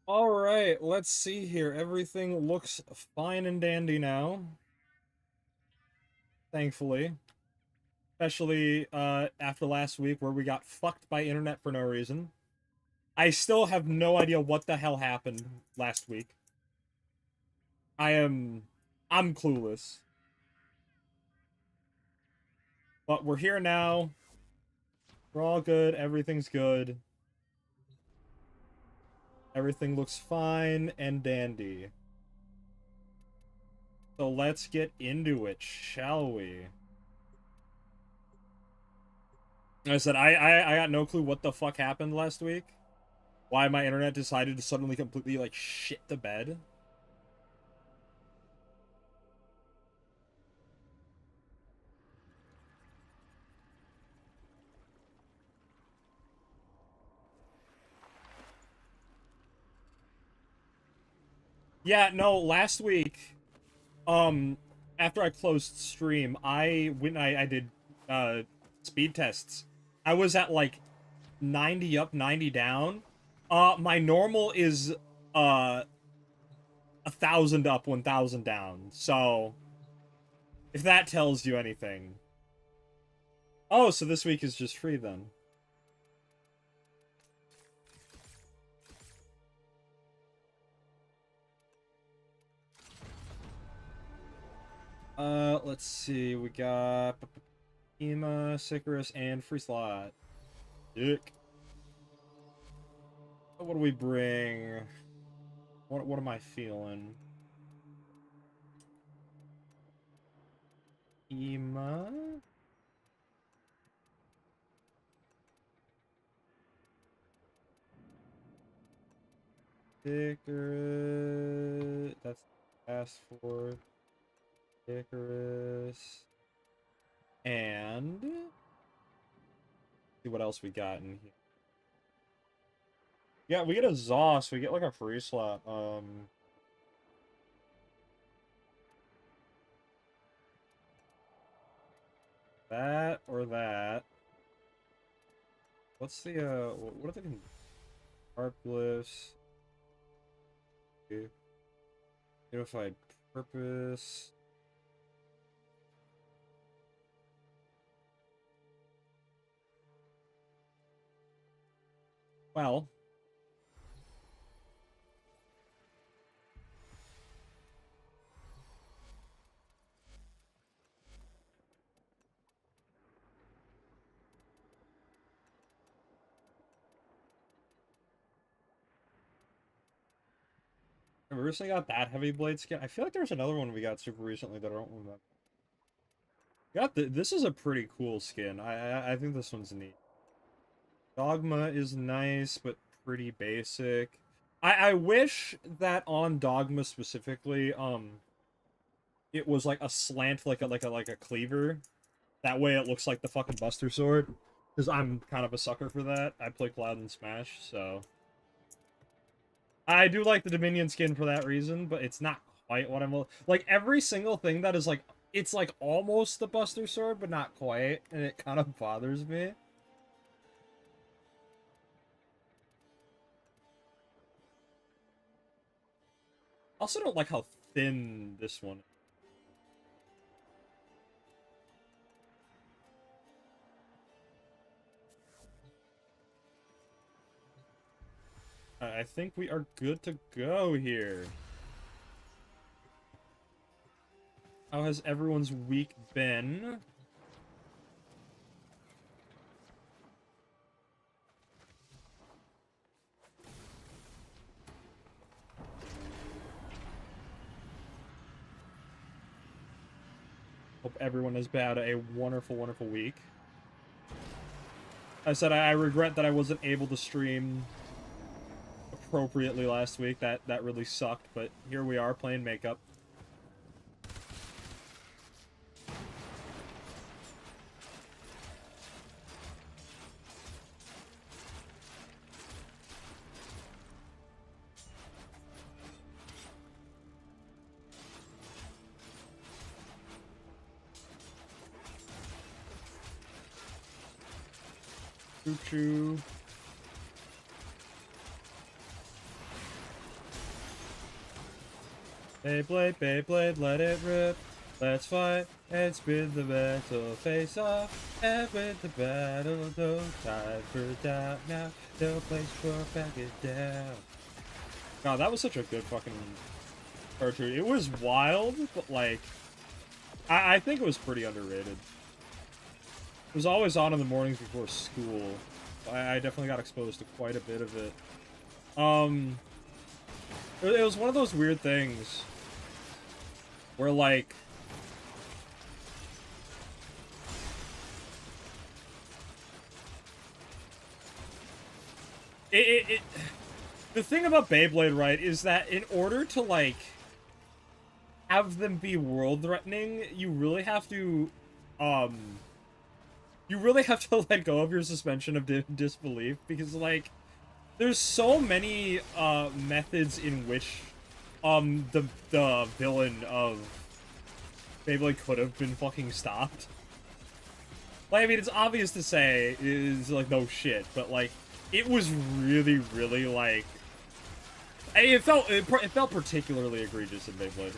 All right, let's see here. Everything looks fine and dandy now, thankfully. Especially after last week where we got fucked by internet for no reason. I still have no idea what the hell happened last week. I am I'm clueless. But we're here now. We're all good. Everything's good. Everything looks fine and dandy. So let's get into it, shall we? I said I got no clue what the fuck happened last week. Why my internet decided to suddenly completely like shit the bed. Yeah, no, last week, um, after I closed stream, I did uh speed tests. I was at like 90 up, 90 down. My normal is uh 1,000 up, 1,000 down. So if that tells you anything. Oh, so this week is just free then. Let's see. We got Ema, Sicarus, and Free Slot. Dick. What do we bring? What am I feeling? Ema? Sicarus. That's fast for Sicarus. And see what else we got in here. Yeah, we get a Zoss. We get like a free slot. That or that. What's the what are they? Art glyphs. Unified purpose. Well, we recently got that heavy blade skin. I feel like there's another one we got super recently that I don't remember. This is a pretty cool skin. I think this one's neat. Dogma is nice, but pretty basic. I wish that on Dogma specifically, it was like a slant, like a cleaver. That way it looks like the fucking Buster Sword. Because I'm kind of a sucker for that. I play Cloud and Smash, so I do like the Dominion skin for that reason, but it's not quite what I'm like. Every single thing that is like, it's like almost the Buster Sword, but not quite, and it kind of bothers me. Also, don't like how thin this one is. I think we are good to go here. How has everyone's week been? Hope everyone has had a wonderful, wonderful week. I said I regret that I wasn't able to stream appropriately last week. That really sucked, but here we are playing makeup. Choo choo. Beyblade, Beyblade, let it rip. Let's fight and spin the metal face off. And with the battle, no time for doubt now. No place for backing down. God, that was such a good fucking cartoon. It was wild, but like, I think it was pretty underrated. It was always on in the mornings before school. I definitely got exposed to quite a bit of it. It was one of those weird things where, like, the thing about Beyblade, right, is that in order to, like, have them be world-threatening, you really have to let go of your suspension of disbelief, because, like, there's so many methods in which the villain of Beyblade could have been fucking stopped. Like, I mean, it's obvious to say is like no shit, but like it was really, really like it felt particularly egregious in Beyblade.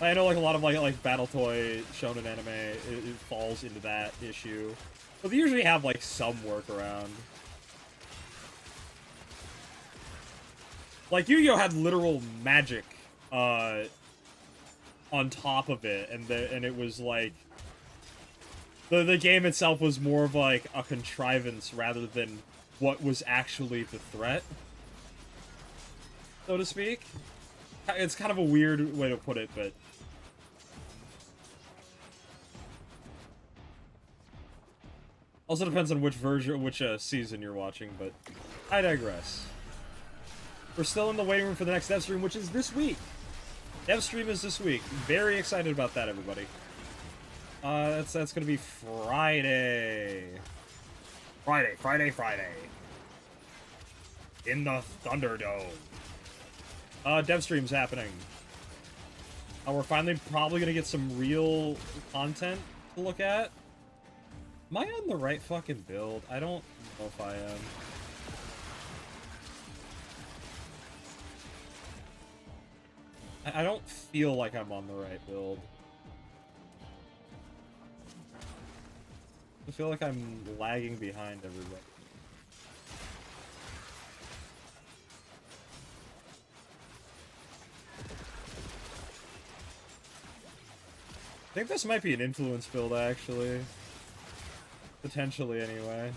I know like a lot of like battle toy shonen anime it falls into that issue, but they usually have like some workaround. Like, Yu-Gi-Oh! Had literal magic, on top of it, and it was, like... The game itself was more of, like, a contrivance rather than what was actually the threat, so to speak. It's kind of a weird way to put it, but... Also depends on which version, which season you're watching, but I digress. We're still in the waiting room for the next dev stream, which is this week. Dev stream is this week. Very excited about that, everybody. That's gonna be Friday. Friday. In the Thunderdome. Dev stream's happening. We're finally probably gonna get some real content to look at. Am I on the right fucking build? I don't know if I am. I don't feel like I'm on the right build. I feel like I'm lagging behind everybody. I think this might be an influence build, actually. Potentially, anyway.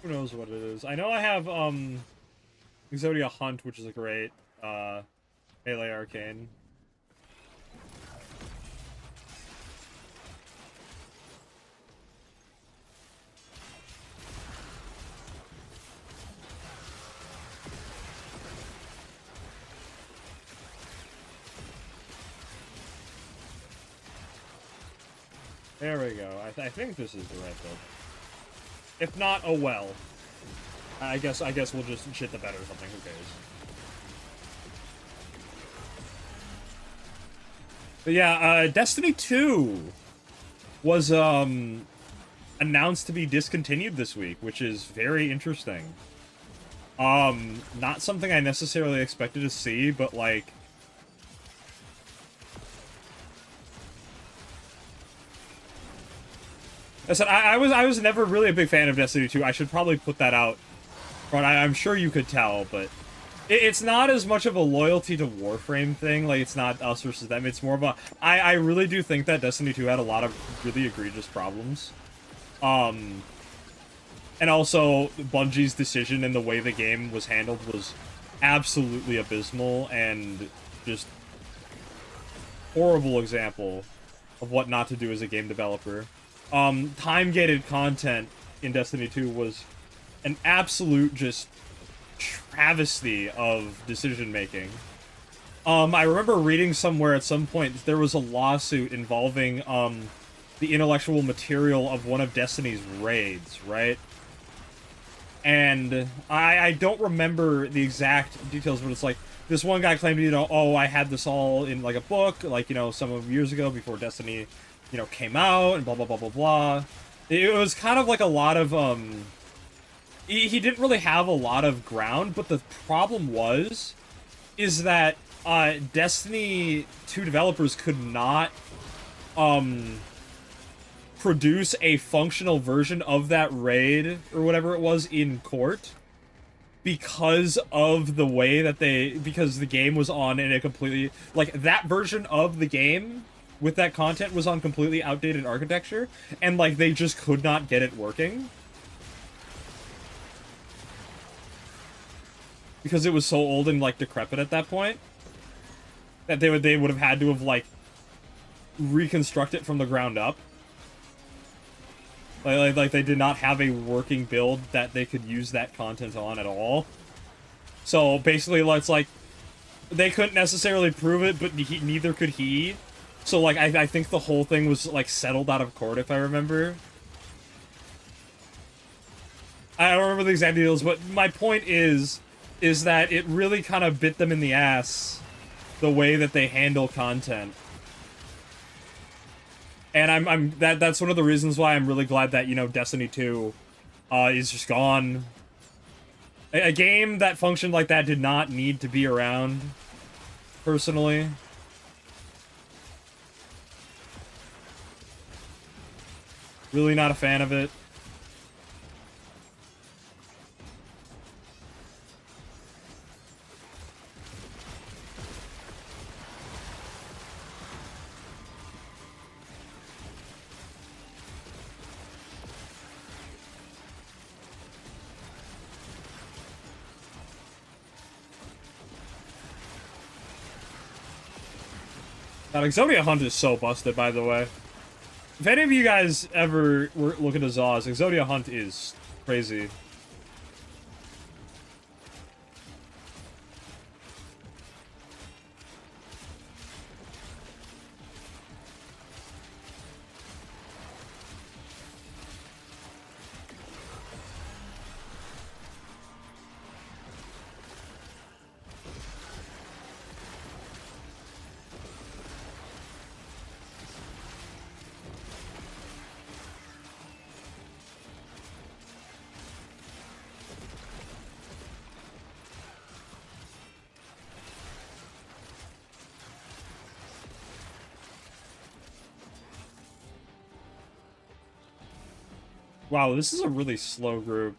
Who knows what it is? I know I have, Exodia Hunt, which is a great, Melee Arcane. There we go. I think this is the right build. If not, oh well. I guess we'll just shit the bed or something. Who cares? But yeah, Destiny 2 was announced to be discontinued this week, which is very interesting. Not something I necessarily expected to see, but like I said, I was never really a big fan of Destiny 2. I should probably put that out front. I'm sure you could tell, but it's not as much of a loyalty to Warframe thing. Like, it's not us versus them. It's more of a... I really do think that Destiny 2 had a lot of really egregious problems. And also, Bungie's decision and the way the game was handled was absolutely abysmal and just horrible example of what not to do as a game developer. Time-gated content in Destiny 2 was an absolute just travesty of decision-making. I remember reading somewhere at some point there was a lawsuit involving, the intellectual material of one of Destiny's raids, right? And I don't remember the exact details, but it's like, this one guy claimed, you know, oh, I had this all in, like, a book, like, you know, some of years ago before Destiny, you know, came out, and blah, blah, blah, blah, blah. It was kind of like a lot of, he didn't really have a lot of ground, but the problem is that, Destiny 2 developers could not, produce a functional version of that raid, or whatever it was, in court, because of the way that because the game was on in a completely, like, that version of the game with that content was on completely outdated architecture, and, like, they just could not get it working. Because it was so old and, like, decrepit at that point, that they would have had to have, like, reconstruct it from the ground up. Like they did not have a working build that they could use that content on at all. So basically, it's like, they couldn't necessarily prove it, but neither could he. So, like, I think the whole thing was, like, settled out of court, if I remember. I don't remember the exact details, but my point is that it really kind of bit them in the ass, the way that they handle content. And that's one of the reasons why I'm really glad that, you know, Destiny 2 is just gone. A game that functioned like that did not need to be around, personally. Really not a fan of it. That Exodia Hunt is so busted, by the way. If any of you guys ever were looking to Zaws, Exodia Hunt is crazy. Wow, this is a really slow group.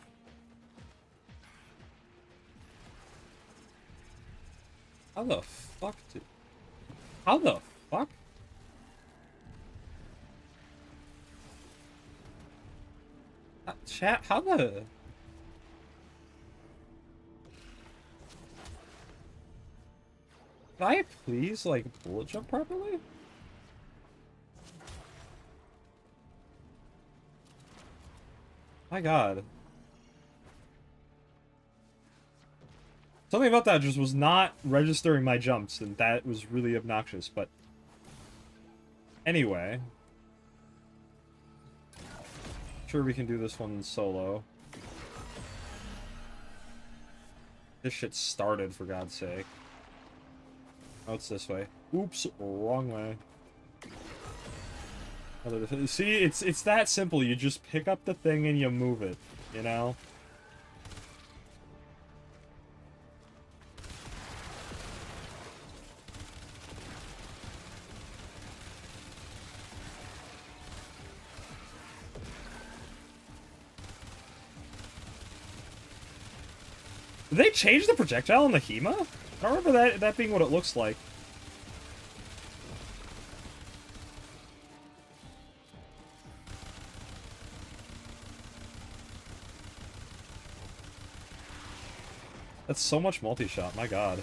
How the fuck did... How the fuck? Chat, how the... Can I please, like, bullet jump properly? My god. Something about that just was not registering my jumps, and that was really obnoxious, but... Anyway. Sure, we can do this one solo. This shit started, for God's sake. Oh, it's this way. Oops, wrong way. See, it's that simple. You just pick up the thing and you move it, you know? Did they change the projectile in the HEMA? I don't remember that being what it looks like. That's so much multi-shot, my god.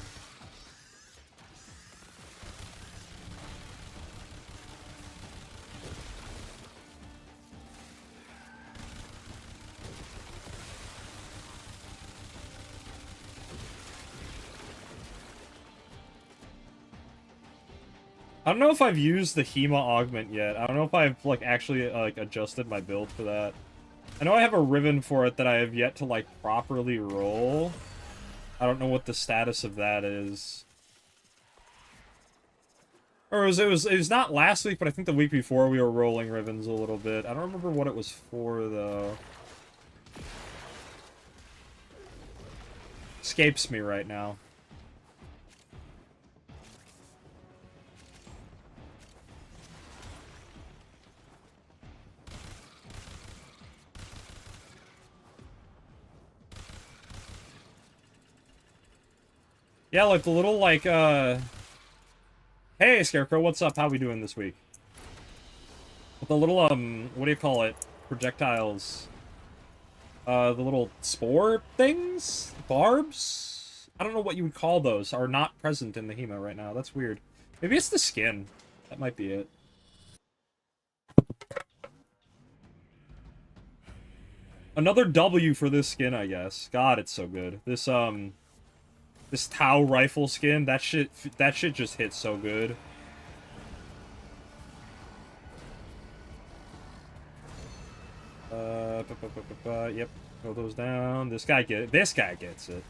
I don't know if I've used the HEMA augment yet. I don't know if I've, like, actually, like, adjusted my build for that. I know I have a ribbon for it that I have yet to, like, properly roll. I don't know what the status of that is. Or it was not last week, but I think the week before we were rolling ribbons a little bit. I don't remember what it was for, though. Escapes me right now. Yeah, like the little, like, hey, Scarecrow, what's up? How we doing this week? With the little, what do you call it? Projectiles. The little spore things? Barbs? I don't know what you would call those, are not present in the Hema right now. That's weird. Maybe it's the skin. That might be it. Another W for this skin, I guess. God, it's so good. This Tau rifle skin, that shit just hits so good. Yep, throw those down. This guy gets it.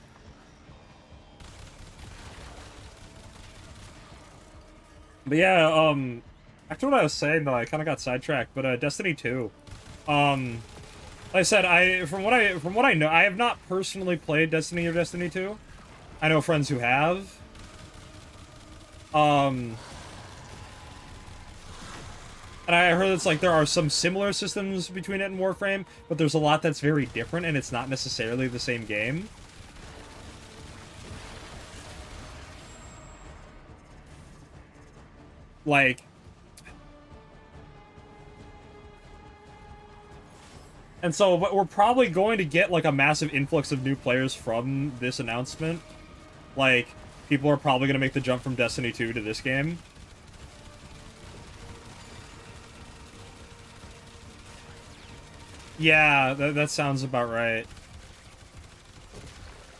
But yeah, after what I was saying though, I kind of got sidetracked. But Destiny 2, like I said, from what I know, I have not personally played Destiny or Destiny 2. I know friends who have. And I heard it's like there are some similar systems between it and Warframe, but there's a lot that's very different, and it's not necessarily the same game. Like, and so we're probably going to get like a massive influx of new players from this announcement. Like, people are probably going to make the jump from Destiny 2 to this game. Yeah, that sounds about right.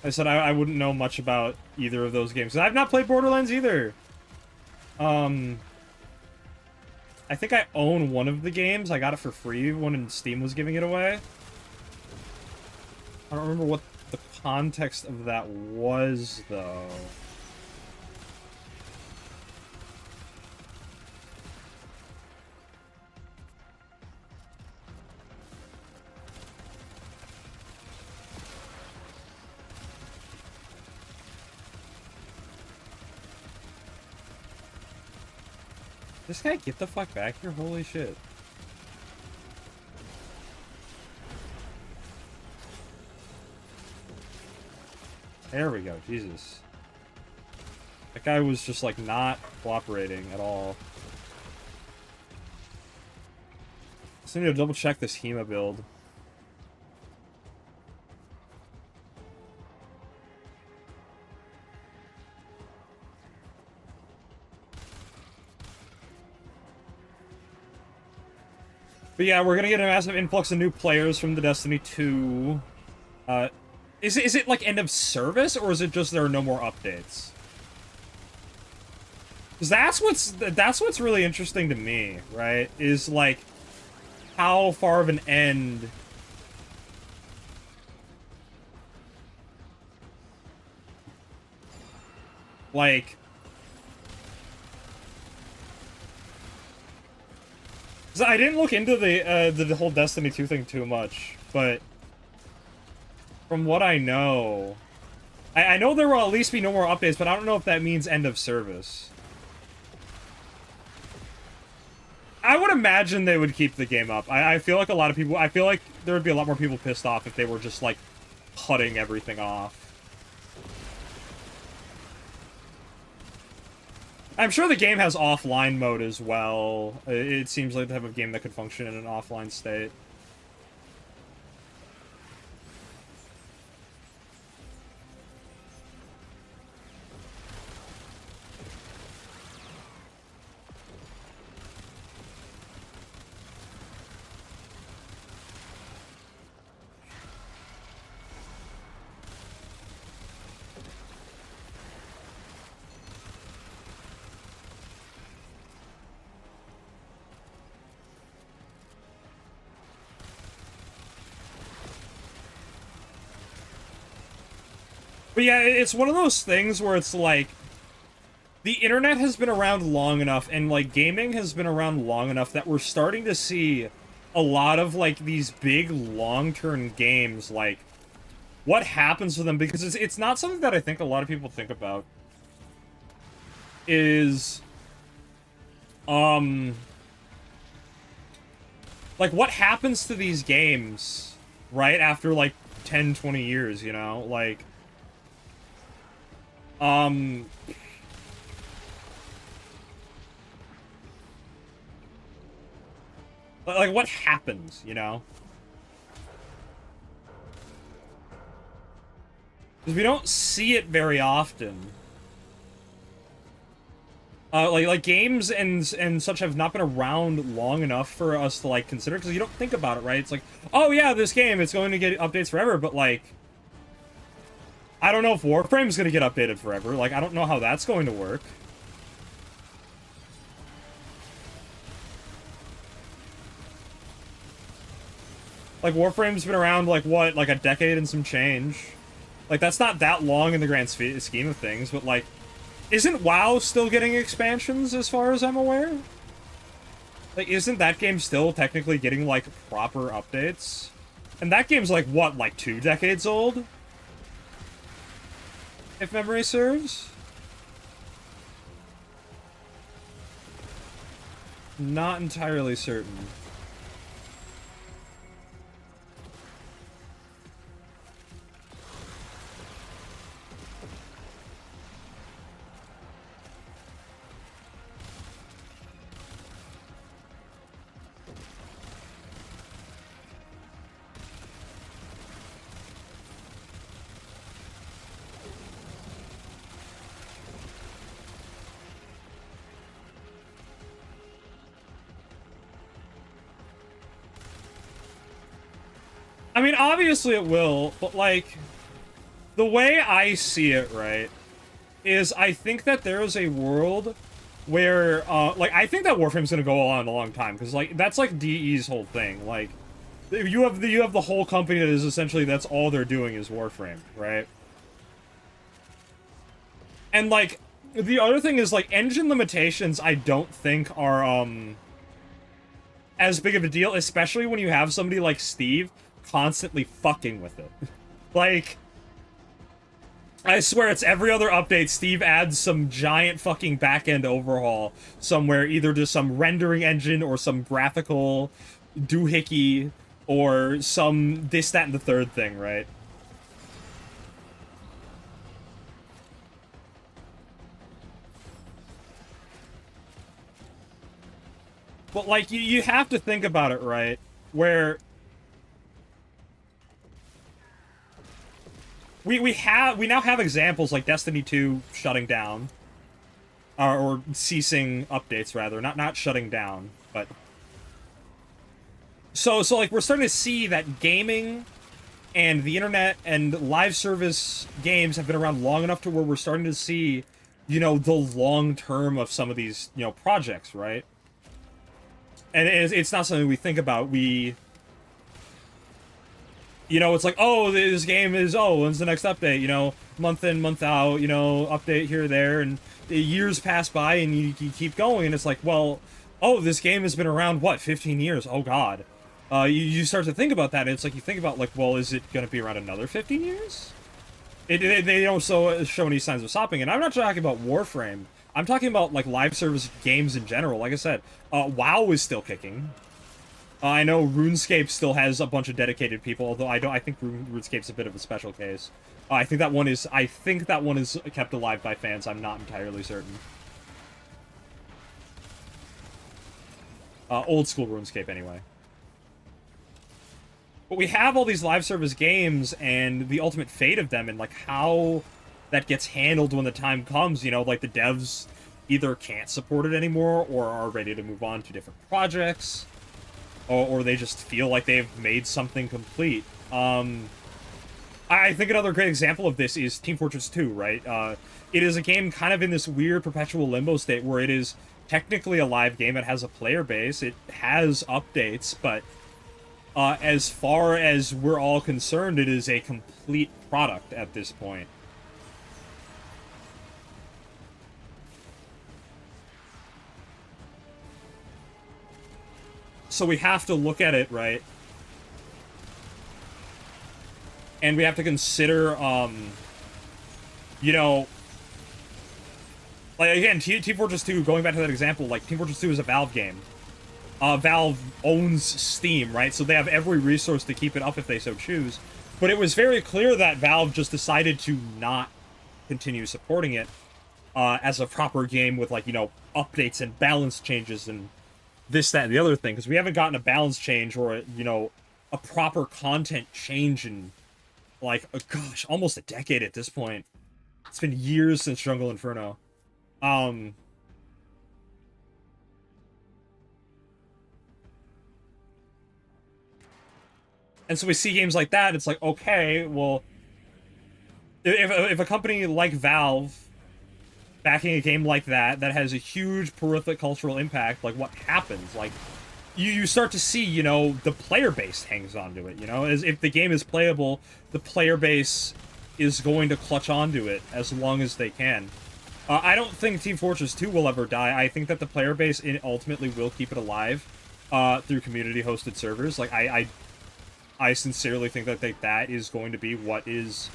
I said I wouldn't know much about either of those games. I've not played Borderlands either. I think I own one of the games. I got it for free when Steam was giving it away. I don't remember what the context of that was, though. This guy, get the fuck back here, holy shit. There we go, Jesus. That guy was just, like, not cooperating at all. Just need to double check this Hema build. But yeah, we're gonna get a massive influx of new players from the Destiny 2. Is it like end of service, or is it just there are no more updates? Because that's what's really interesting to me, right? Is like how far of an end like. So I didn't look into the whole Destiny 2 thing too much, but from what I know, I know there will at least be no more updates, but I don't know if that means end of service. I would imagine they would keep the game up. I feel like a lot of people, I feel like there would be a lot more people pissed off if they were just, like, cutting everything off. I'm sure the game has offline mode as well. It seems like the type of game that could function in an offline state. But yeah, it's one of those things where it's like, the internet has been around long enough, and, like, gaming has been around long enough that we're starting to see a lot of, like, these big long-term games, like, what happens to them, because it's not something that I think a lot of people think about, is, like, what happens to these games, right, after, like, 10, 20 years, you know? Like, like, what happens, you know? Because we don't see it very often. Like games and such have not been around long enough for us to, like, consider, because you don't think about it, right? It's like, oh yeah, this game, it's going to get updates forever, but, like, I don't know if Warframe's gonna get updated forever. Like, I don't know how that's going to work. Like, Warframe's been around, like, what, like a decade and some change. Like, that's not that long in the grand scheme of things, but, like, isn't WoW still getting expansions, as far as I'm aware? Like, isn't that game still technically getting, like, proper updates? And that game's, like, what, like 2 decades old? If memory serves? Not entirely certain. I mean, obviously it will, but, like, the way I see it, right, is I think that there is a world where, like, I think that Warframe's gonna go on a long time, because, like, that's, like, DE's whole thing. Like, you have the whole company that is essentially, that's all they're doing is Warframe, right? And, like, the other thing is, like, engine limitations I don't think are, as big of a deal, especially when you have somebody like Steve constantly fucking with it. Like, I swear it's every other update, Steve adds some giant fucking back-end overhaul somewhere, either to some rendering engine or some graphical doohickey or some this, that, and the third thing, right? But, like, you have to think about it, right? Where we now have examples like Destiny 2 shutting down, or ceasing updates, rather, not shutting down, but so like, we're starting to see that gaming and the internet and live service games have been around long enough to where we're starting to see, you know, the long term of some of these, you know, projects, right? And it's not something we think about. We, you know, it's like, oh, this game is, oh, when's the next update? You know, month in, month out, you know, update here, there, and the years pass by and you keep going, and it's like, well, oh, this game has been around, what, 15 years? Oh, God. You start to think about that, and it's like, you think about, like, well, is it going to be around another 15 years? They don't show any signs of stopping, and I'm not talking about Warframe. I'm talking about, like, live service games in general. Like I said, WoW is still kicking. I know RuneScape still has a bunch of dedicated people, although I think RuneScape's a bit of a special case. I think that one is kept alive by fans. I'm not entirely certain. Old school RuneScape, anyway. But we have all these live service games and the ultimate fate of them, and, like, how that gets handled when the time comes. You know, like, the devs either can't support it anymore or are ready to move on to different projects, or they just feel like they've made something complete. I think another great example of this is Team Fortress 2, right? It is a game kind of in this weird perpetual limbo state where it is technically a live game. It has a player base. It has updates, but as far as we're all concerned, it is a complete product at this point. So we have to look at it, right? And we have to consider, you know, like, again, Team Fortress 2, going back to that example, like, Team Fortress 2 is a Valve game. Valve owns Steam, right? So they have every resource to keep it up if they so choose. But it was very clear that Valve just decided to not continue supporting it as a proper game with, like, you know, updates and balance changes and this, that, and the other thing. Because we haven't gotten a balance change or, you know, a proper content change in, like, gosh, almost a decade at this point. It's been years since Jungle Inferno. And so we see games like that, it's like, okay, well, if a company like Valve backing a game like that has a huge prolific cultural impact, like, what happens? Like, you start to see, you know, the player base hangs onto it, you know? As if the game is playable, the player base is going to clutch onto it as long as they can. I don't think Team Fortress 2 will ever die. I think that the player base ultimately will keep it alive through community-hosted servers. Like, I sincerely think that that is going to be what is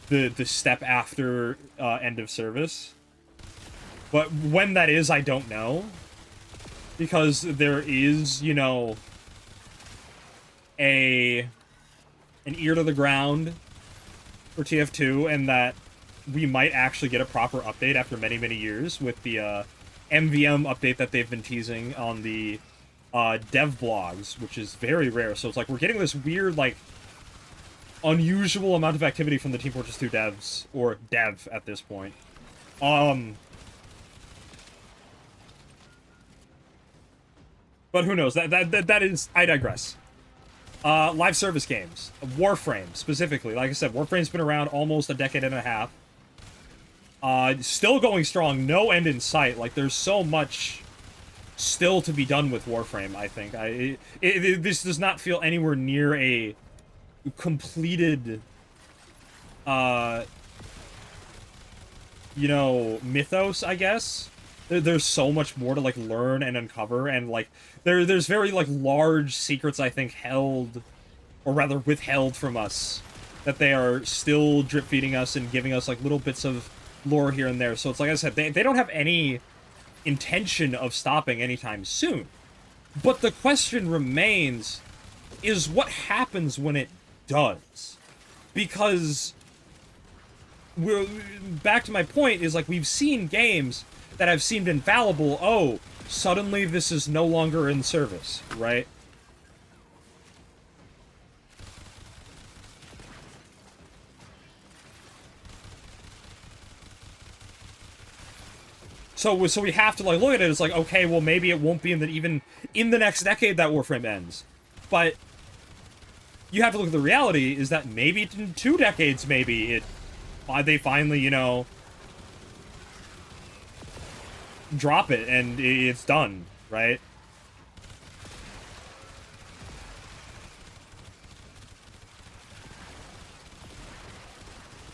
the step after end of service. But when that is, I don't know. Because there is, you know, an ear to the ground for TF2, and that we might actually get a proper update after many, many years with the MVM update that they've been teasing on the dev blogs, which is very rare. So it's like we're getting this weird, like, unusual amount of activity from the Team Fortress 2 devs, or dev at this point. But who knows? That is... I digress. Live service games. Warframe, specifically. Like I said, Warframe's been around almost a decade and a half. Still going strong. No end in sight. Like, there's so much still to be done with Warframe, I think. This does not feel anywhere near a completed... you know, mythos, I guess. There's so much more to, like, learn and uncover, and, like, there's very, like, large secrets, I think, held, or rather withheld from us, that they are still drip-feeding us and giving us, like, little bits of lore here and there. So it's like I said, they don't have any intention of stopping anytime soon. But the question remains, is what happens when it does? Because, back to my point, is, like, we've seen games that have seemed infallible. Oh, suddenly this is no longer in service, right? So we have to, like, look at it as, like, okay, well, maybe it won't be even in the next decade that Warframe ends. But you have to look at the reality, is that maybe in 2 decades, maybe they finally, you know, drop it and it's done, right?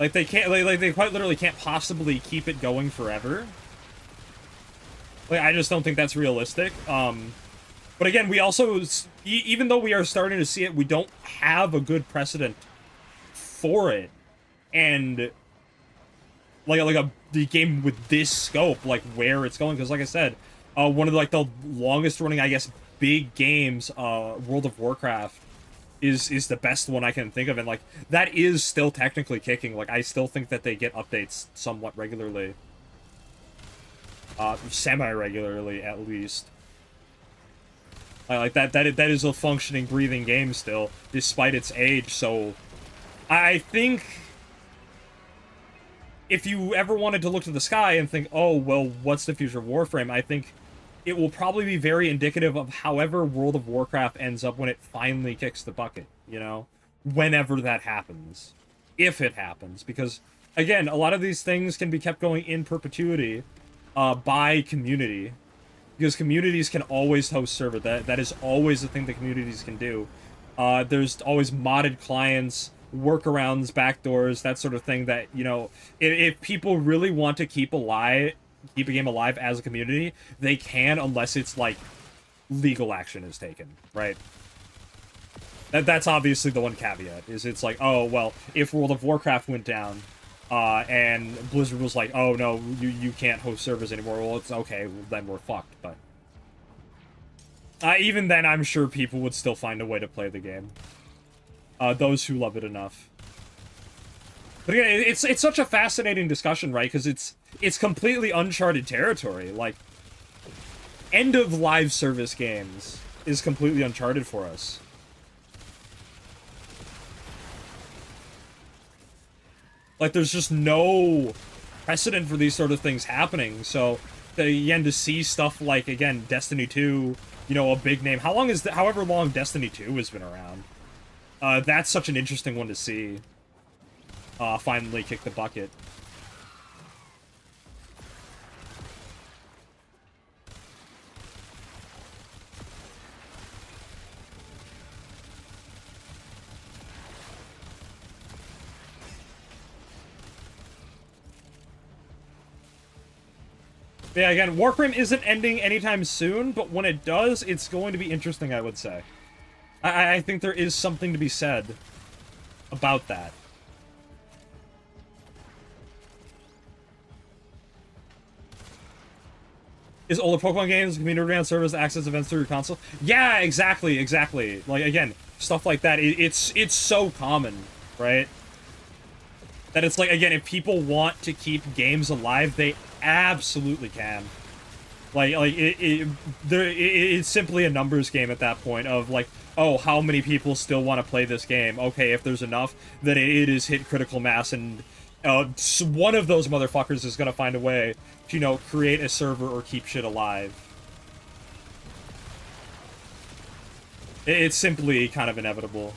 Like, they can't, like they quite literally can't possibly keep it going forever. Like, I just don't think that's realistic. But again, we also, even though we are starting to see it, we don't have a good precedent for it. And the game with this scope, like, where it's going, because like I said, one of the, like, the longest running, I guess, big games, World of Warcraft, is the best one I can think of, and, like, that is still technically kicking. Like, I still think that they get updates somewhat regularly. Semi-regularly, at least. Like, that is a functioning, breathing game still, despite its age, so I think if you ever wanted to look to the sky and think, oh, well, what's the future of Warframe, I think it will probably be very indicative of however World of Warcraft ends up when it finally kicks the bucket, you know? Whenever that happens. If it happens. Because, again, a lot of these things can be kept going in perpetuity by community. Because communities can always host server. That is always the thing that communities can do. There's always modded clients, workarounds, backdoors, that sort of thing that, you know, if people really want to keep a game alive as a community, they can, unless it's, like, legal action is taken, right? That's obviously the one caveat, is it's like, oh, well, if World of Warcraft went down, and Blizzard was like, oh, no, you can't host servers anymore, well, it's okay, well, then we're fucked, but... even then, I'm sure people would still find a way to play the game. Those who love it enough. But again, it's such a fascinating discussion, right? Because it's completely uncharted territory. Like, end of live service games is completely uncharted for us. Like, there's just no precedent for these sort of things happening. So, again, to see stuff like, again, Destiny 2, you know, a big name. However long Destiny 2 has been around. That's such an interesting one to see. Finally kick the bucket. Yeah, again, Warframe isn't ending anytime soon, but when it does, it's going to be interesting, I would say. I think there is something to be said about that. Is older Pokemon games, community on servers, access events through your console? Yeah, exactly. Like, again, stuff like that, it's so common, right? That it's like, again, if people want to keep games alive, they absolutely can. It's simply a numbers game at that point of, like, oh, how many people still want to play this game? Okay, if there's enough, then it is hit critical mass, and one of those motherfuckers is gonna find a way to, you know, create a server or keep shit alive. It's simply kind of inevitable.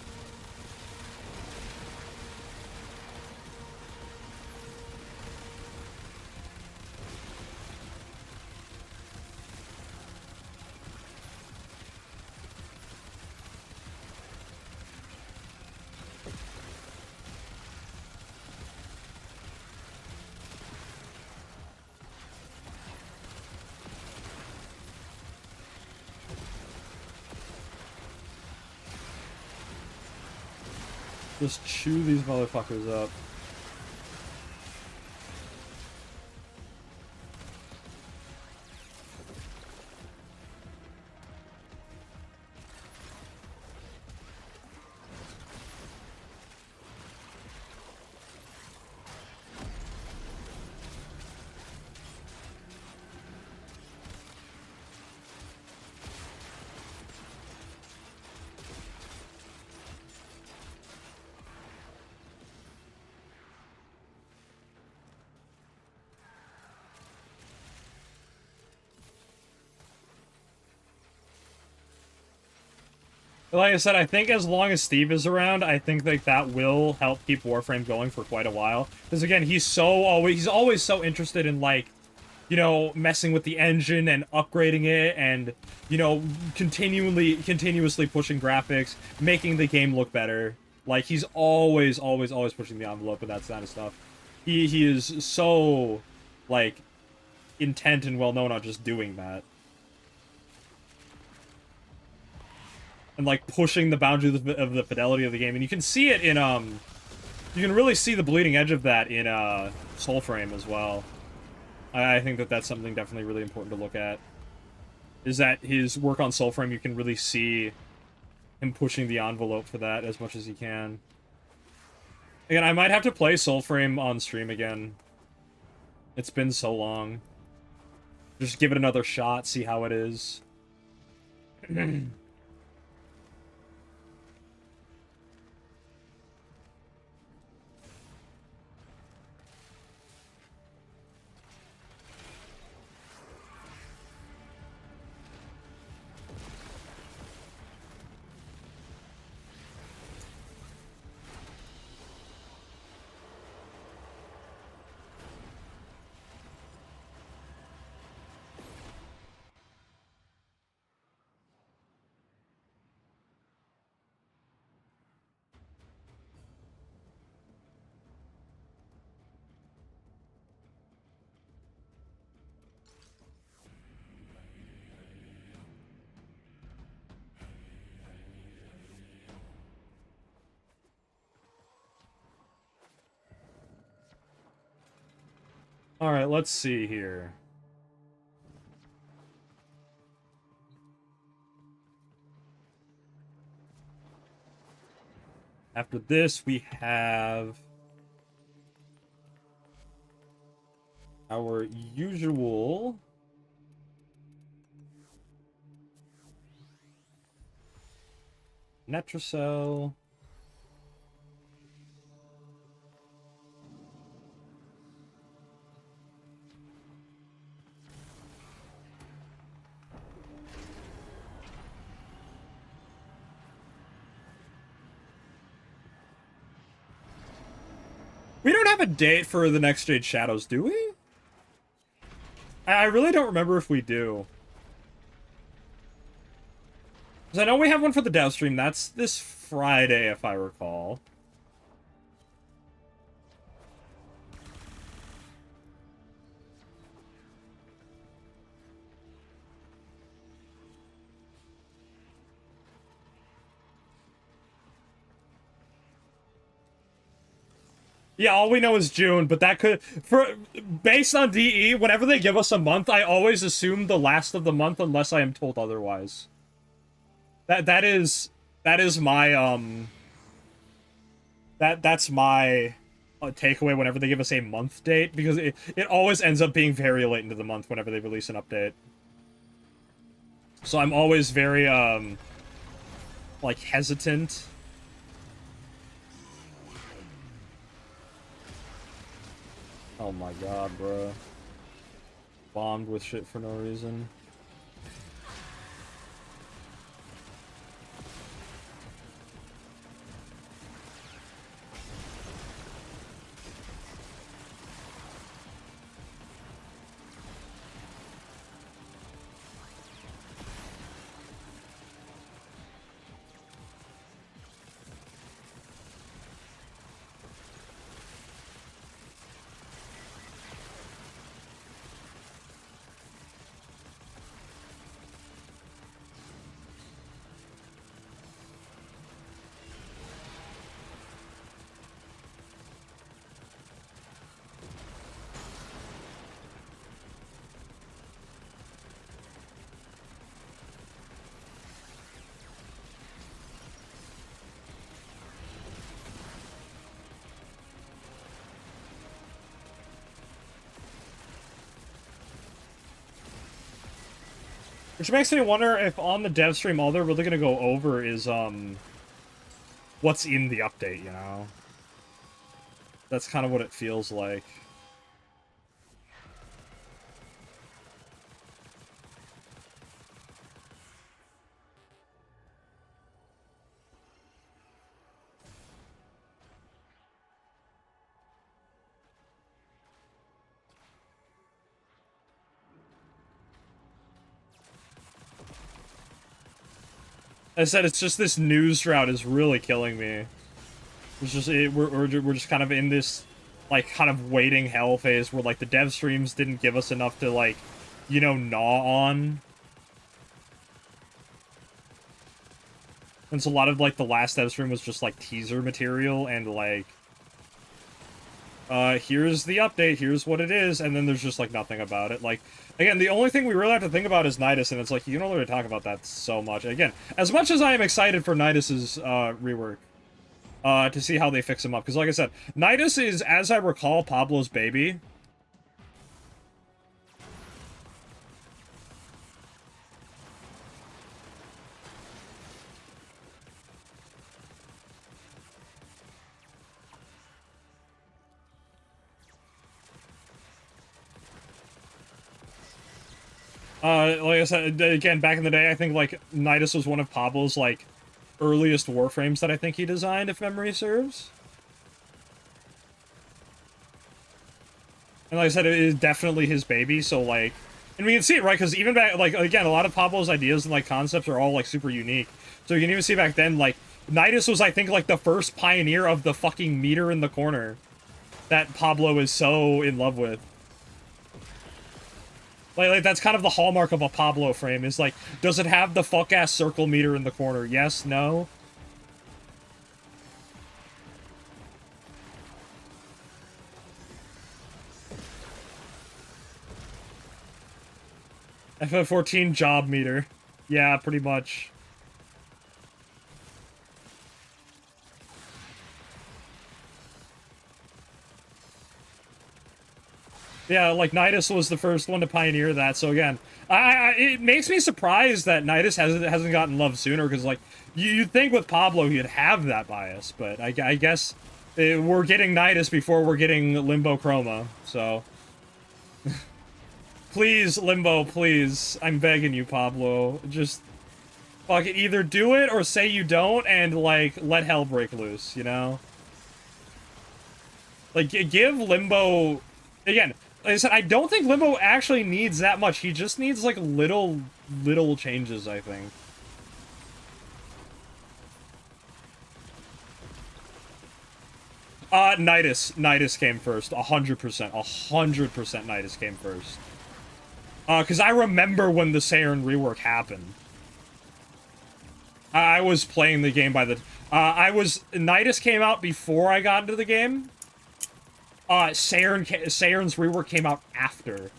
Just chew these motherfuckers up. Like I said, I think as long as Steve is around, I think like that will help keep Warframe going for quite a while. Because again, he's always so interested in, like, you know, messing with the engine and upgrading it, and, you know, continuously pushing graphics, making the game look better. Like, he's always pushing the envelope with that kind of stuff. He is so, like, intent and well known on just doing that. And, like, pushing the boundaries of the fidelity of the game. And you can see it in, you can really see the bleeding edge of that in, Soulframe as well. I think that that's something definitely really important to look at. Is that his work on Soulframe, you can really see him pushing the envelope for that as much as he can. Again, I might have to play Soulframe on stream again. It's been so long. Just give it another shot, see how it is. Alright, let's see here. After this, we have our usual Netracell. We don't have a date for the next Jade Shadows, do we? I really don't remember if we do. Because I know we have one for the dev stream. That's this Friday, if I recall. Yeah, all we know is June, but that could... Based on DE, whenever they give us a month, I always assume the last of the month unless I am told otherwise. That is my, That's my takeaway whenever they give us a month date, because it always ends up being very late into the month whenever they release an update. So I'm always very, like, hesitant. Oh my god, bro. Bombed with shit for no reason. Which makes me wonder if on the dev stream all they're really gonna go over is, what's in the update, you know? That's kind of what it feels like. I said, it's just this news drought is really killing me. It's just, we're just kind of in this, like, kind of waiting hell phase where, like, the dev streams didn't give us enough to, like, you know, gnaw on. And so a lot of, like, the last dev stream was just, like, teaser material and, like, here's the update, here's what it is, and then there's just, like, nothing about it. Like, again, the only thing we really have to think about is Nidus, and it's like, you can only really talk about that so much. Again, as much as I am excited for Nidus's, rework, to see how they fix him up, because like I said, Nidus is, as I recall, Pablo's baby. Like I said, again, back in the day, I think, like, Nidus was one of Pablo's, like, earliest Warframes that I think he designed, if memory serves. And like I said, it is definitely his baby, so, like... And we can see it, right? Because even back, like, again, a lot of Pablo's ideas and, like, concepts are all, like, super unique. So you can even see back then, like, Nidus was, I think, like, the first pioneer of the fucking meter in the corner that Pablo is so in love with. Like, that's kind of the hallmark of a Pablo frame, is like, does it have the fuck-ass circle meter in the corner? Yes? No? FF14 job meter. Yeah, pretty much. Yeah, like, Nidus was the first one to pioneer that, so again, it makes me surprised that Nidus hasn't gotten love sooner, because, like, you'd think with Pablo he'd have that bias, but I guess we're getting Nidus before we're getting Limbo Chroma, so... Please, Limbo, please, I'm begging you, Pablo, just... Fuck it, either do it or say you don't, and, like, let hell break loose, you know? Like, give Limbo... Again, like I said, I don't think Limbo actually needs that much. He just needs, like, little changes, I think. Nidus. Nidus came first. 100%. 100% Nidus came first. Because I remember when the Saturn rework happened. I was playing the game by the... Nidus came out before I got into the game. Saturn's rework came out after.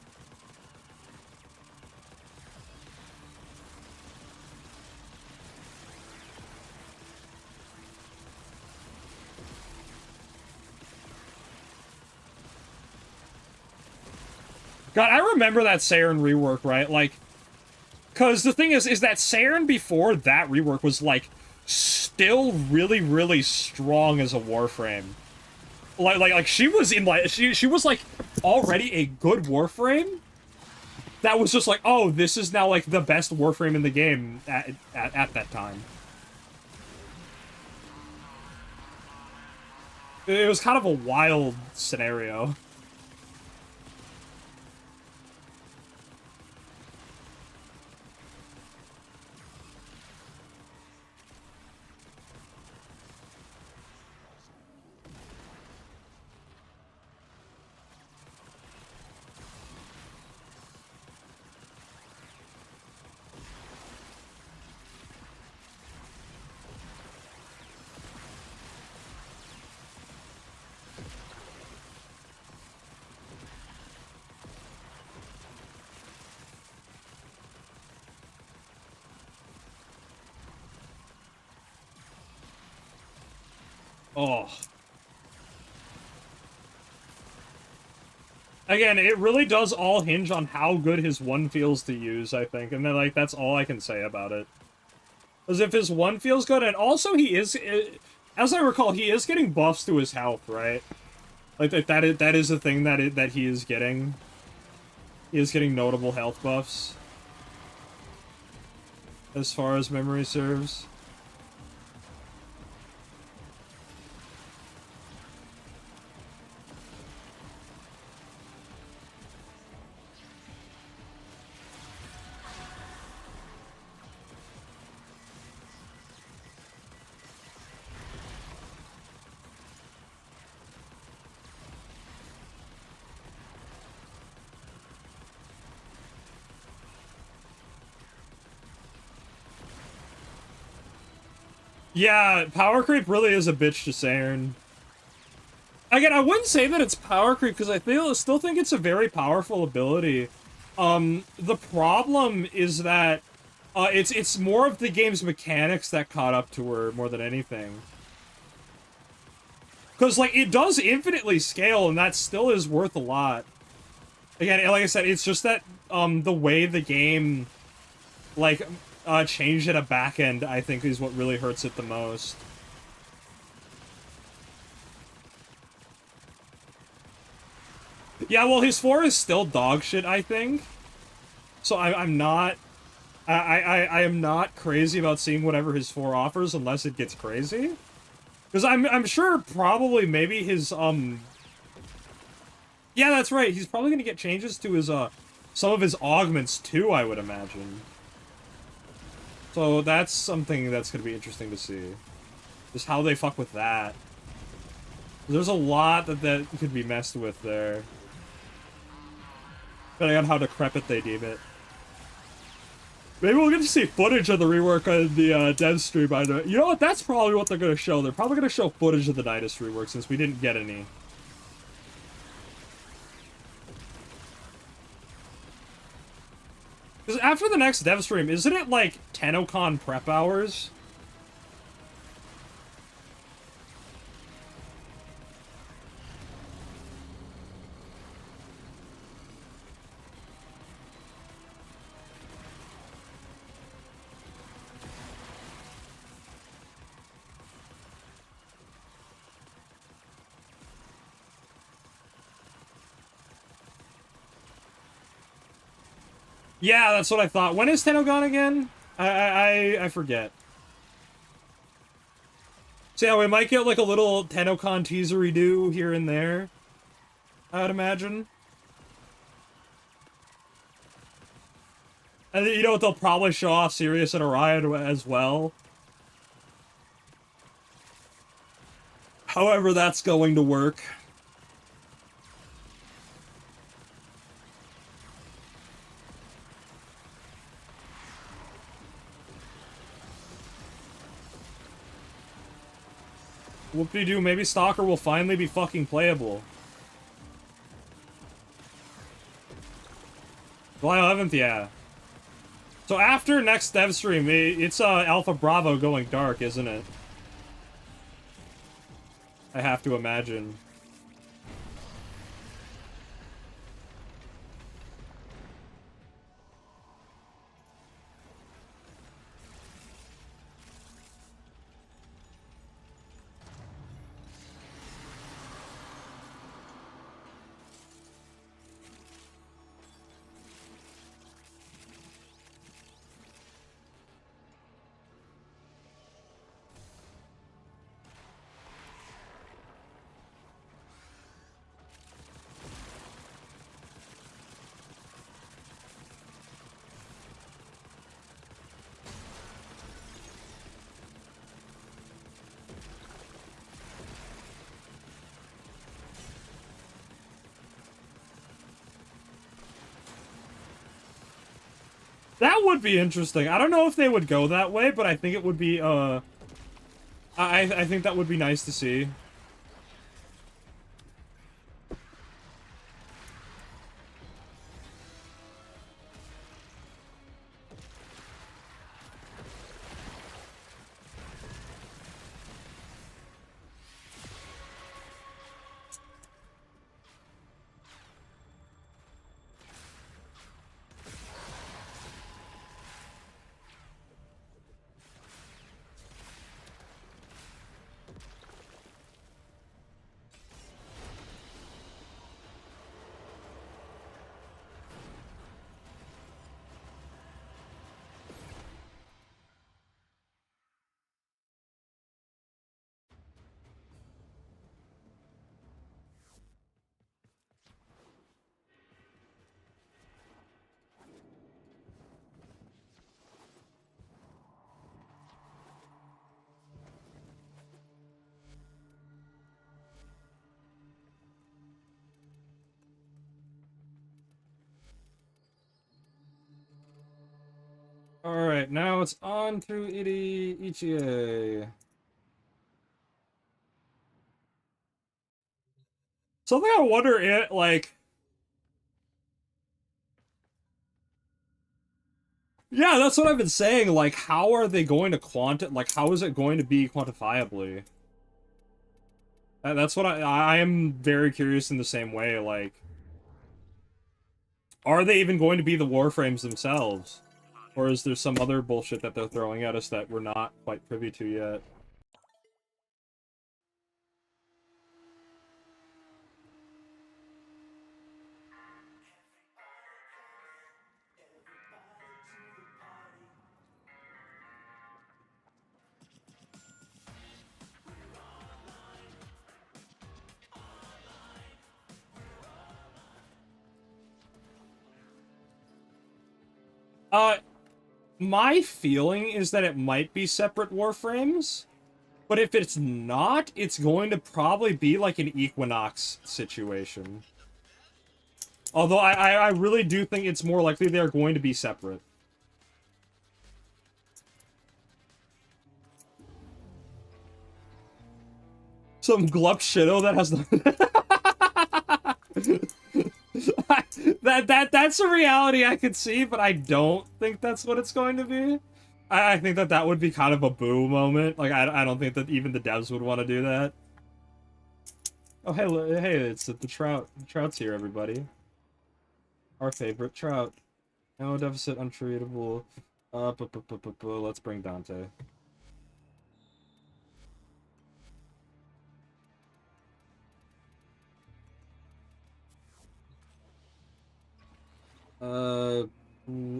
God, I remember that Saturn rework, right? Like, because the thing is that Saturn before that rework was, like, still really strong as a Warframe. Like she was in, like, she was, like, already a good Warframe. That was just like, oh, this is now, like, the best Warframe in the game at that time. It was kind of a wild scenario. Oh. Again, it really does all hinge on how good his one feels to use, I think. And then, like, that's all I can say about it. Because if his one feels good, and also he is, as I recall, he is getting buffs to his health, right? Like, that is a thing that he is getting. He is getting notable health buffs. As far as memory serves. Yeah, power creep really is a bitch to Saturn. Again, I wouldn't say that it's power creep, because I still think it's a very powerful ability. The problem is that, it's more of the game's mechanics that caught up to her more than anything. Because, like, it does infinitely scale, and that still is worth a lot. Again, like I said, it's just that, the way the game, like, changed at a back end, I think, is what really hurts it the most. Yeah, well, his 4 is still dog shit, I think. So I'm not... I am not crazy about seeing whatever his 4 offers unless it gets crazy. Because I'm sure probably maybe his, Yeah, that's right, he's probably gonna get changes to his, some of his augments too, I would imagine. So that's something that's gonna be interesting to see. Just how they fuck with that. There's a lot that could be messed with there. Depending on how decrepit they deem it. Maybe we'll get to see footage of the rework on the dev stream. I know. You know what? That's probably what they're going to show. They're probably going to show footage of the Nidus rework since we didn't get any. Because after the next dev stream, isn't it like TennoCon prep hours? Yeah, that's what I thought. When is TennoCon again? I forget. So yeah, we might get like a little TennoCon teasery do here and there, I would imagine. And you know what, they'll probably show off Sirius and Orion as well. However that's going to work. Whoop-de-doo, maybe Stalker will finally be fucking playable. July 11th, yeah. So after next dev stream, it's Alpha Bravo going dark, isn't it? I have to imagine. That would be interesting. I don't know if they would go that way, but I think it would be, I think that would be nice to see. Alright, now it's on to Ichie. Something I wonder, like... Yeah, that's what I've been saying, like, how are they going to like, how is it going to be quantifiably? That's what I am very curious in the same way, like... Are they even going to be the Warframes themselves? Or is there some other bullshit that they're throwing at us that we're not quite privy to yet? My feeling is that it might be separate Warframes, but if it's not, it's going to probably be like an Equinox situation. Although I really do think it's more likely they're going to be separate. Some glup shitto that has the... That's a reality I could see, but I don't think that's what it's going to be. I think that would be kind of a boo moment. Like, I don't think that even the devs would want to do that. Oh, hey, it's the trout. The trout's here, everybody. Our favorite trout. No deficit, untreatable. Let's bring Dante.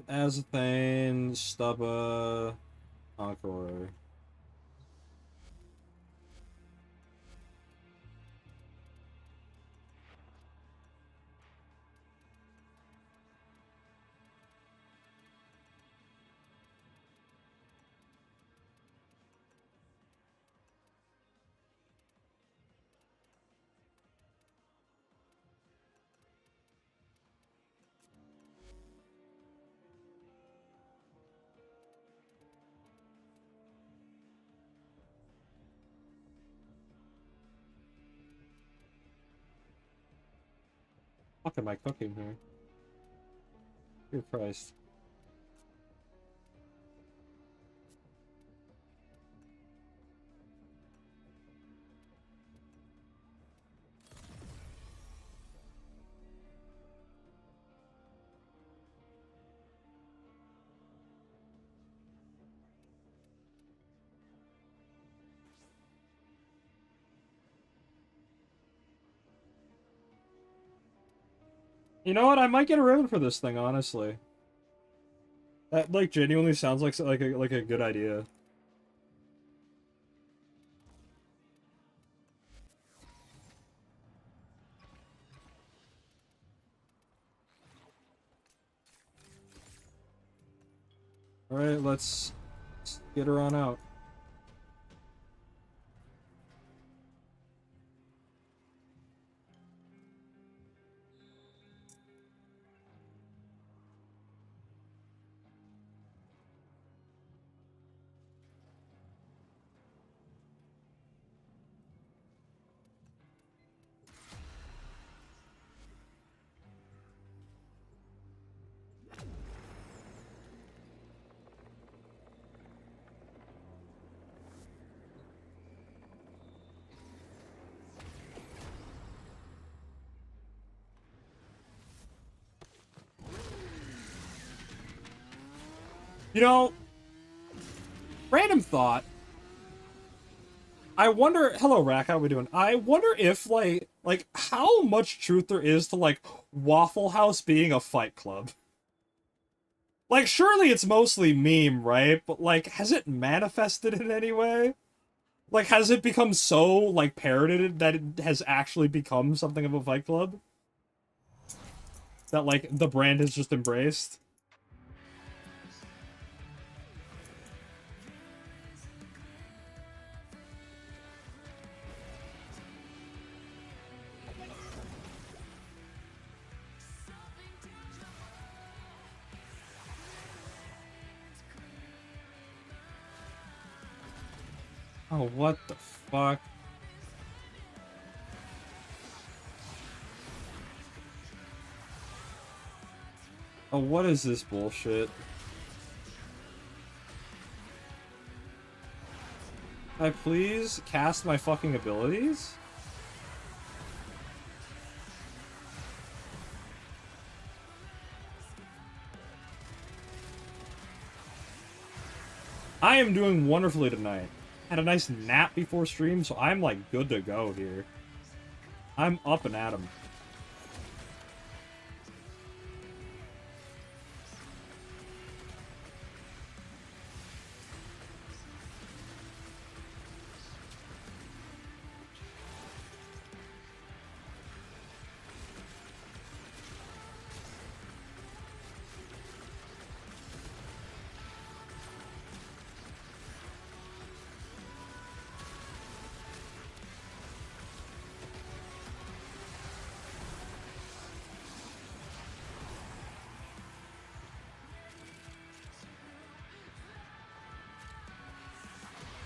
Azethane, Stubba, Encore. What am I cooking here? Dear Christ. You know what? I might get a ribbon for this thing, honestly. That like genuinely sounds like a good idea. All right, let's get her on out. You know, random thought. I wonder. Hello, Rack. How we doing? I wonder if like how much truth there is to like Waffle House being a fight club. Like, surely it's mostly meme, right? But like, has it manifested in any way? Like, has it become so like parroted that it has actually become something of a fight club? That like the brand has just embraced? Oh, what the fuck? Oh, what is this bullshit? Can I please cast my fucking abilities? I am doing wonderfully tonight. Had a nice nap before stream, so I'm like good to go here. I'm up and at 'em.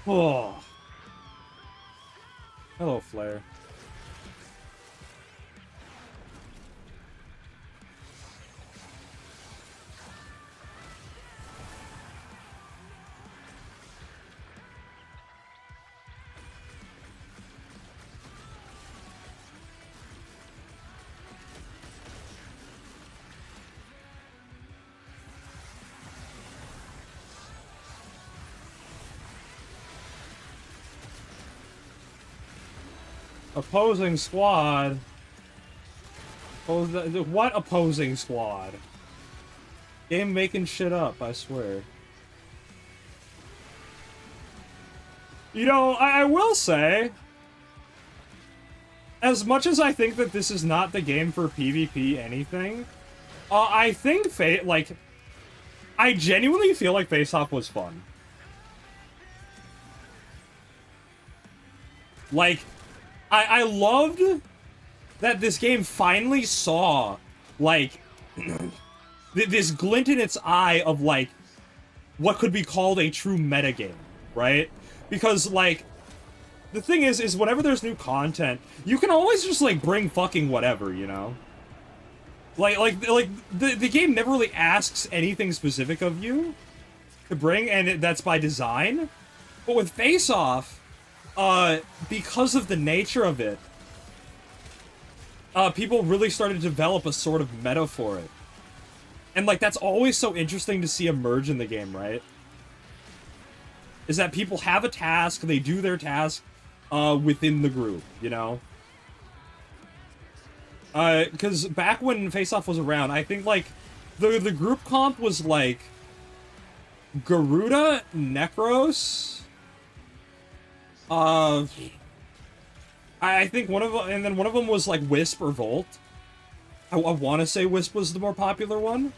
Oh. Hello, Flare. Opposing squad. What opposing squad? Game making shit up, I swear. You know, I will say, as much as I think that this is not the game for PvP anything, I think I genuinely feel like Face Off was fun. Like, I loved that this game finally saw, like, this glint in its eye of, like, what could be called a true metagame, right? Because, like, the thing is whenever there's new content, you can always just, like, bring fucking whatever, you know? Like, the game never really asks anything specific of you to bring, and that's by design. But with Face Off, because of the nature of it, people really started to develop a sort of meta for it. And, like, that's always so interesting to see emerge in the game, right? Is that people have a task, they do their task, within the group, you know? Because back when Face Off was around, I think, like, the group comp was, like, Garuda, Necros, I think one of them, and then one of them was, like, Wisp or Volt. I want to say Wisp was the more popular one.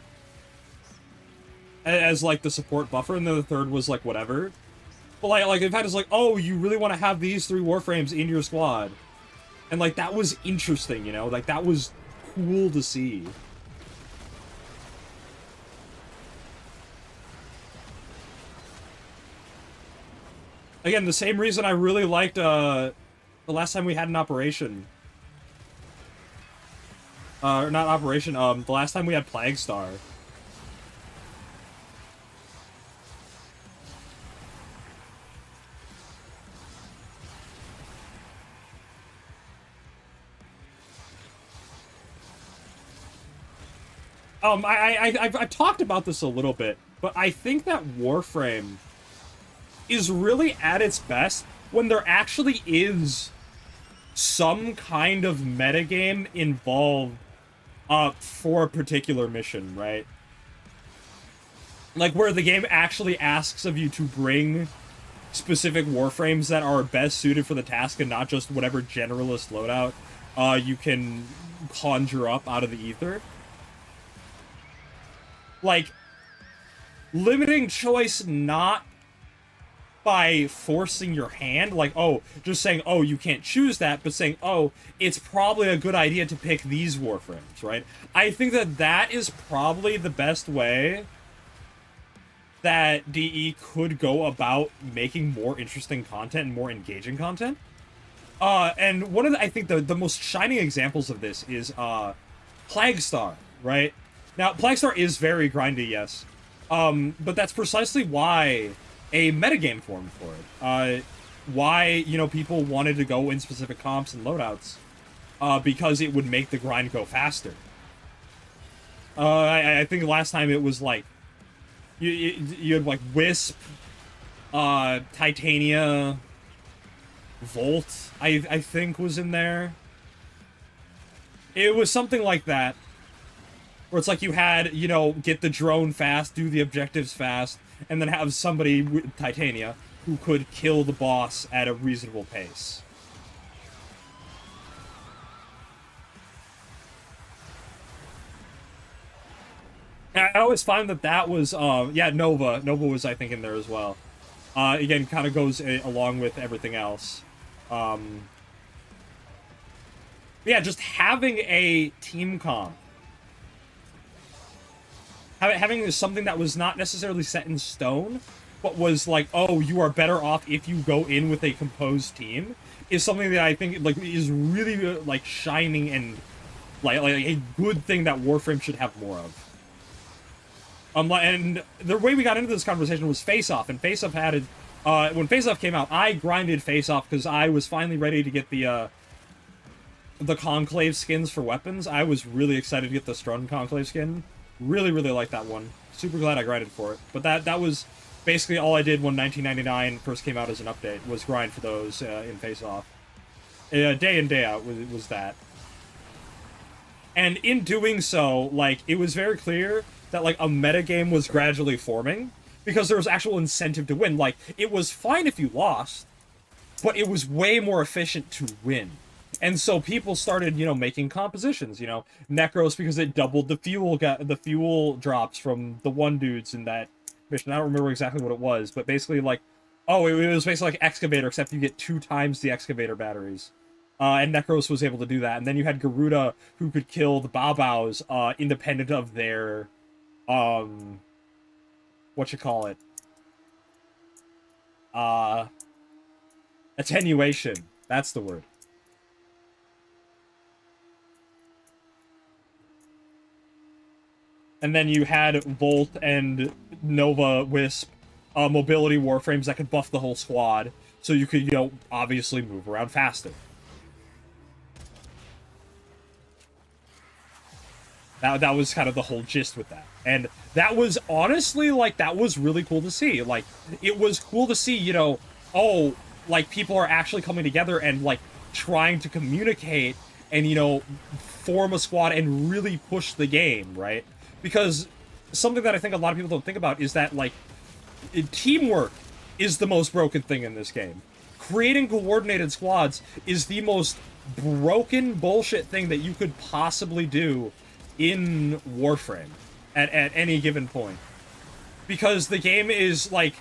As, like, the support buffer, and then the third was, like, whatever. But, like in fact, it's like, oh, you really want to have these 3 Warframes in your squad. And, like, that was interesting, you know? Like, that was cool to see. Again, the same reason I really liked, the last time we had an operation. Not operation, the last time we had Plaguestar. I've talked about this a little bit, but I think that Warframe is really at its best when there actually is some kind of metagame involved for a particular mission, right? Like, where the game actually asks of you to bring specific Warframes that are best suited for the task and not just whatever generalist loadout you can conjure up out of the ether. Like, limiting choice not by forcing your hand, like, oh, just saying, oh, you can't choose that, but saying, oh, it's probably a good idea to pick these Warframes, right? I think that that is probably the best way that DE could go about making more interesting content and more engaging content. And one of the, I think the most shining examples of this is Plaguestar, right? Now, Plaguestar is very grindy, yes. But that's precisely why a metagame formed for it. Why, you know, people wanted to go in specific comps and loadouts. Because it would make the grind go faster. I think last time it was like, you had like Wisp, Titania, Volt, I think was in there. It was something like that. Where it's like you had, you know, get the drone fast, do the objectives fast, and then have somebody with Titania who could kill the boss at a reasonable pace. I always find that that was, yeah, Nova. Nova was, I think, in there as well. Again, kind of goes along with everything else. Yeah, just having a team comp. Having something that was not necessarily set in stone, but was like, oh, you are better off if you go in with a composed team, is something that I think, like, is really, like, shining and, like a good thing that Warframe should have more of. And the way we got into this conversation was Face Off, and Face Off had, when Face Off came out, I grinded Face Off because I was finally ready to get the Conclave skins for weapons. I was really excited to get the Strun Conclave skin. Really, really like that one. Super glad I grinded for it. But that was basically all I did when 1999 first came out as an update, was grind for those in Face Off. Day in, day out was that. And in doing so, like, it was very clear that, like, a metagame was gradually forming, because there was actual incentive to win. Like, it was fine if you lost, but it was way more efficient to win. And so people started, you know, making compositions, you know, Necros, because it doubled the fuel drops from the one dudes in that mission. I don't remember exactly what it was, but basically, like, oh, it was basically like Excavator, except you get 2 times the Excavator batteries. And Necros was able to do that. And then you had Garuda, who could kill the Baobaos, independent of their, whatchamacallit? Attenuation. That's the word. And then you had Volt and Nova Wisp, mobility warframes that could buff the whole squad, so you could, you know, obviously move around faster. That was kind of the whole gist with that. And that was honestly, like, that was really cool to see. Like, it was cool to see, you know, oh, like, people are actually coming together and, like, trying to communicate and, you know, form a squad and really push the game, right? Because something that I think a lot of people don't think about is that, like, teamwork is the most broken thing in this game. Creating coordinated squads is the most broken bullshit thing that you could possibly do in Warframe at any given point. Because the game is, like,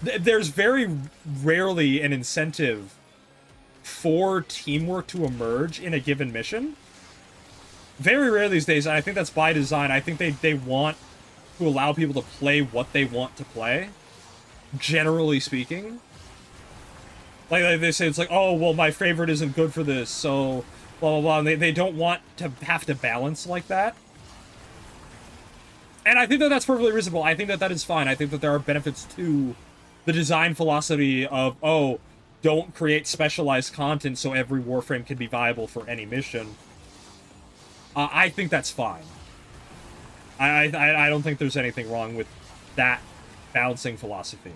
there's very rarely an incentive for teamwork to emerge in a given mission. Very rare these days, and I think that's by design. I think they want to allow people to play what they want to play, generally speaking. Like they say, it's like, oh, well, my favorite isn't good for this, so blah, blah, blah. And they don't want to have to balance like that. And I think that that's perfectly reasonable. I think that that is fine. I think that there are benefits to the design philosophy of, oh, don't create specialized content so every Warframe can be viable for any mission. I think that's fine. I don't think there's anything wrong with that balancing philosophy.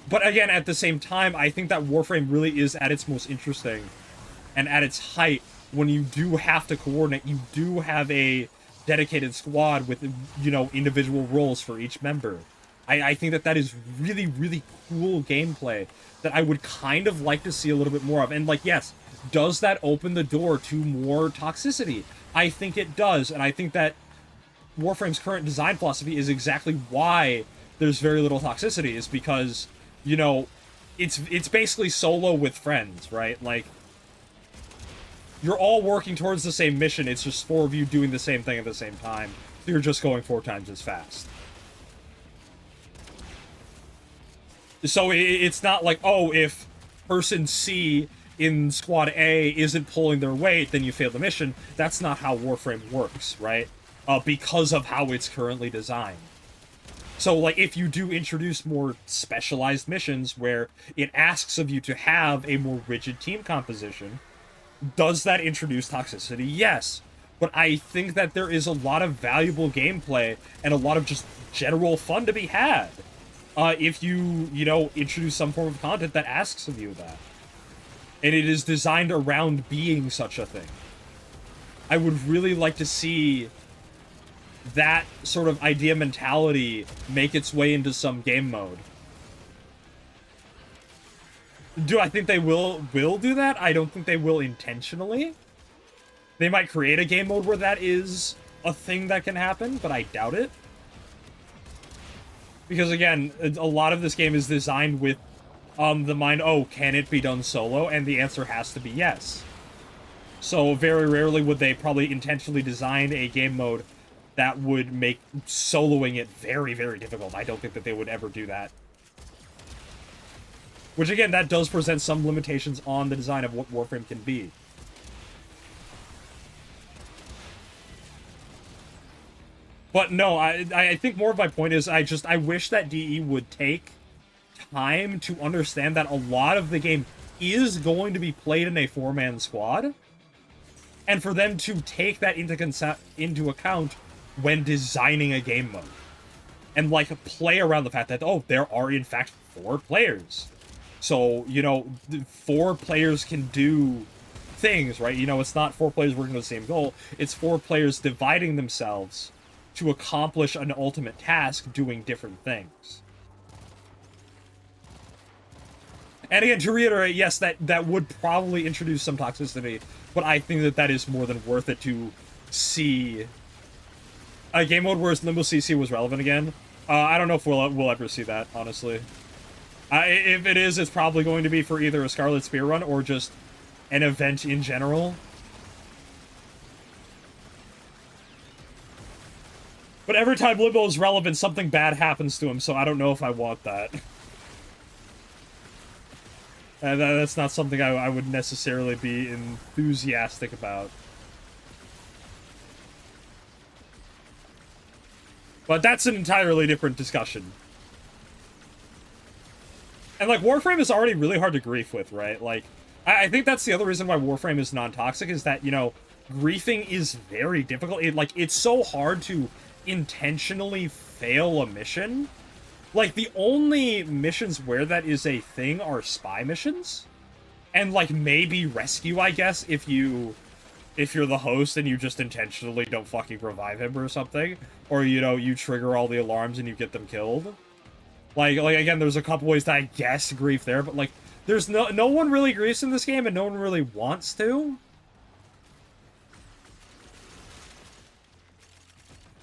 But again, at the same time, I think that Warframe really is at its most interesting and at its height when you do have to coordinate. You do have a dedicated squad with, you know, individual roles for each member. I think that that is really, really cool gameplay that I would kind of like to see a little bit more of. And, like, yes, does that open the door to more toxicity? I think it does, and I think that Warframe's current design philosophy is exactly why there's very little toxicity, is because, you know, it's basically solo with friends, right? Like, you're all working towards the same mission, it's just 4 of you doing the same thing at the same time. You're just going 4 times as fast. So it's not like, oh, if person C in Squad A isn't pulling their weight, then you fail the mission. That's not how Warframe works, right? Because of how it's currently designed. So, like, if you do introduce more specialized missions where it asks of you to have a more rigid team composition, does that introduce toxicity? Yes. But I think that there is a lot of valuable gameplay and a lot of just general fun to be had. If you know, introduce some form of content that asks of you that. And it is designed around being such a thing. I would really like to see that sort of idea mentality make its way into some game mode. Do I think they will do that? I don't think they will intentionally. They might create a game mode where that is a thing that can happen, but I doubt it. Because, again, a lot of this game is designed with the mind, oh, can it be done solo? And the answer has to be yes. So very rarely would they probably intentionally design a game mode that would make soloing it very, very difficult. I don't think that they would ever do that. Which, again, that does present some limitations on the design of what Warframe can be. But no, I think more of my point is I wish that DE would take time to understand that a lot of the game is going to be played in a 4-man squad, and for them to take that into account when designing a game mode. And, like, play around the fact that, oh, there are, in fact, 4 players. So, you know, 4 players can do things, right? You know, it's not 4 players working on the same goal. It's 4 players dividing themselves to accomplish an ultimate task doing different things. And again, to reiterate, yes, that would probably introduce some toxicity, but I think that that is more than worth it to see a game mode where Limbo CC was relevant again. I don't know if we'll ever see that, honestly. If it is, it's probably going to be for either a Scarlet Spear run or just an event in general. But every time Limbo is relevant, something bad happens to him, so I don't know if I want that. That's not something I would necessarily be enthusiastic about. But that's an entirely different discussion. And, like, Warframe is already really hard to grief with, right? Like, I think that's the other reason why Warframe is non-toxic, is that, you know, griefing is very difficult. It's so hard to intentionally fail a mission. Like, the only missions where that is a thing are spy missions. And, like, maybe rescue, I guess, if you're the host and you just intentionally don't fucking revive him or something. Or, you know, you trigger all the alarms and you get them killed. Like again, there's a couple ways that I guess grief there, but, like, there's no one really griefs in this game, and no one really wants to.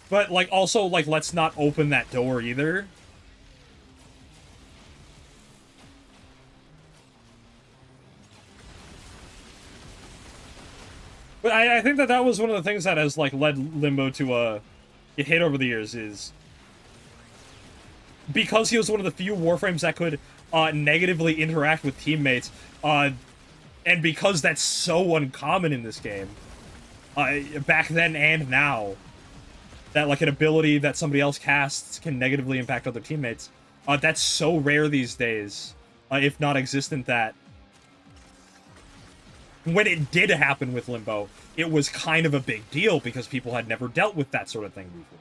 But, like, also, like, let's not open that door either. But I think that was one of the things that has, like, led Limbo to get hit over the years, is because he was one of the few Warframes that could negatively interact with teammates, and because that's so uncommon in this game, back then and now, that, like, an ability that somebody else casts can negatively impact other teammates, that's so rare these days, if not existent, that when it did happen with Limbo, it was kind of a big deal because people had never dealt with that sort of thing before.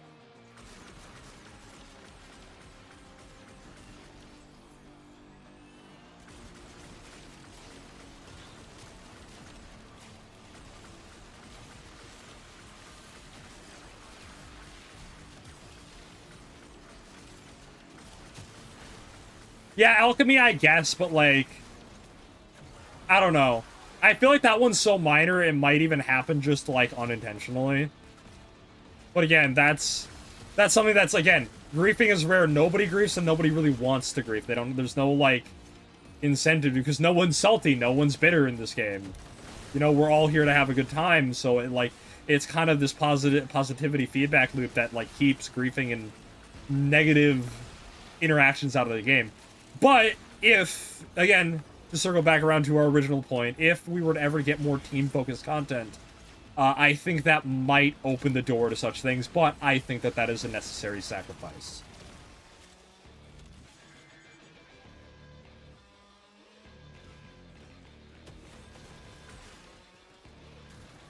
Yeah, alchemy, I guess, but, like, I don't know. I feel like that one's so minor, it might even happen just, like, unintentionally. But again, that's something that's, again, griefing is rare. Nobody griefs and nobody really wants to grief. There's no, like, incentive, because no one's salty, no one's bitter in this game. You know, we're all here to have a good time, so, it's kind of this positivity feedback loop that, like, keeps griefing and negative interactions out of the game. But if, again, to circle back around to our original point, if we were to ever get more team-focused content, I think that might open the door to such things, but I think that is a necessary sacrifice.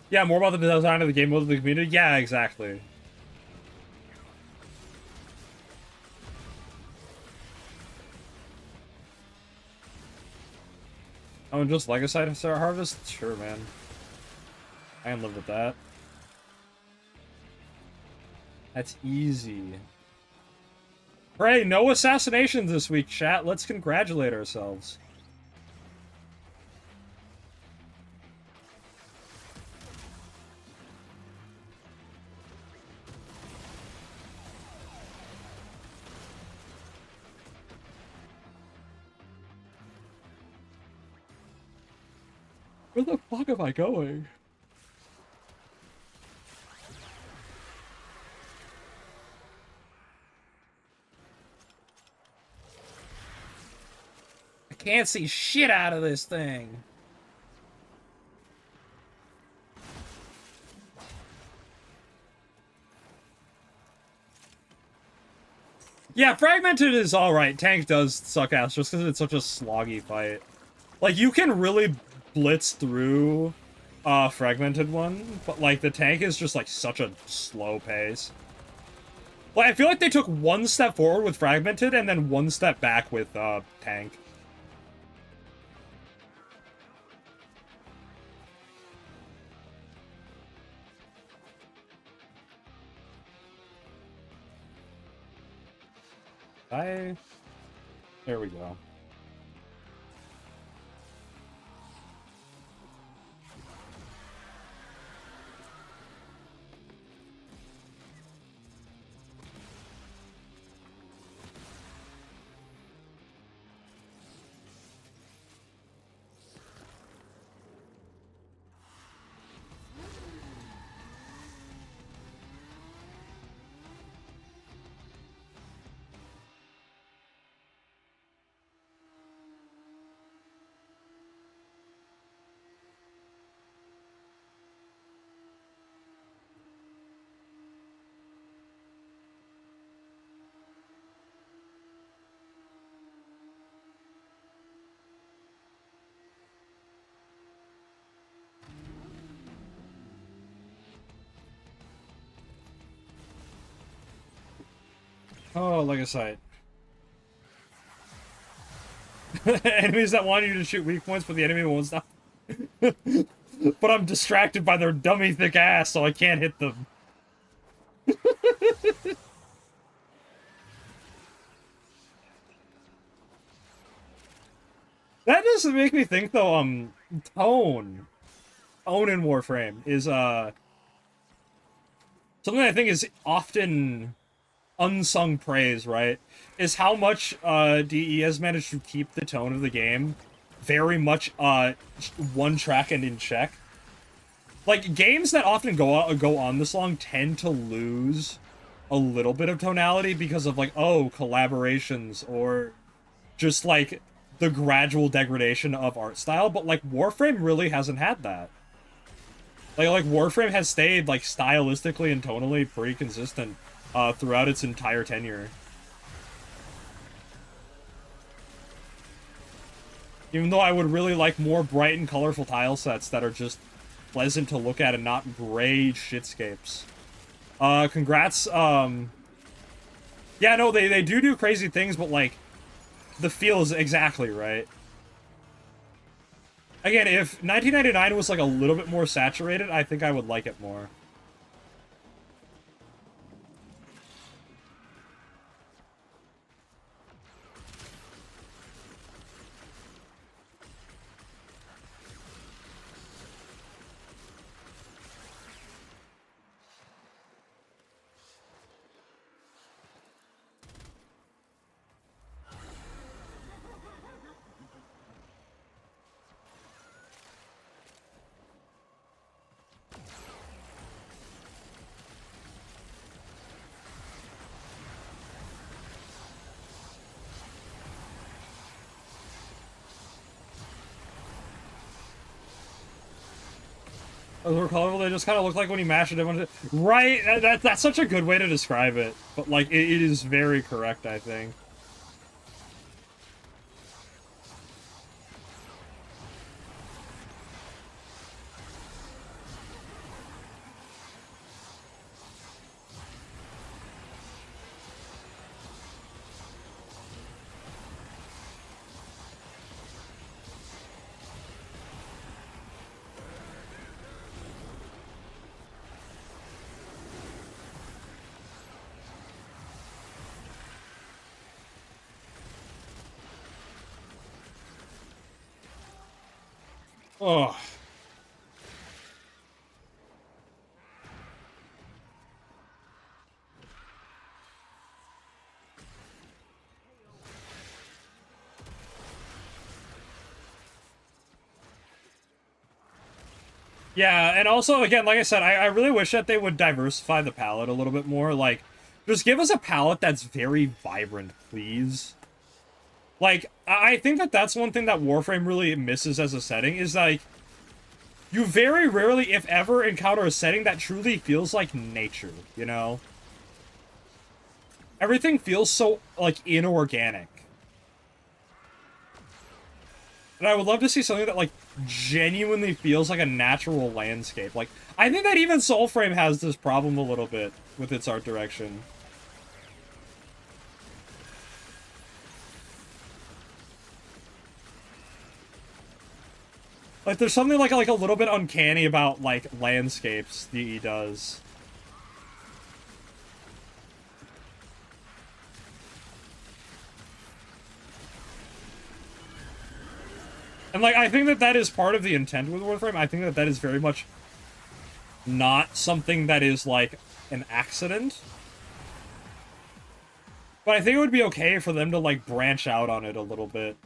Yeah, more about the design of the game mode of the community? Yeah, exactly. Oh, and just Legacy Star Harvest? Sure, man. I can live with that. That's easy. Hooray, no assassinations this week, chat. Let's congratulate ourselves. Where the fuck am I going? I can't see shit out of this thing. Yeah, Fragmented is alright. Tank does suck ass just because it's such a sloggy fight. Like, you can really blitz through Fragmented one, but, like, the tank is just, like, such a slow pace. Like, I feel like they took one step forward with Fragmented and then one step back with tank. There we go. Oh, like I said. Enemies that want you to shoot weak points, but the enemy won't stop. But I'm distracted by their dummy thick ass, so I can't hit them. That doesn't make me think, though, Tone in Warframe is, something I think is often unsung praise, right? Is how much, DE has managed to keep the tone of the game very much, one track and in check. Like, games that often go on this long tend to lose a little bit of tonality because of, like, oh, collaborations, or just, like, the gradual degradation of art style, but, like, Warframe really hasn't had that. Like Warframe has stayed, like, stylistically and tonally pretty consistent, throughout its entire tenure. Even though I would really like more bright and colorful tile sets that are just pleasant to look at and not gray shitscapes. Congrats, yeah, no, they do crazy things, but, like, the feel is exactly right. Again, if 1999 was, like, a little bit more saturated, I think I would like it more. Those were colorful, they just kind of look like when you mash it. Right? That's such a good way to describe it. But, like, it is very correct, I think. Oh. Yeah, and also, again, like I said, I really wish that they would diversify the palette a little bit more. Like, just give us a palette that's very vibrant, please. Like, I think that that's one thing that Warframe really misses as a setting, is, like, you very rarely, if ever, encounter a setting that truly feels like nature, you know? Everything feels so, like, inorganic. And I would love to see something that, like, genuinely feels like a natural landscape. Like, I think that even Soulframe has this problem a little bit with its art direction. Like, there's something like a little bit uncanny about, like, landscapes DE does. And, like, I think that that is part of the intent with Warframe. I think that that is very much not something that is, like, an accident. But I think it would be okay for them to, like, branch out on it a little bit.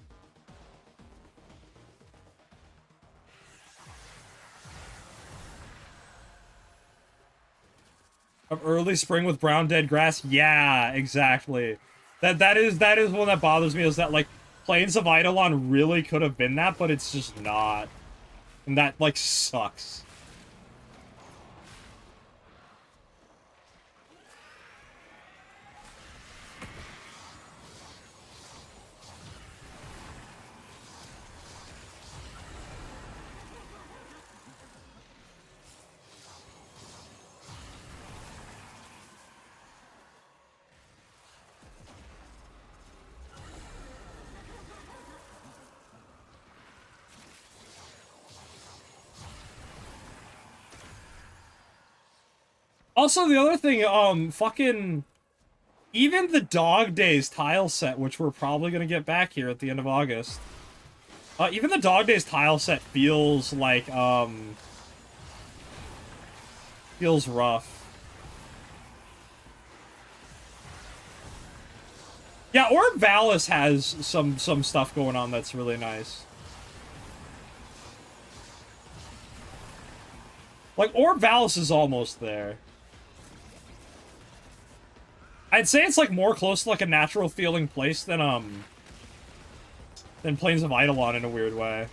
Of early spring with brown dead grass? Yeah, exactly. That is one that bothers me, is that, like, Plains of Eidolon really could have been that, but it's just not. And that, like, sucks. Also, the other thing, fucking... Even the Dog Days tile set, which we're probably gonna get back here at the end of August. Even the Dog Days tile set feels like, feels rough. Yeah, Orb Valis has some stuff going on that's really nice. Like, Orb Valis is almost there. I'd say it's, like, more close to, like, a natural feeling place than Plains of Eidolon in a weird way.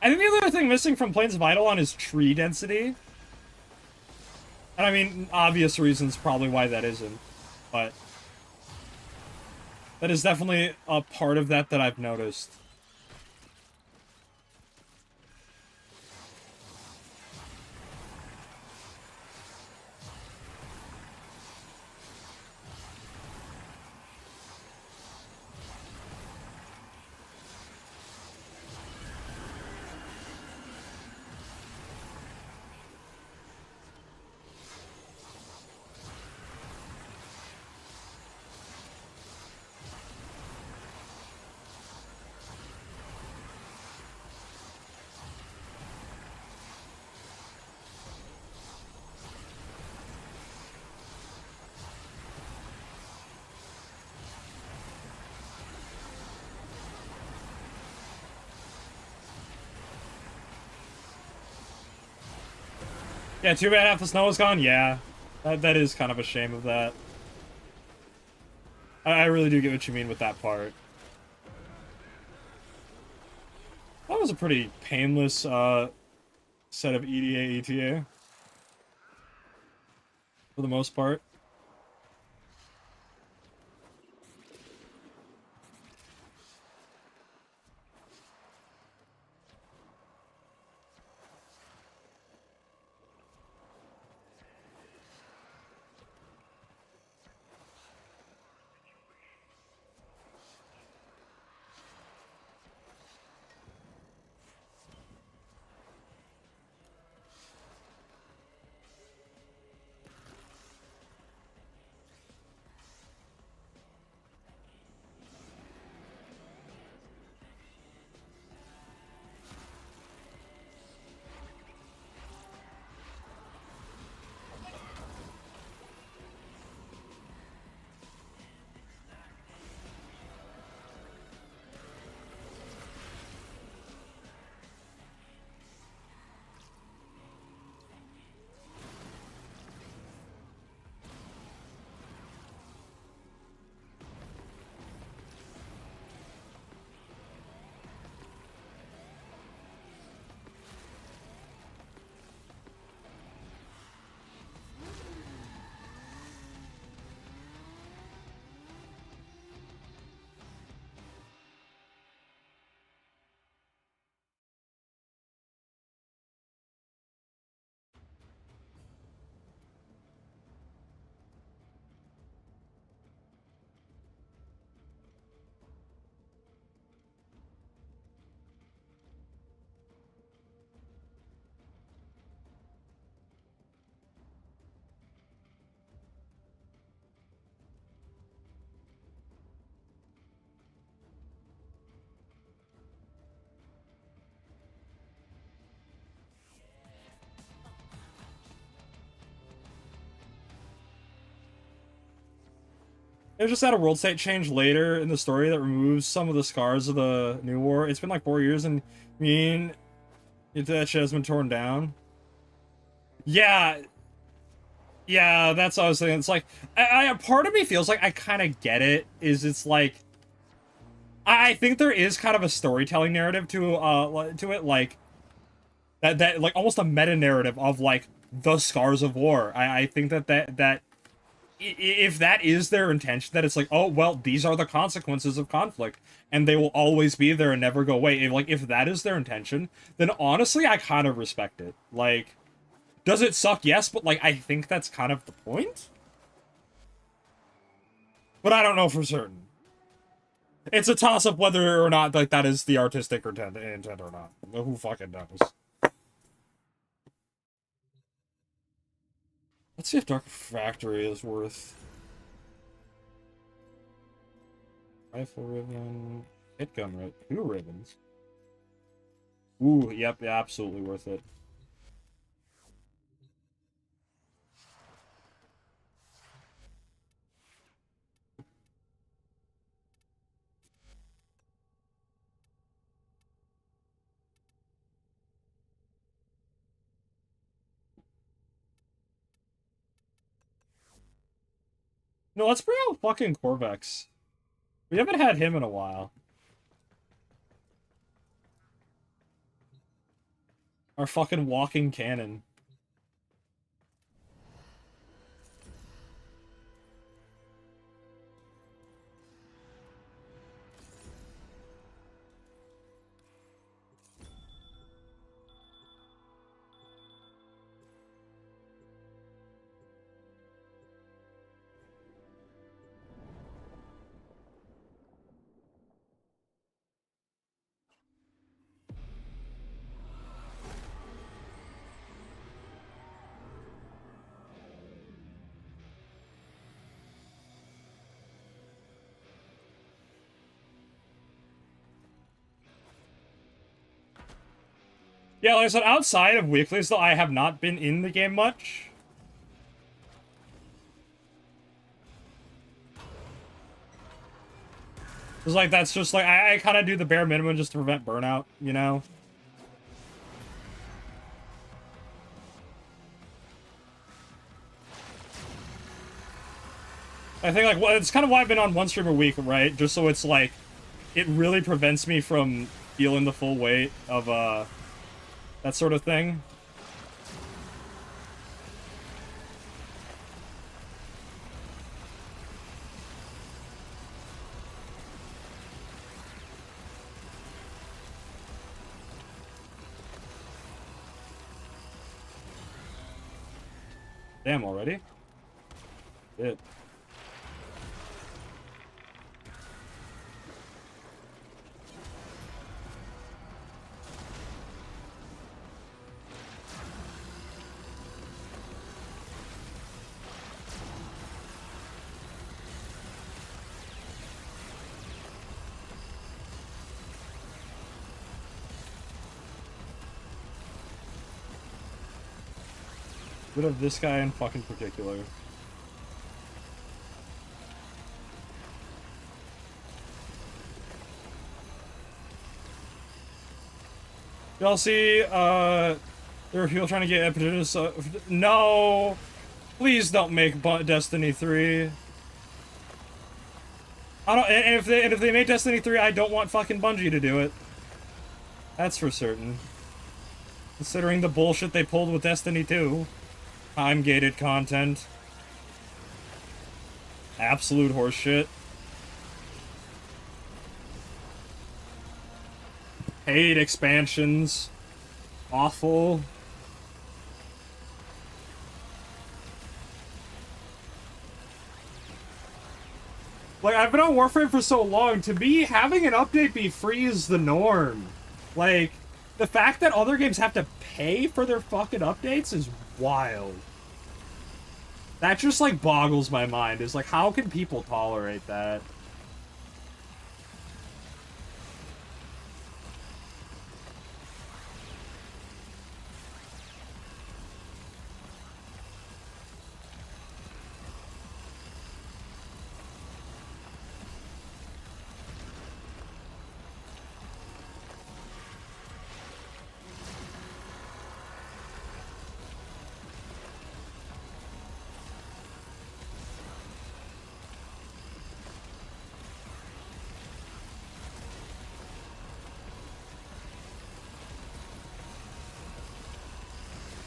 I think the other thing missing from Plains of Eidolon is tree density. And I mean, obvious reasons probably why that isn't, but that is definitely a part of that that I've noticed. Yeah, too bad half the snow is gone. Yeah, that is kind of a shame of that. I really do get what you mean with that part. That was a pretty painless, set of EDA, ETA. For the most part. They just had a world state change later in the story that removes some of the scars of the New War. It's been like 4 years, and that shit has been torn down. Yeah, yeah, that's what I was saying. It's like, part of me feels like I kind of get it. It's like, I think there is kind of a storytelling narrative to it, like that like almost a meta narrative of like the scars of war. I think that if that is their intention, that it's like, oh well, these are the consequences of conflict, and they will always be there and never go away. If that is their intention, then honestly, I kind of respect it. Like, does it suck? Yes, but like I think that's kind of the point. But I don't know for certain. It's a toss-up whether or not like that is the artistic intent or not. Who fucking knows? Let's see if Dark Factory is worth. Rifle ribbon, hit gun, right? 2 ribbons. Ooh, yep, yeah, absolutely worth it. No, let's bring out fucking Corvex. We haven't had him in a while. Our fucking walking cannon. Yeah, like I said, outside of weeklies, though, I have not been in the game much. It's like, that's just like, I kind of do the bare minimum just to prevent burnout, you know? I think, like, well, it's kind of why I've been on one stream a week, right? Just so it's like, it really prevents me from feeling the full weight of, that sort of thing. Damn, already? Shit. Rid of this guy in fucking particular. Y'all see, there are people trying to get Epidemius. No! Please don't make Destiny 3. I don't, and if they make Destiny 3, I don't want fucking Bungie to do it. That's for certain. Considering the bullshit they pulled with Destiny 2. Time-gated content. Absolute horseshit. Paid expansions. Awful. Like, I've been on Warframe for so long, to me, having an update be free is the norm. Like, the fact that other games have to pay for their fucking updates is wild. That just, like, boggles my mind. Is like, how can people tolerate that?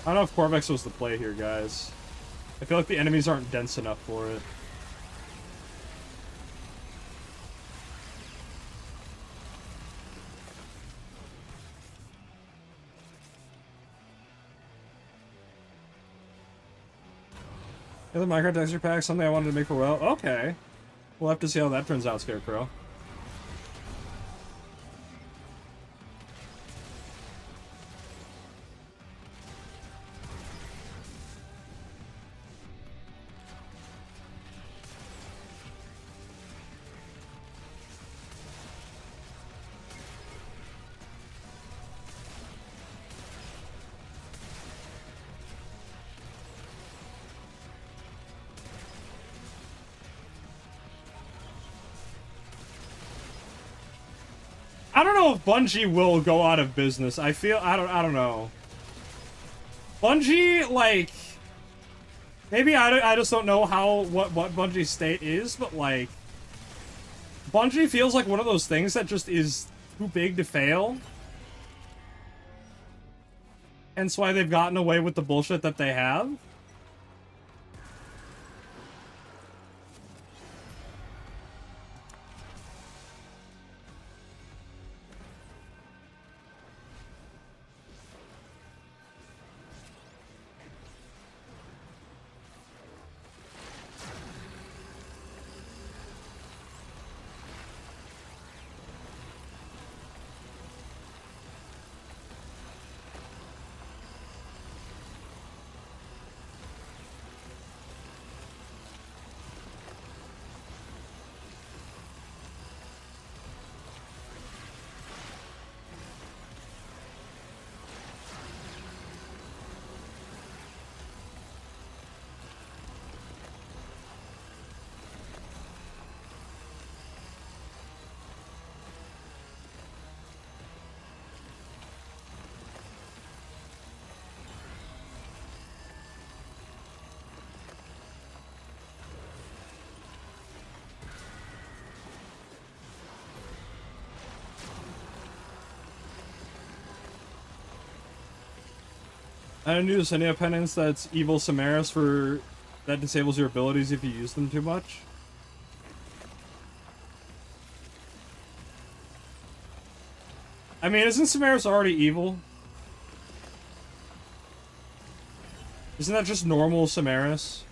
I don't know if Corvex was the play here, guys. I feel like the enemies aren't dense enough for it. Yeah, the Minecraft texture pack, something I wanted to make for a while. Okay. We'll have to see how that turns out, Scarecrow. I don't know if Bungie will go out of business. I don't know. Bungie, like, maybe I just don't know what Bungie's state is, but like, Bungie feels like one of those things that just is too big to fail. Hence why they've gotten away with the bullshit that they have. I don't use any penance that's evil Samaris for that disables your abilities if you use them too much. I mean, isn't Samaris already evil? Isn't that just normal Samaris?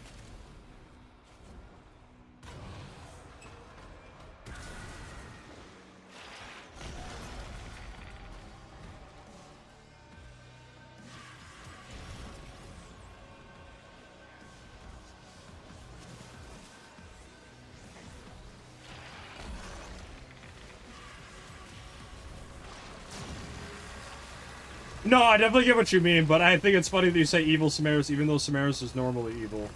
No, I definitely get what you mean, but I think it's funny that you say evil Samaris, even though Samaris is normally evil.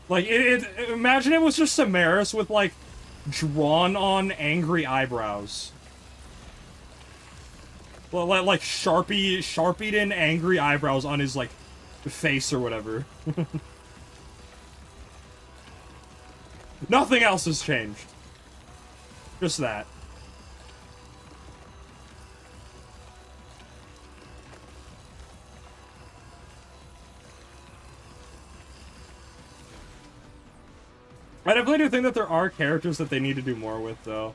Like, imagine it was just Samaris with, like, drawn-on angry eyebrows. Well, like, sharpied-in angry eyebrows on his, like, face or whatever. Nothing else has changed. Just that. I definitely do think that there are characters that they need to do more with, though.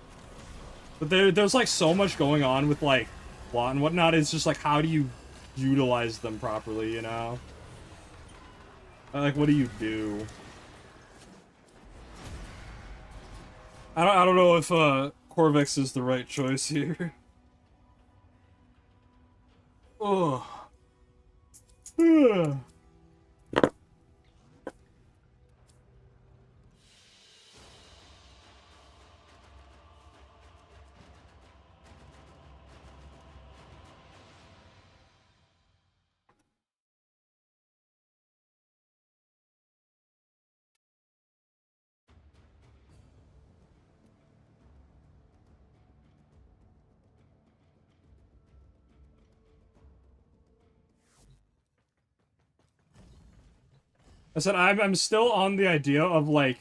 But there's, like, so much going on with, like, plot and whatnot. It's just, like, how do you utilize them properly, you know? Like, what do you do? I don't know if, Corvex is the right choice here. Oh. I said I'm still on the idea of, like,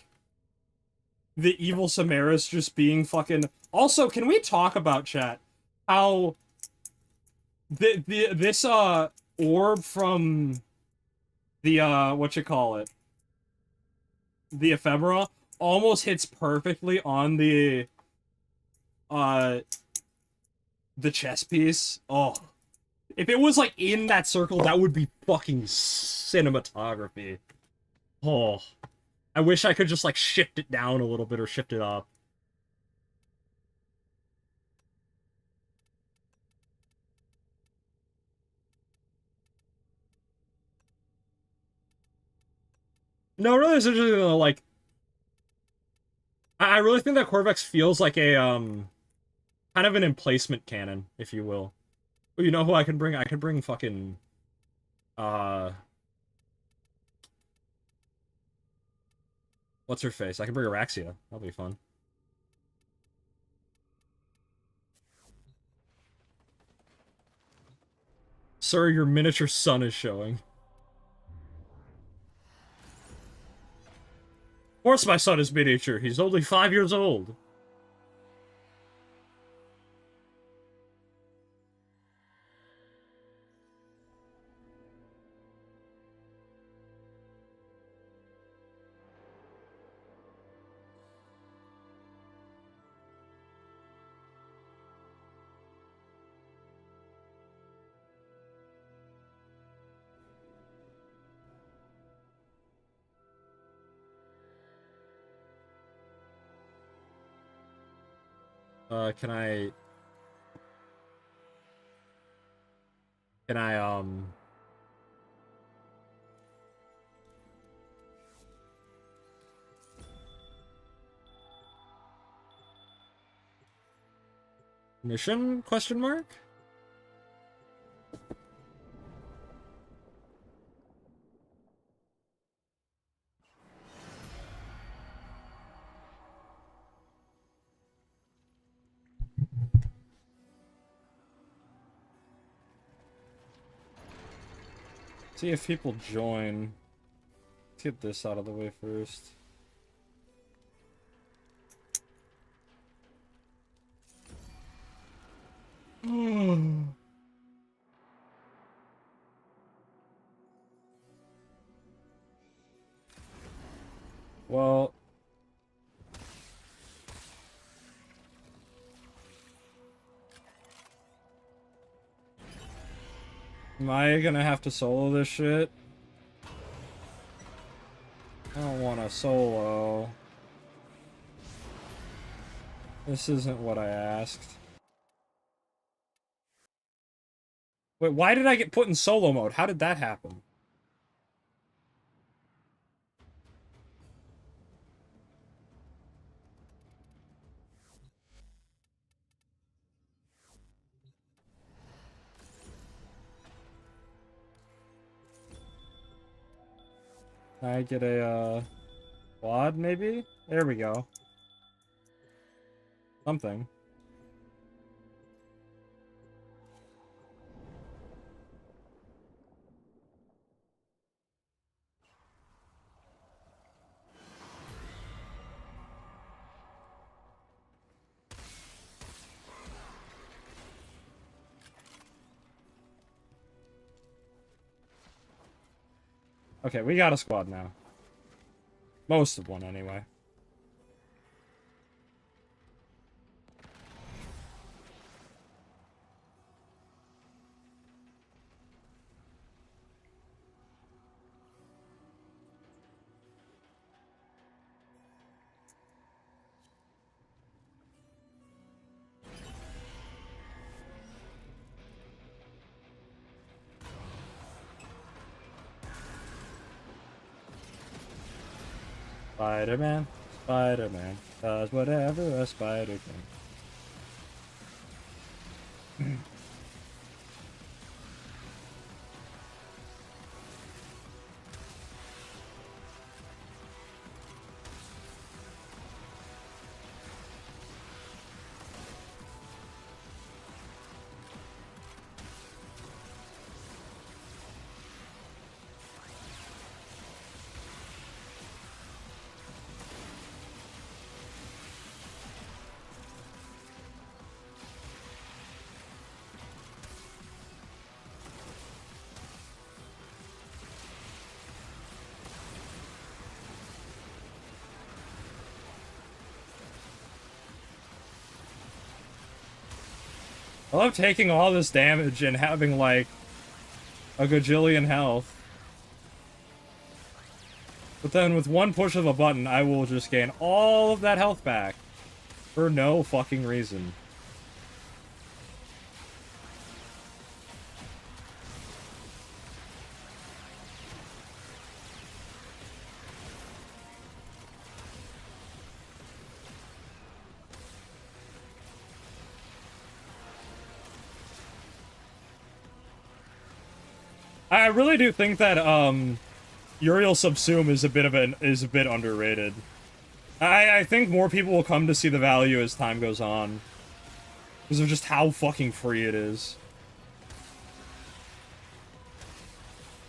the evil Samaris just being fucking... Also, can we talk about, chat, how this orb from the what you call it, the ephemera, almost hits perfectly on uh the chess piece. Oh, if it was like in that circle, that would be fucking cinematography. Oh, I wish I could just like shift it down a little bit or shift it up. No, really, it's interesting though, like, I really think that Corvex feels like a, kind of an emplacement cannon, if you will. You know who I can bring? I can bring fucking, uh... what's her face? I can bring Araxia. That'll be fun. Sir, your miniature son is showing. Of course my son is miniature. He's only 5 years old. Can I... Can I, Mission? Question mark? See if people join. Let's get this out of the way first. Well... Am I gonna have to solo this shit? I don't want to solo. This isn't what I asked. Wait, why did I get put in solo mode? How did that happen? Can I get a, quad, maybe? There we go. Something. Okay, we got a squad now. Most of one, anyway. Spider-Man, Spider-Man, does whatever a spider can. I love taking all this damage and having, like, a gajillion health. But then with one push of a button, I will just gain all of that health back. For no fucking reason. I really do think that, Uriel Subsume is a bit underrated. I think more people will come to see the value as time goes on. Because of just how fucking free it is.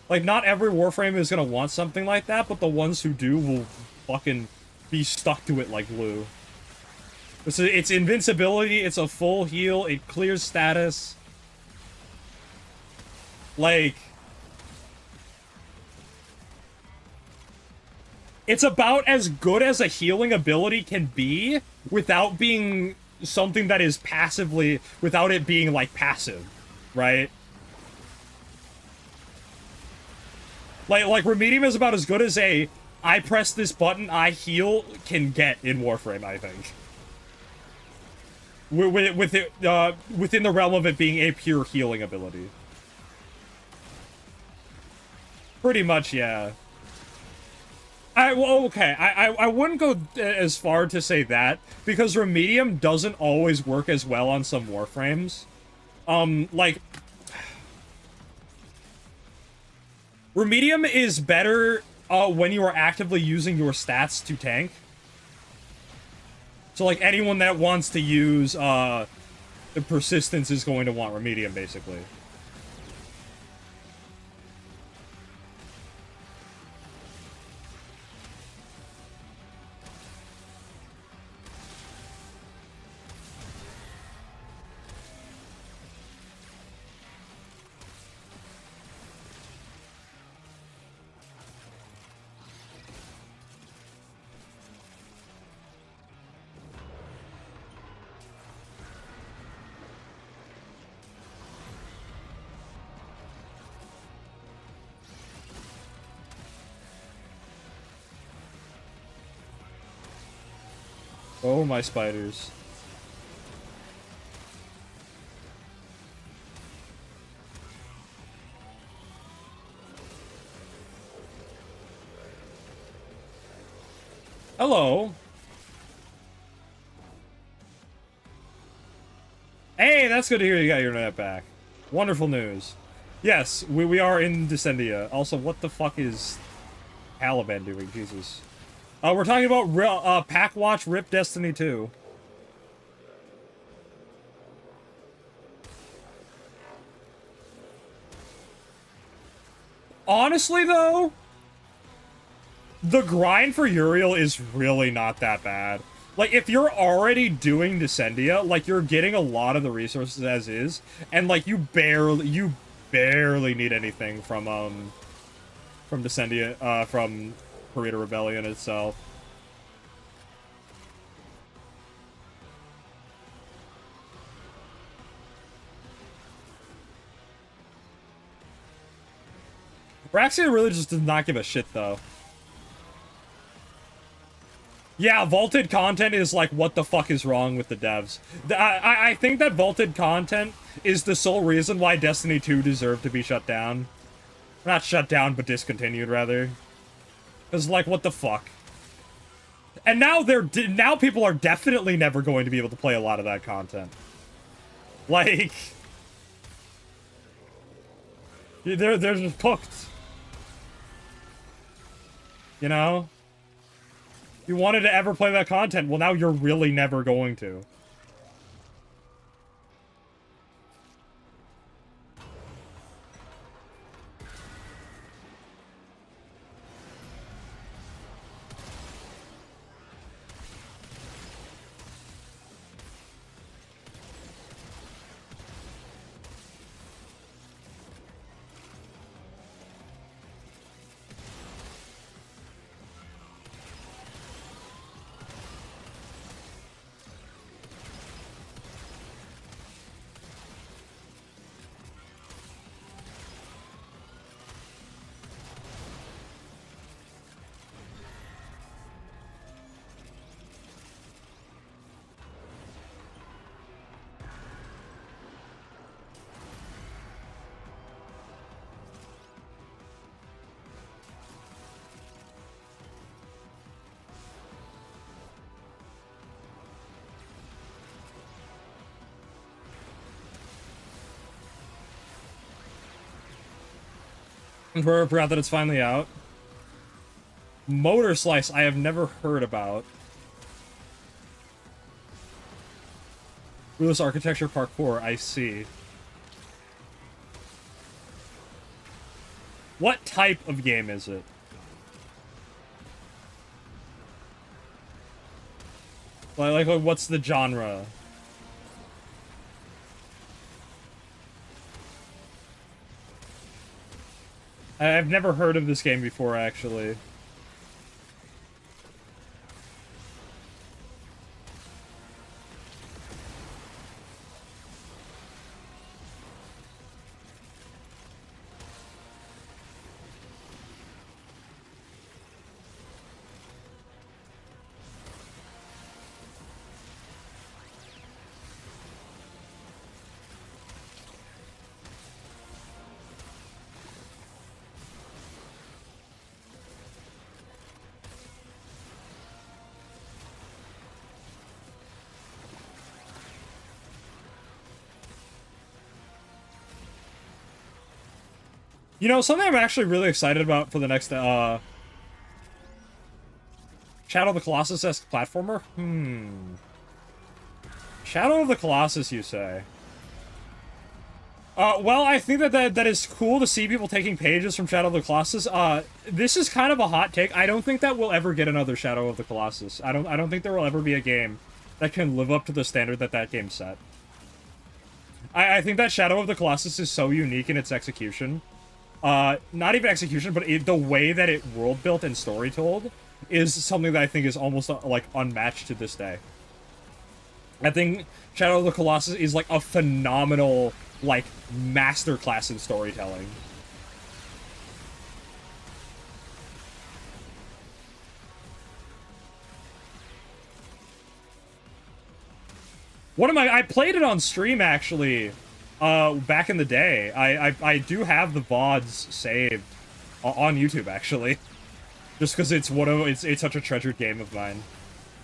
Like, not every Warframe is gonna want something like that, but the ones who do will fucking be stuck to it like glue. It's invincibility, it's a full heal, it clears status. Like... It's about as good as a healing ability can be without being something that is passively... Without it being, like, passive, right? Like Remedium is about as good as a I press this button, I heal can get in Warframe, I think. With it, within the realm of it being a pure healing ability. Pretty much, yeah. I wouldn't go as far to say that, because Remedium doesn't always work as well on some Warframes. Like... Remedium is better, when you are actively using your stats to tank. So, like, anyone that wants to use, the Persistence is going to want Remedium, basically. Oh, my spiders. Hello. Hey, that's good to hear you got your net back. Wonderful news. Yes, we are in Descendia. Also, what the fuck is Caliban doing? Jesus. We're talking about Packwatch Rip Destiny 2. Honestly, though, the grind for Uriel is really not that bad. Like, if you're already doing Descendia, like, you're getting a lot of the resources as is, and, like, you barely need anything from Descendia, from Creator Rebellion itself. Raxia really just does not give a shit, though. Yeah, vaulted content is like, what the fuck is wrong with the devs? I think that vaulted content is the sole reason why Destiny 2 deserved to be shut down. Not shut down, but discontinued, rather. Because, like, what the fuck? And now now people are definitely never going to be able to play a lot of that content. Like... They're just cooked. You know? You wanted to ever play that content, well, now you're really never going to. Forgot that it's finally out. Motor Slice, I have never heard about. Ruleless Architecture Parkour, I see. What type of game is it? Like what's the genre? I've never heard of this game before, actually. You know, something I'm actually really excited about for the next, Shadow of the Colossus-esque platformer? Shadow of the Colossus, you say? Well, I think that is cool to see people taking pages from Shadow of the Colossus. This is kind of a hot take. I don't think that we'll ever get another Shadow of the Colossus. I don't think there will ever be a game that can live up to the standard that game set. I think that Shadow of the Colossus is so unique in its execution. Not even execution, but the way that it world built and story told is something that I think is almost, like, unmatched to this day. I think Shadow of the Colossus is, like, a phenomenal, like, masterclass in storytelling. I played it on stream, actually. Back in the day. I do have the VODs saved on YouTube, actually. Just because it's it's such a treasured game of mine.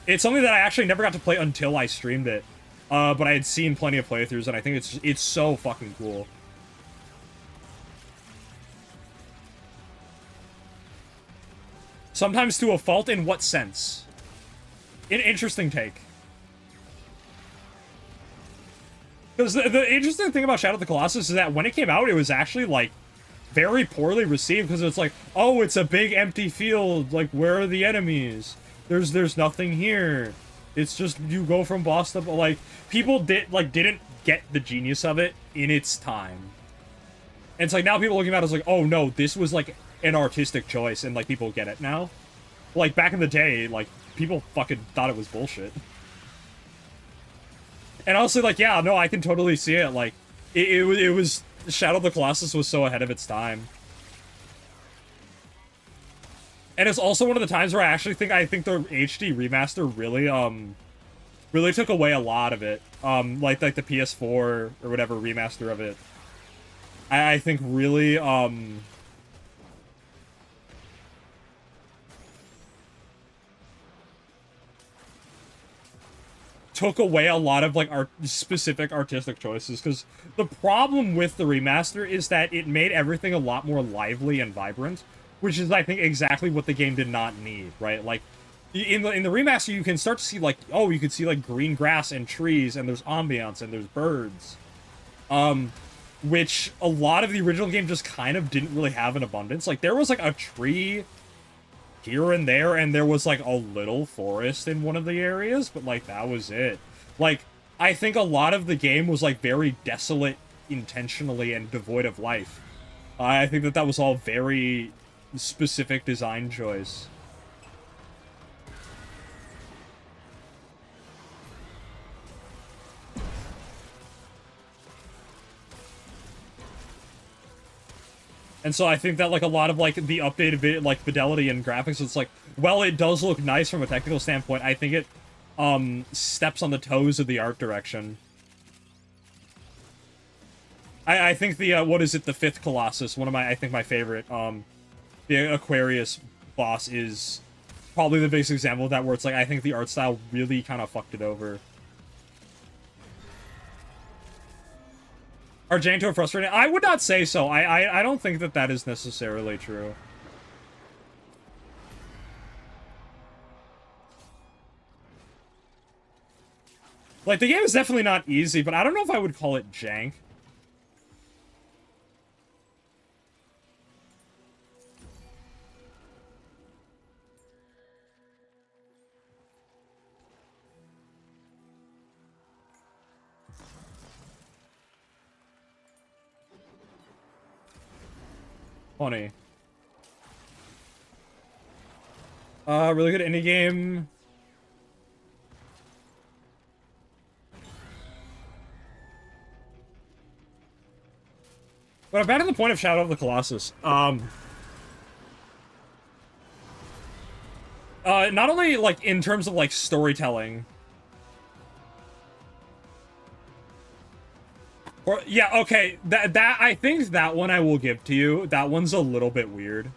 It's something that I actually never got to play until I streamed it. But I had seen plenty of playthroughs, and I think it's so fucking cool. Sometimes to a fault, in what sense? An interesting take. Because the interesting thing about Shadow of the Colossus is that when it came out, it was actually, like, very poorly received, because it's like, oh, it's a big empty field, like, where are the enemies? There's nothing here. It's just, you go from boss to, like, people didn't get the genius of it in its time. And it's like, now people looking at it as like, oh no, this was, like, an artistic choice, and, like, people get it now. Like, back in the day, like, people fucking thought it was bullshit. And also, like, yeah, no, I can totally see it. Like, it was Shadow of the Colossus was so ahead of its time. And it's also one of the times where I think the HD remaster really took away a lot of it. Like the PS4 or whatever remaster of it. I think really, took away a lot of, like, specific artistic choices, because the problem with the remaster is that it made everything a lot more lively and vibrant, which is, I think, exactly what the game did not need, right? Like, in the remaster, you can start to see, like, oh, you can see, like, green grass and trees, and there's ambiance, and there's birds. Which a lot of the original game just kind of didn't really have in abundance. Like, there was, like, a tree here and there was, like, a little forest in one of the areas, but, like, that was it. Like, I think a lot of the game was, like, very desolate intentionally and devoid of life. I think that was all very specific design choice. And so I think that, like, a lot of, like, the updated like fidelity and graphics, it's like, well, it does look nice from a technical standpoint. I think it steps on the toes of the art direction. I think the what is it, the 5th Colossus, one of my favorite, the Aquarius boss is probably the biggest example of that, where it's like, I think the art style really kind of fucked it over. Argento frustrating? I would not say so. I don't think that that is necessarily true. Like, the game is definitely not easy, but I don't know if I would call it jank. Funny. Really good indie game. But I'm back to the point of Shadow of the Colossus. Not only, like, in terms of, like, storytelling. Or, yeah, okay, I think that one I will give to you. That one's a little bit weird.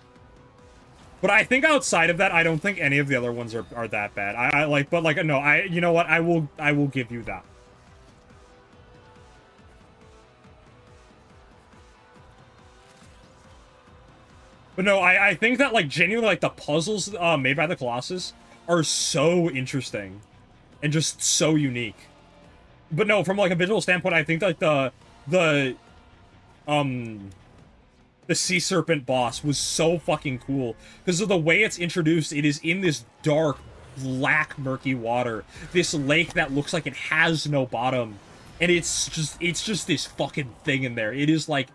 But I think outside of that, I don't think any of the other ones are that bad. I like, but, like, no, you know what, I will give you that. But no, I think that, like, genuinely, like, the puzzles made by the Colossus are so interesting and just so unique. But no, from, like, a visual standpoint, I think, like, the sea serpent boss was so fucking cool because of the way it's introduced. It is in this dark, black, murky water, this lake that looks like it has no bottom, and it's just this fucking thing in there. It is, like,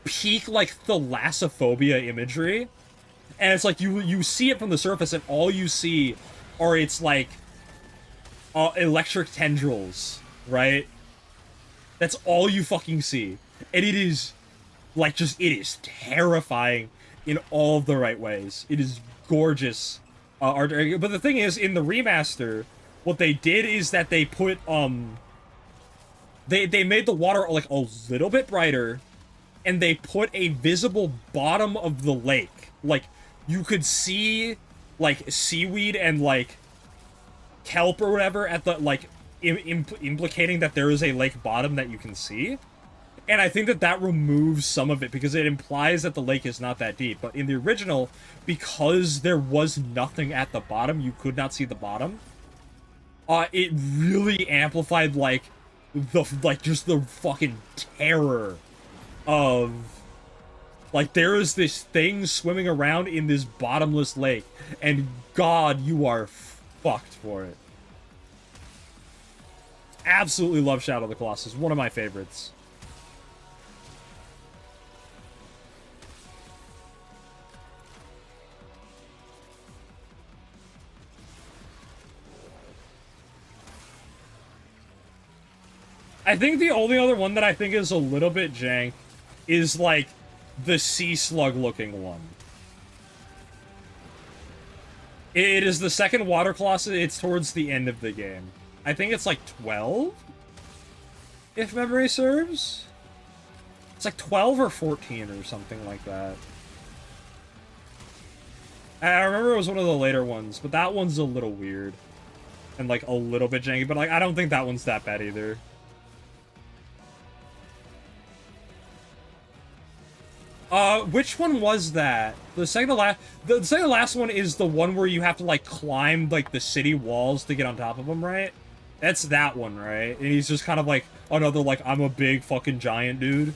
peak, like, thalassophobia imagery, and it's like you see it from the surface and all you see are its, like, electric tendrils, right? That's all you fucking see, and it is, like, just, it is terrifying in all of the right ways. It is gorgeous art. But the thing is, in the remaster, what they did is that they put they made the water, like, a little bit brighter, and they put a visible bottom of the lake. Like, you could see, like, seaweed and, like, kelp or whatever at the, like, implicating that there is a lake bottom that you can see. And I think that that removes some of it because it implies that the lake is not that deep. But in the original, because there was nothing at the bottom, you could not see the bottom. It really amplified, like, just the fucking terror of, like, there is this thing swimming around in this bottomless lake, and God, you are fucked for it. Absolutely love Shadow of the Colossus. One of my favorites. I think the only other one that I think is a little bit jank is, like, the sea slug looking one. It is the second water colossus. It's towards the end of the game. I think it's like 12, if memory serves. It's like 12 or 14 or something like that. I remember it was one of the later ones, but that one's a little weird. And, like, a little bit janky, but, like, I don't think that one's that bad either. Which one was that? The second to last one is the one where you have to, like, climb, like, the city walls to get on top of them, right? That's that one, right? And he's just kind of like another, like, I'm a big fucking giant dude.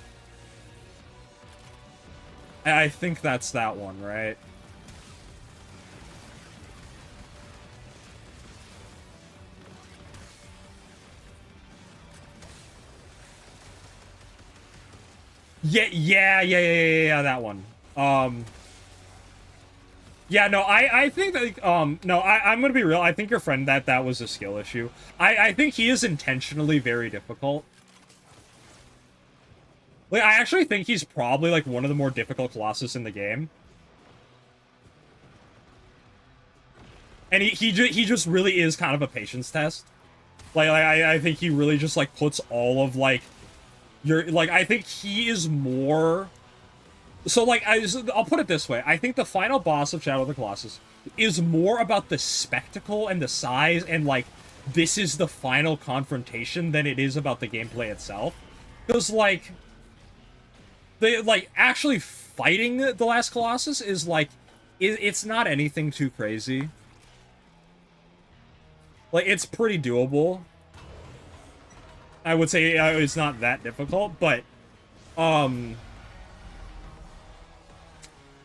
I think that's that one, right? Yeah, that one. Yeah, no, I think that, no, I'm gonna be real. I think your friend, that was a skill issue. I think he is intentionally very difficult. Like, I actually think he's probably, like, one of the more difficult Colossus in the game. And he just really is kind of a patience test. Like I think he really just, like, puts all of, like, like, I think he is more... So, like, I'll put it this way. I think the final boss of Shadow of the Colossus is more about the spectacle and the size and, like, this is the final confrontation than it is about the gameplay itself. Because, like, they like actually fighting the last Colossus is like it's not anything too crazy. Like it's pretty doable. I would say it's not that difficult, but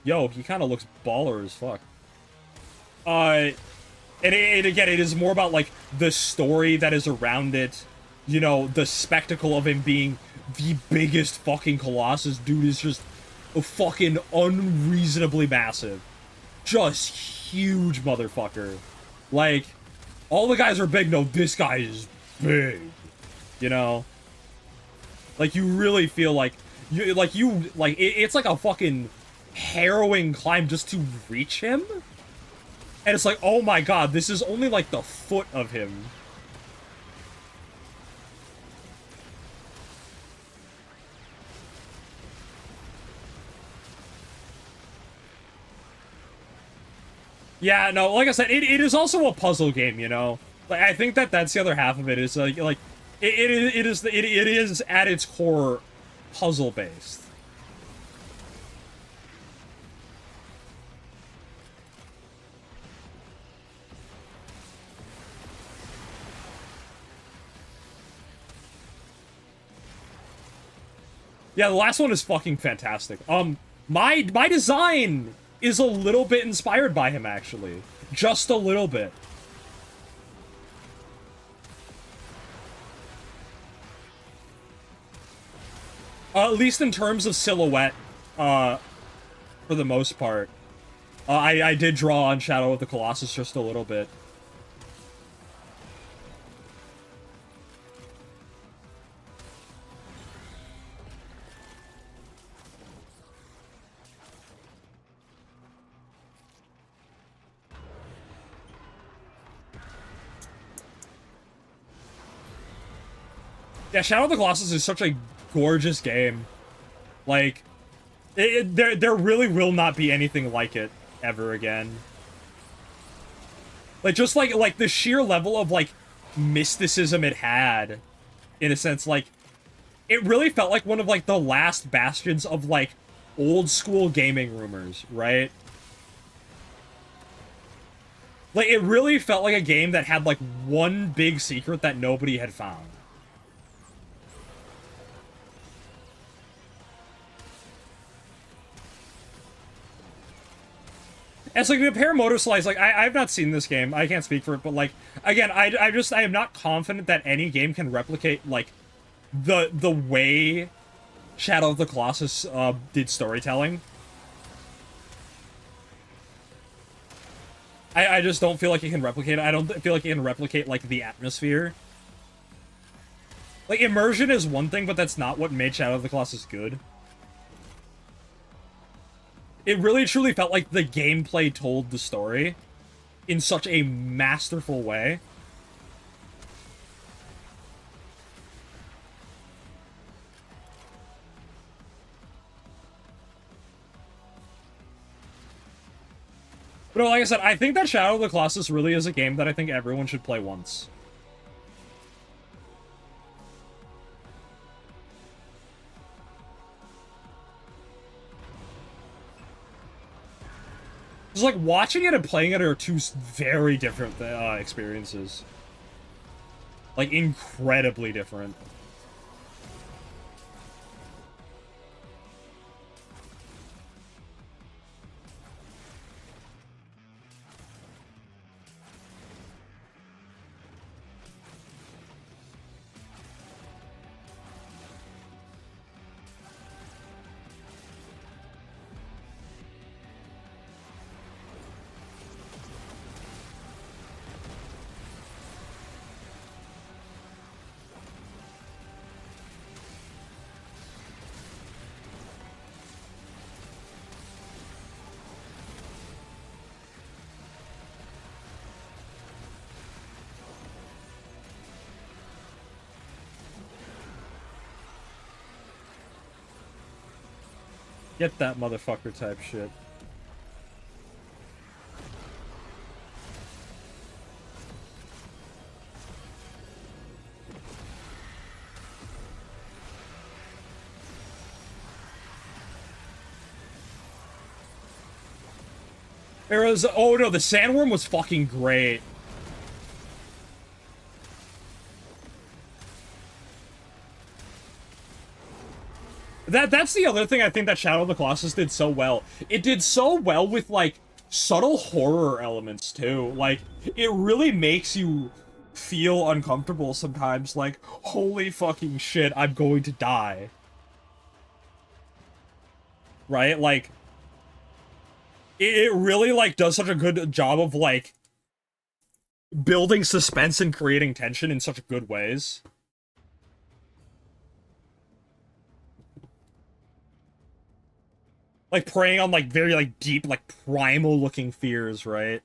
yo, he kind of looks baller as fuck. And again, it is more about like the story that is around it. You know, the spectacle of him being the biggest fucking Colossus. Dude is just fucking unreasonably massive. Just huge motherfucker. Like, all the guys are big. No, this guy is big. You know? Like, you really feel like... it's like a fucking harrowing climb just to reach him. And it's like, oh my god, this is only like the foot of him. Yeah, no, like I said, it is also a puzzle game, you know? Like, I think that's the other half of it, is like it is at its core puzzle-based. Yeah, the last one is fucking fantastic. My design is a little bit inspired by him, actually. Just a little bit. At least in terms of silhouette, for the most part. I did draw on Shadow of the Colossus just a little bit. Yeah, Shadow of the Colossus is such a gorgeous game. Like, there really will not be anything like it ever again. Like, just like the sheer level of, like, mysticism it had, in a sense, like, it really felt like one of, like, the last bastions of, like, old-school gaming rumors, right? Like, it really felt like a game that had, like, one big secret that nobody had found. It's like the Paramotor Slice, like, I've not seen this game, I can't speak for it, but, like, again, I am not confident that any game can replicate, like, the way Shadow of the Colossus, did storytelling. I just don't feel like it can replicate it. I don't feel like it can replicate, like, the atmosphere. Like, immersion is one thing, but that's not what made Shadow of the Colossus good. It really truly felt like the gameplay told the story in such a masterful way. But no, like I said, I think that Shadow of the Colossus really is a game that I think everyone should play once. Just like watching it and playing it are two very different experiences. Like incredibly different. Get that motherfucker type shit. There was, oh no, the sandworm was fucking great. That's the other thing I think that Shadow of the Colossus did so well. It did so well with, like, subtle horror elements, too. Like, it really makes you feel uncomfortable sometimes. Like, holy fucking shit, I'm going to die. Right? Like, it really, like, does such a good job of, like, building suspense and creating tension in such good ways. Like, preying on, like, very, like, deep, like, primal-looking fears, right?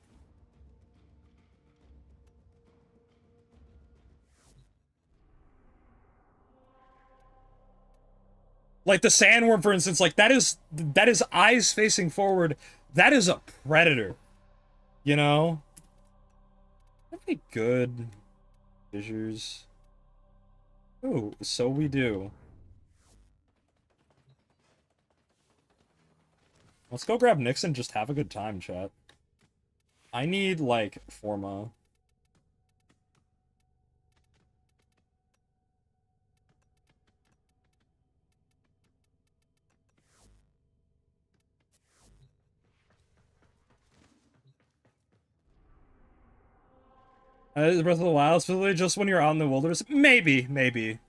Like, the sandworm, for instance, like, that is eyes facing forward. That is a predator. You know? Pretty good fissures. Oh, so we do. Let's go grab Nyx and just have a good time, chat. I need, like, Forma. Is Breath of the Wild specifically just when you're out in the wilderness? Maybe, maybe.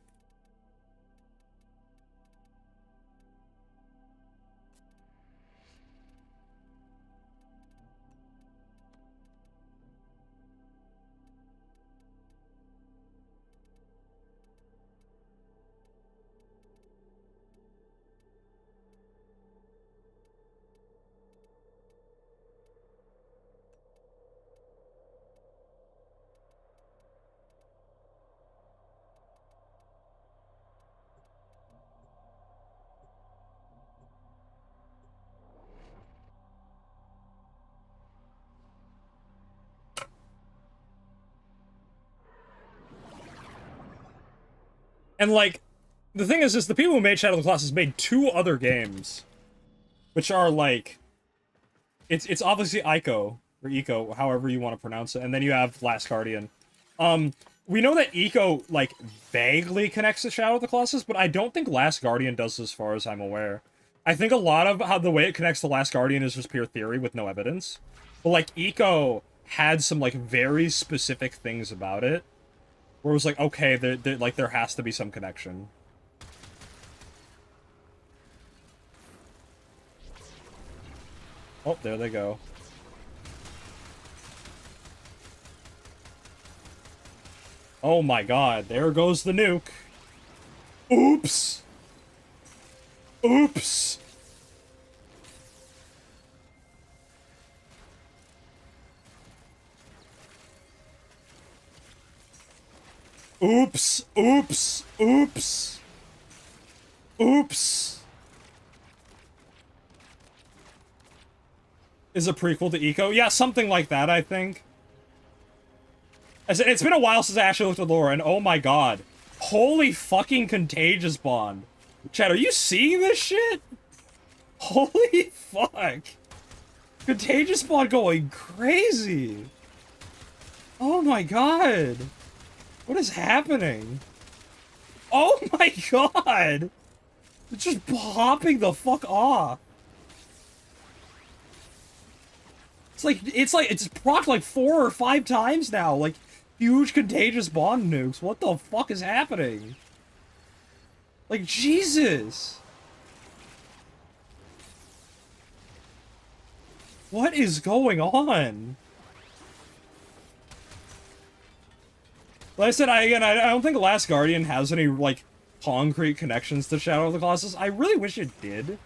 And, like, the thing is the people who made Shadow of the Colossus made 2 other games. Which are, like... It's obviously Ico, or Eco, however you want to pronounce it, and then you have Last Guardian. We know that Eco, like, vaguely connects to Shadow of the Colossus, but I don't think Last Guardian does as far as I'm aware. I think a lot of how the way it connects to Last Guardian is just pure theory with no evidence. But, like, Eco had some, like, very specific things about it, where it was like, okay, there has to be some connection. Oh, there they go. Oh my god, there goes the nuke. Oops! Oops! Oops! Oops! Oops! Oops! Is a prequel to Eco? Yeah, something like that, I think. I said, it's been a while since I actually looked at lore, and oh my god. Holy fucking Contagious Bond. Chad, are you seeing this shit? Holy fuck. Contagious Bond going crazy. Oh my god. What is happening? Oh my god. It's just popping the fuck off. It's procced like 4 or 5 times now. Like, huge Contagious Bond nukes. What the fuck is happening? Like, Jesus. What is going on? Like I said, I don't think Last Guardian has any, like, concrete connections to Shadow of the Colossus. I really wish it did.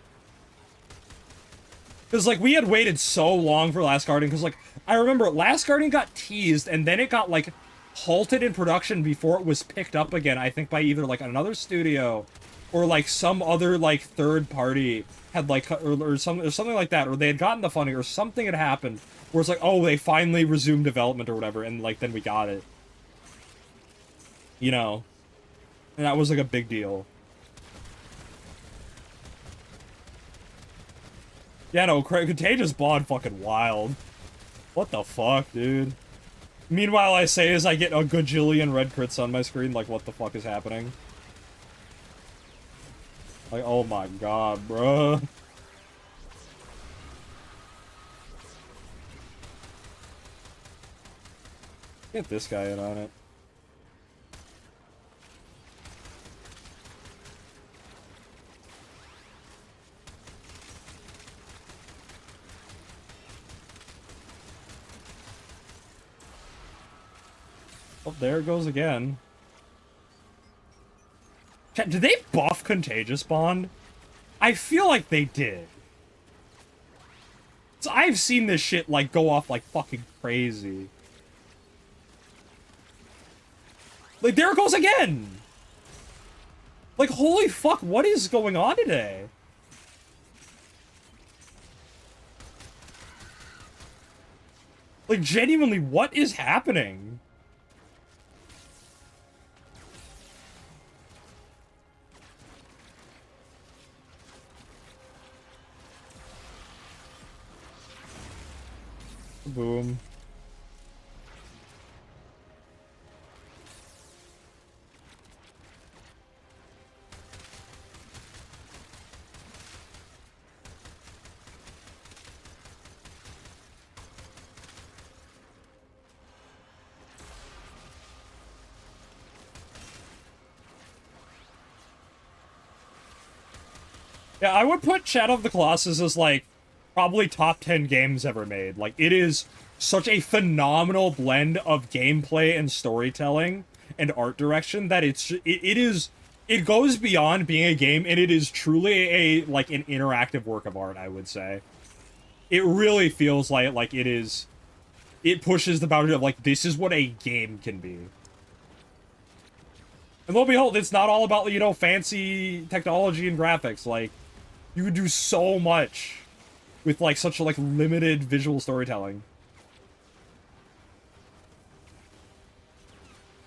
Because, like, we had waited so long for Last Guardian, because, like, I remember Last Guardian got teased, and then it got, like, halted in production before it was picked up again, I think by either, like, another studio, or, like, some other, like, third party had, like, or something like that, or they had gotten the funding, or something had happened, where it's like, oh, they finally resumed development or whatever, and, like, then we got it. You know? And that was, like, a big deal. Yeah, no, Contagious Bond fucking wild. What the fuck, dude? Meanwhile, I say as I get a gajillion red crits on my screen, like, what the fuck is happening? Like, oh my god, bruh. Get this guy in on it. Oh, there it goes again. Did they buff Contagious Bond? I feel like they did. So I've seen this shit, like, go off like fucking crazy. Like, there it goes again! Like, holy fuck, what is going on today? Like, genuinely, what is happening? Boom. Yeah, I would put Shadow of the Colossus as, like, probably top 10 games ever made. Like, it is such a phenomenal blend of gameplay and storytelling and art direction that it goes beyond being a game, and it is truly like, an interactive work of art, I would say. It really feels like it pushes the boundary of, like, this is what a game can be. And lo and behold, it's not all about, you know, fancy technology and graphics. Like, you could do so much with, like, such, like, limited visual storytelling.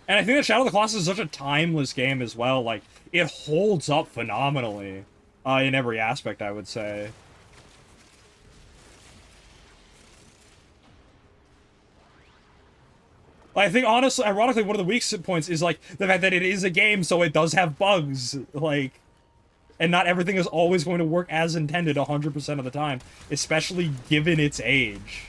And I think that Shadow of the Colossus is such a timeless game as well. Like, it holds up phenomenally in every aspect, I would say. I think, honestly, ironically, one of the weak points is, like, the fact that it is a game, so it does have bugs. Like, and not everything is always going to work as intended 100% of the time, especially given its age.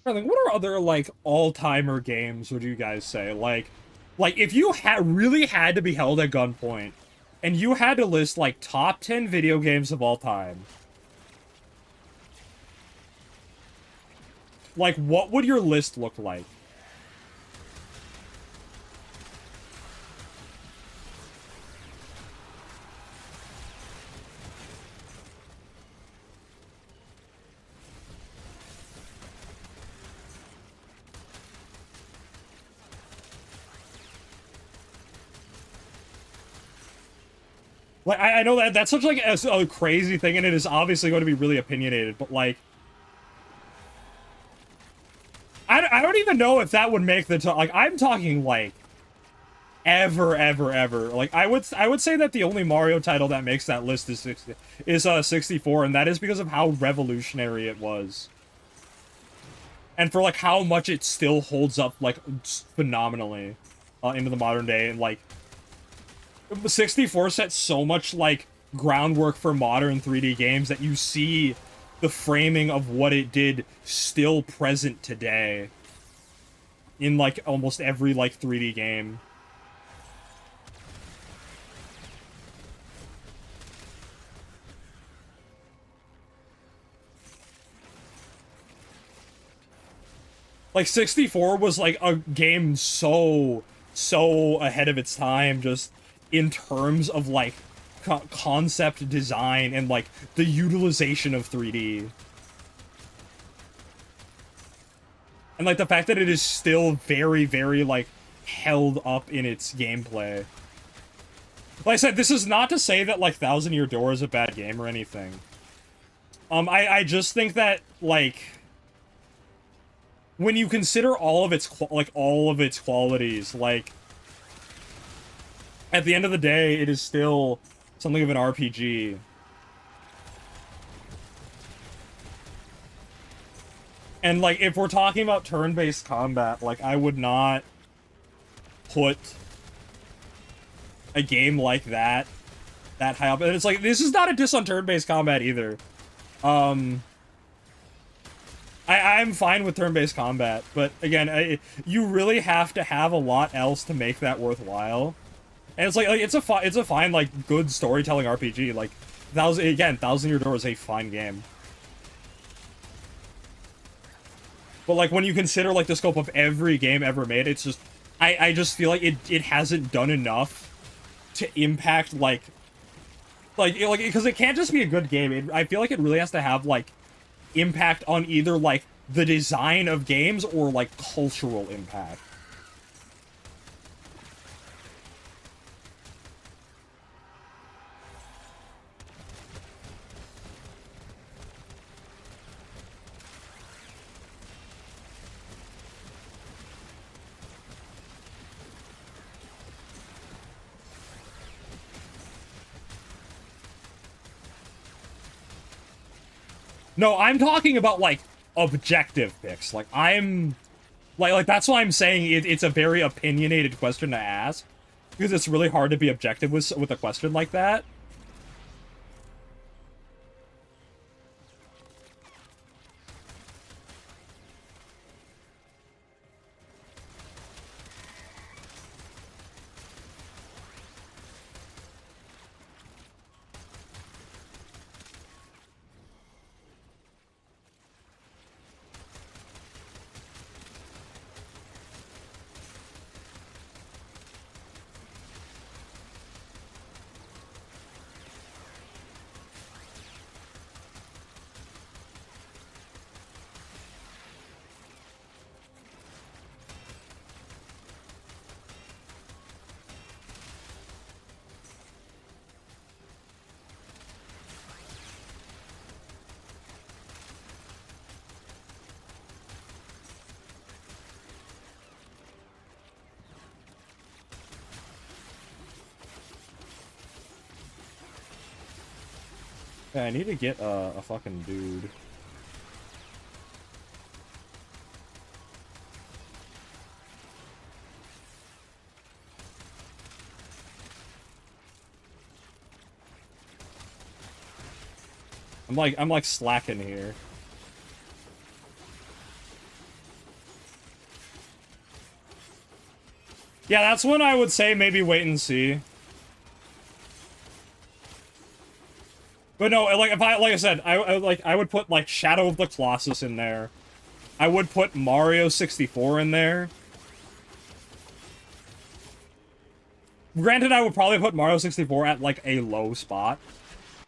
I think, what are other, like, all-timer games, would you guys say? Like if you really had to be held at gunpoint, and you had to list, like, top 10 video games of all time, like, what would your list look like? Like, I know that that's such, like, a crazy thing, and it is obviously going to be really opinionated, but, like, I don't even know if that would make the top. Like, I'm talking, like, ever. Like, I would say that the only Mario title that makes that list is 64, and that is because of how revolutionary it was. And for, like, how much it still holds up, like, phenomenally into the modern day. And, like, 64 set so much, like, groundwork for modern 3D games that you see the framing of what it did still present today in, like, almost every, like, 3D game. Like, 64 was, like, a game so ahead of its time, just in terms of, like, concept design and, like, the utilization of 3D. And, like, the fact that it is still very, very, like, held up in its gameplay. Like I said, this is not to say that, like, Thousand Year Door is a bad game or anything. I just think that, like, when you consider all of its, qualities, like, at the end of the day, it is still something of an RPG. And, like, if we're talking about turn-based combat, like, I would not put a game like that high up. And it's like, this is not a diss on turn-based combat either. I'm fine with turn-based combat, but again, you really have to have a lot else to make that worthwhile. And it's like it's a fine, like, good storytelling RPG. Like, Thousand Year Door is a fine game. But, like, when you consider, like, the scope of every game ever made, it's just, I just feel like it hasn't done enough to impact, like, because it can't just be a good game. I feel like it really has to have, like, impact on either, like, the design of games or, like, cultural impact. No, I'm talking about, like, objective picks. Like, I'm... Like that's why I'm saying it's a very opinionated question to ask. Because it's really hard to be objective with a question like that. Yeah, I need to get a fucking dude. I'm like slacking here. Yeah, that's when I would say maybe wait and see. But no, like I said, I would put like Shadow of the Colossus in there. I would put Mario 64 in there. Granted, I would probably put Mario 64 at like a low spot,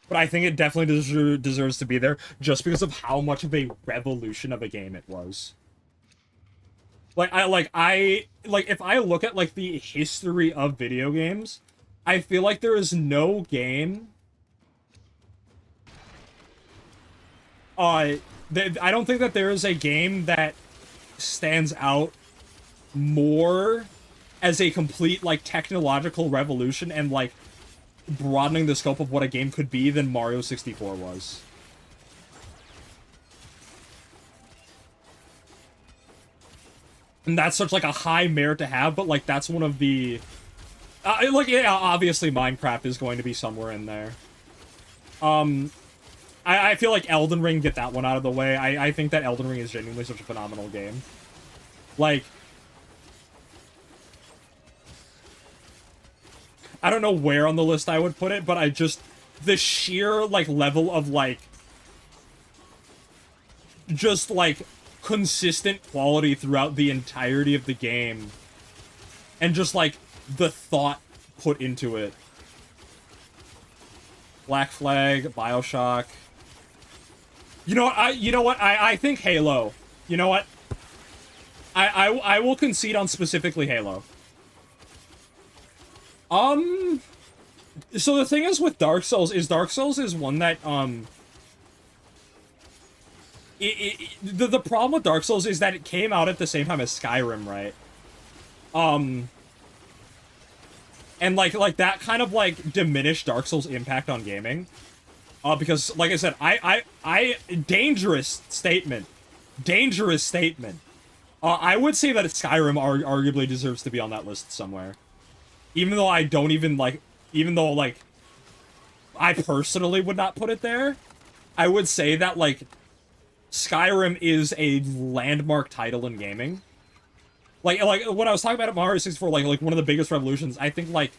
but I think it definitely deserves to be there just because of how much of a revolution of a game it was. Like if I look at like the history of video games, I feel like there is no game. I don't think that there is a game that stands out more as a complete, like, technological revolution and, like, broadening the scope of what a game could be than Mario 64 was. And that's such, like, a high merit to have, but, like, that's one of the... like, yeah, obviously Minecraft is going to be somewhere in there. I feel like Elden Ring, get that one out of the way. I think that Elden Ring is genuinely such a phenomenal game. Like... I don't know where on the list I would put it, but I just... The sheer, like, level of, like... Just, like, consistent quality throughout the entirety of the game. And just, like, the thought put into it. Black Flag, BioShock. You know what? I think Halo. You know what? I will concede on specifically Halo. So the thing is with Dark Souls is one that the problem with Dark Souls is that it came out at the same time as Skyrim, right? And like that kind of like diminished Dark Souls' impact on gaming. Because like I said, dangerous statement. Dangerous statement. I would say that Skyrim arguably deserves to be on that list somewhere. Even though I don't even like, even though like, I personally would not put it there, I would say that like, Skyrim is a landmark title in gaming. Like when I was talking about it, Mario 64, like one of the biggest revolutions, I think like,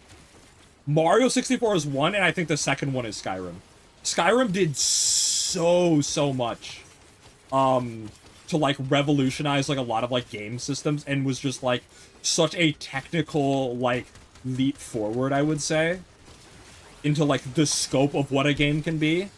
Mario 64 is one, and I think the second one is Skyrim. Skyrim did so much, to like revolutionize like a lot of like game systems, and was just like such a technical like leap forward, I would say, into like the scope of what a game can be.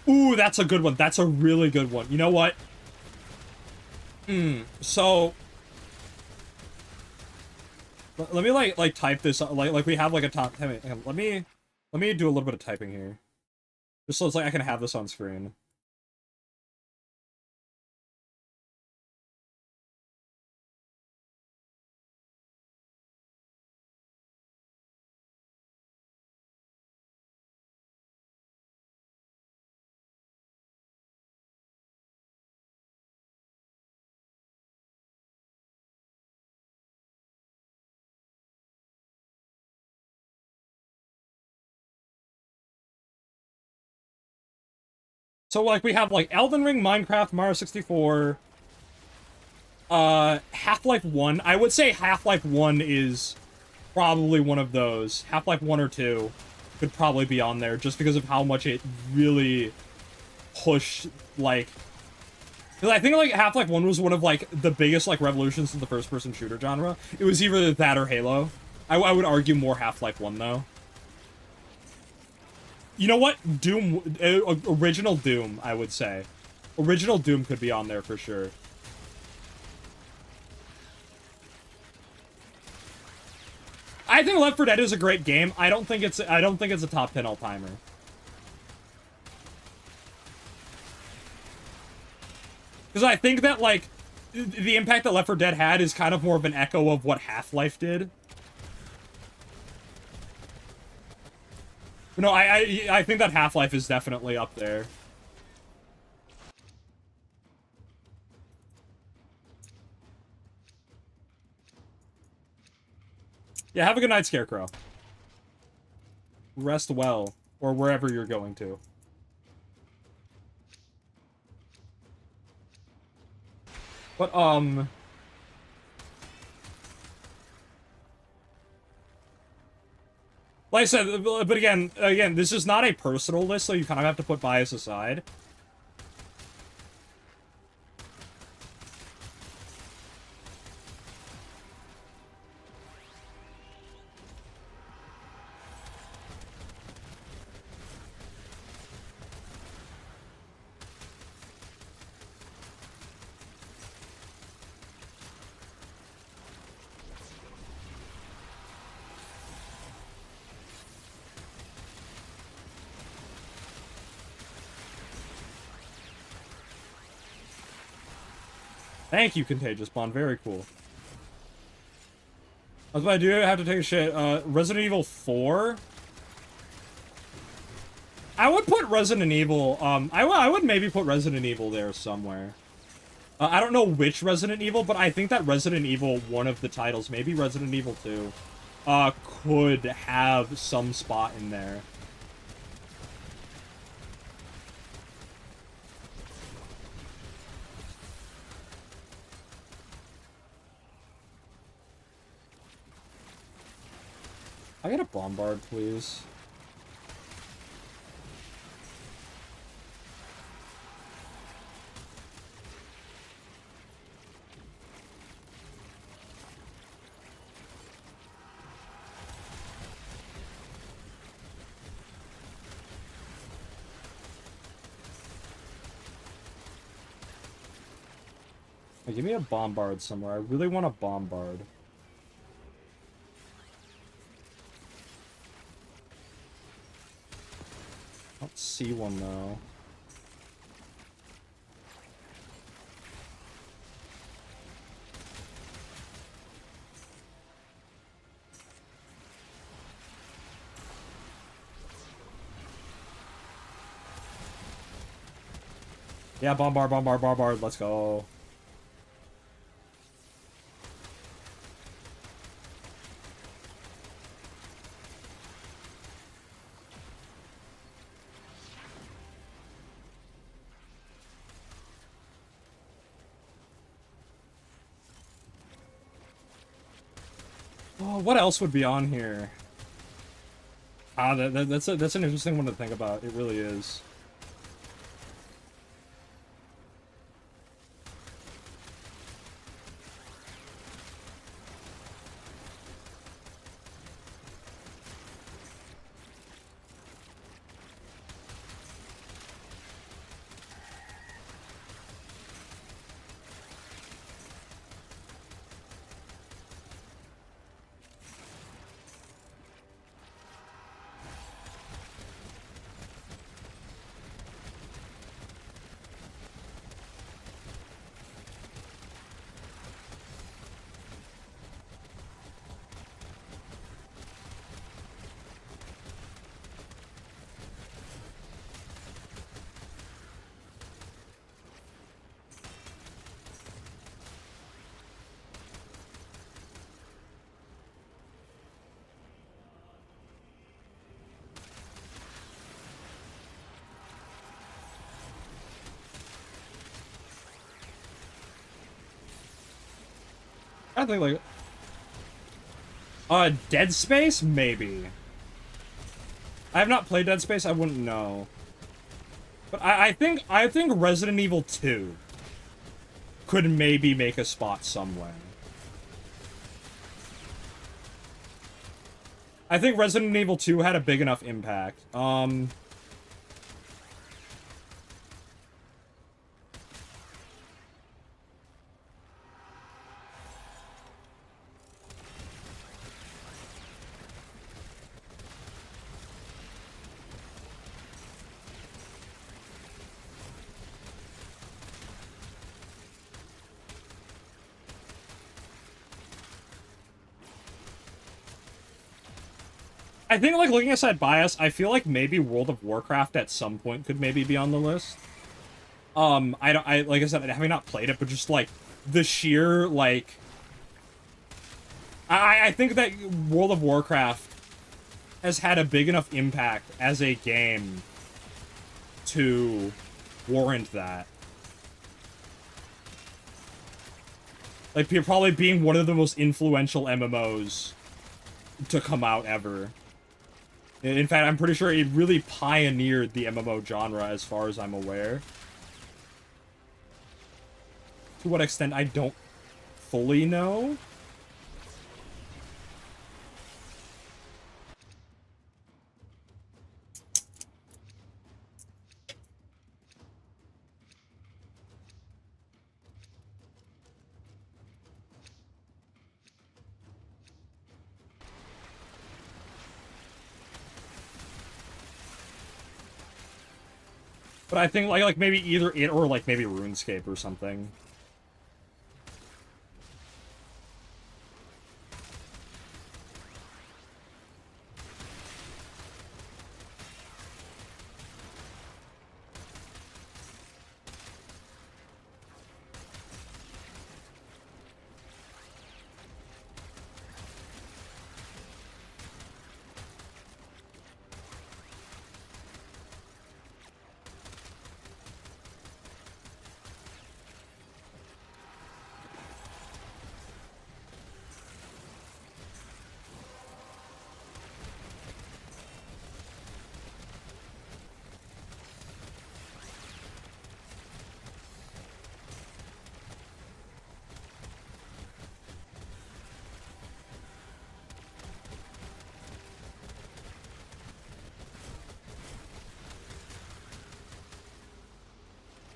Ooh, that's a good one. That's a really good one. You know what? So let me like type this like we have like a top 10. Hang on, let me do a little bit of typing here. Just so it's like I can have this on screen. So like we have like Elden Ring, Minecraft, Mario 64, Half-Life 1. I would say Half-Life 1 is probably one of those. Half-Life 1 or 2 could probably be on there just because of how much it really pushed like, because I think like Half-Life 1 was one of like the biggest like revolutions in the first-person shooter genre. It was either that or Halo. I would argue more Half-Life 1 though. You know what? Doom, original Doom, I would say. Original Doom could be on there for sure. I think Left 4 Dead is a great game. I don't think it's a top 10 all-timer. Because I think that like the impact that Left 4 Dead had is kind of more of an echo of what Half-Life did. No, I think that Half-Life is definitely up there. Yeah, have a good night, Scarecrow. Rest well, or wherever you're going to. But, like I said, but again, this is not a personal list, so you kind of have to put bias aside. Thank you, Contagious Bond. Very cool. I was about to do have to take a shit. Resident Evil 4? I would put Resident Evil, I would maybe put Resident Evil there somewhere. I don't know which Resident Evil, but I think that Resident Evil, one of the titles, maybe Resident Evil 2, could have some spot in there. I get a bombard, please. Hey, give me a bombard somewhere. I really want a bombard. I don't see one, though. Yeah, bombard, bombard, bombard. Let's go. Oh, what else would be on here? Ah, that's an interesting one to think about. It really is. I think like Dead Space, maybe. I have not played Dead Space, I wouldn't know. But I think Resident Evil 2 could maybe make a spot somewhere. I think Resident Evil 2 had a big enough impact. I think, like, looking aside bias, I feel like maybe World of Warcraft at some point could maybe be on the list. Like I said, having not played it, but just, like, the sheer, like... I think that World of Warcraft has had a big enough impact as a game to warrant that. Like, probably being one of the most influential MMOs to come out ever. In fact, I'm pretty sure it really pioneered the MMO genre as far as I'm aware. To what extent, I don't fully know. But I think, like maybe either it or, like, maybe RuneScape or something.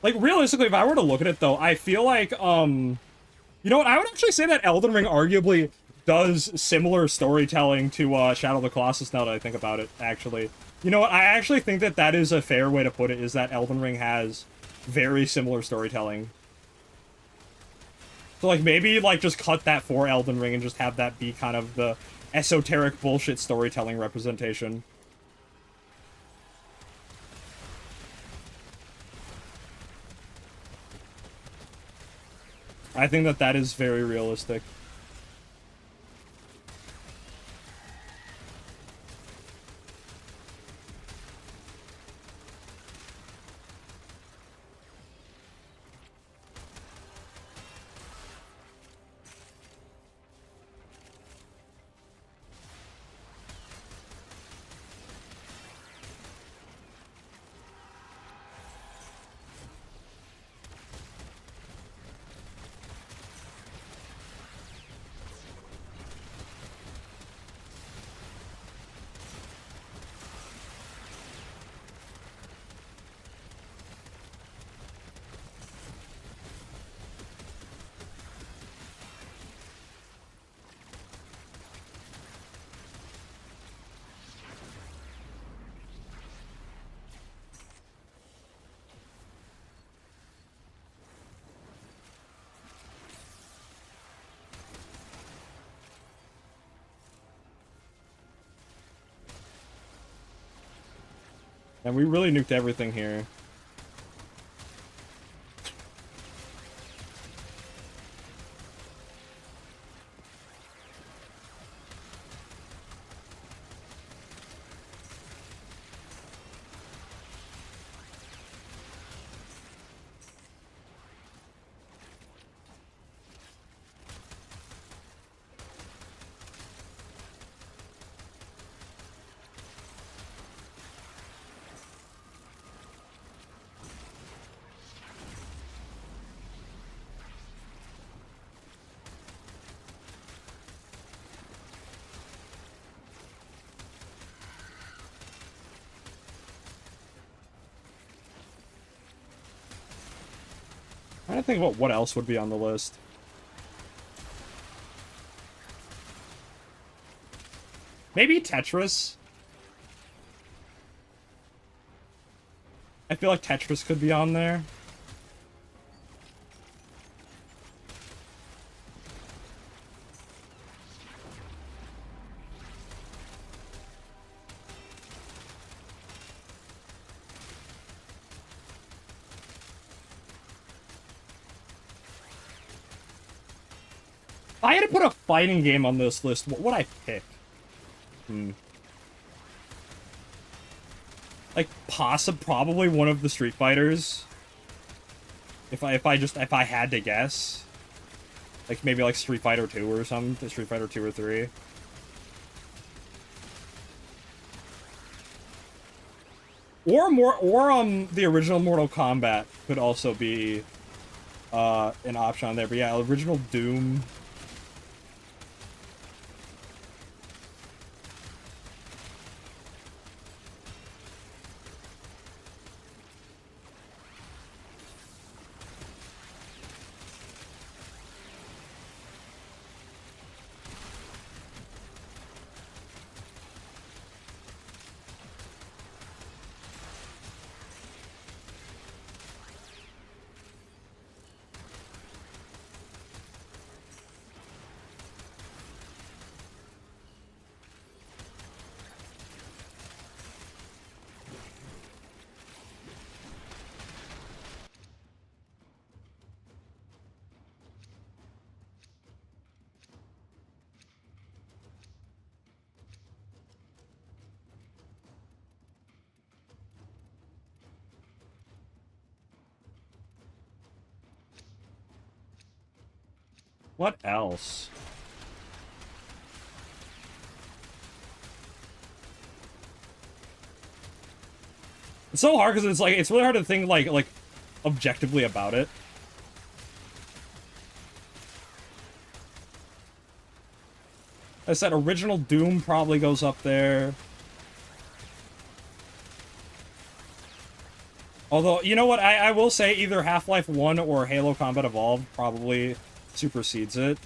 Like, realistically, if I were to look at it, though, I feel like, you know what, I would actually say that Elden Ring arguably does similar storytelling to, Shadow of the Colossus, now that I think about it, actually. You know what, I actually think that that is a fair way to put it, is that Elden Ring has very similar storytelling. So, like, maybe, like, just cut that for Elden Ring and just have that be kind of the esoteric bullshit storytelling representation. I think that that is very realistic. And we really nuked everything here. I'm trying to think about what else would be on the list. Maybe Tetris? I feel like Tetris could be on there. If I had to put a fighting game on this list, what would I pick? Like, probably one of the Street Fighters. If I had to guess. Like, maybe like Street Fighter 2 or something. Street Fighter 2 or 3. Or the original Mortal Kombat could also be, an option on there. But yeah, original Doom. What else? It's so hard because it's really hard to think like objectively about it. I said original Doom probably goes up there. Although, you know what, I will say either Half-Life 1 or Halo Combat Evolved probably supersedes it.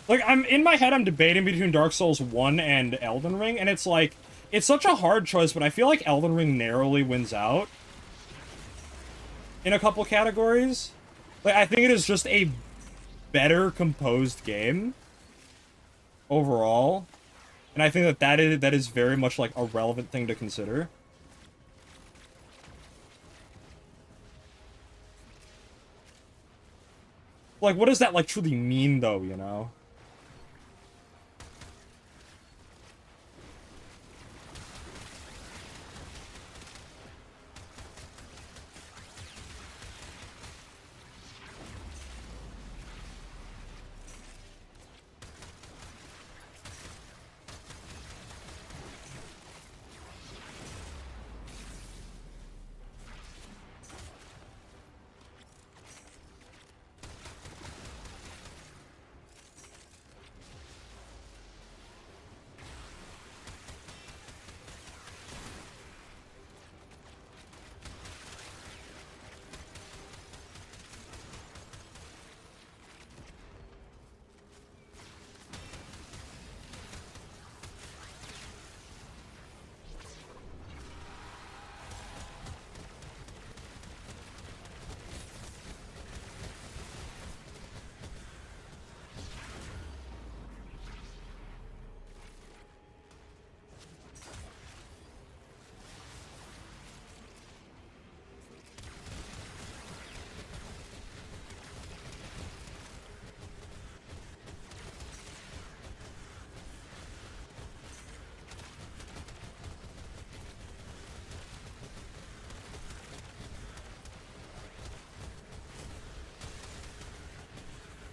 Like, in my head, I'm debating between Dark Souls 1 and Elden Ring, and it's like, it's such a hard choice, but I feel like Elden Ring narrowly wins out in a couple categories. Like, I think it is just a better composed game overall, and I think that is very much, like, a relevant thing to consider. Like, what does that, like, truly mean, though, you know?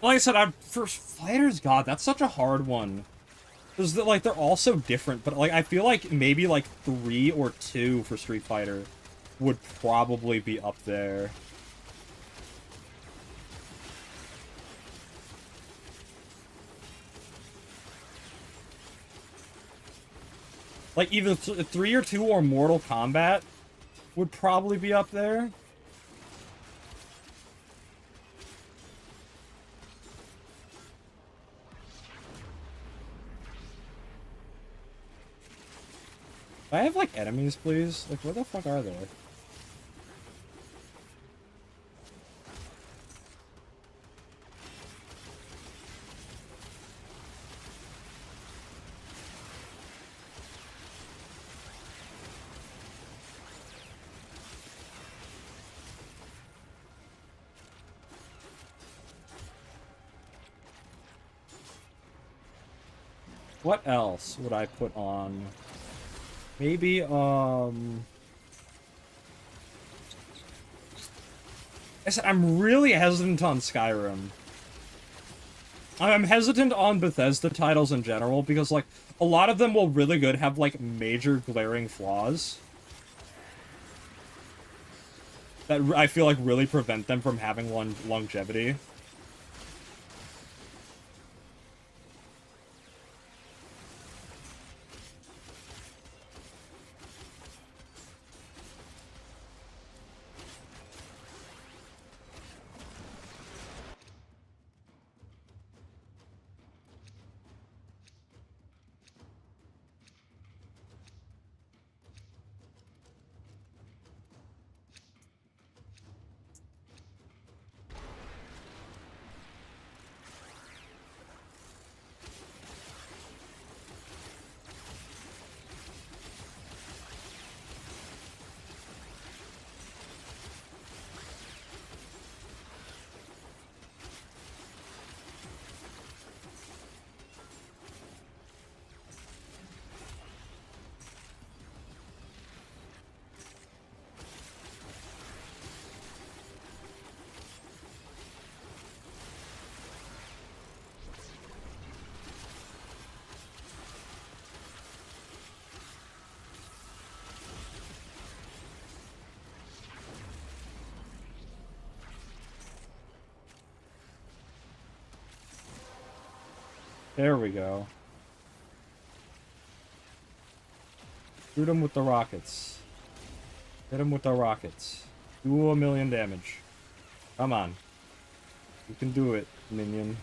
Like I said, for fighters, God, that's such a hard one. Because, like, they're all so different, but, like, I feel like maybe, like, 3 or 2 for Street Fighter would probably be up there. Like, either 3 or 2 or Mortal Kombat would probably be up there. Can I have, like, enemies, please? Like, where the fuck are they? What else would I put on? Maybe, I said I'm really hesitant on Skyrim. I'm hesitant on Bethesda titles in general because, like, a lot of them will really good have, like, major glaring flaws that I feel like really prevent them from having longevity. There we go. Shoot him with the rockets. Hit him with the rockets. Do 1,000,000 damage. Come on. You can do it, minion.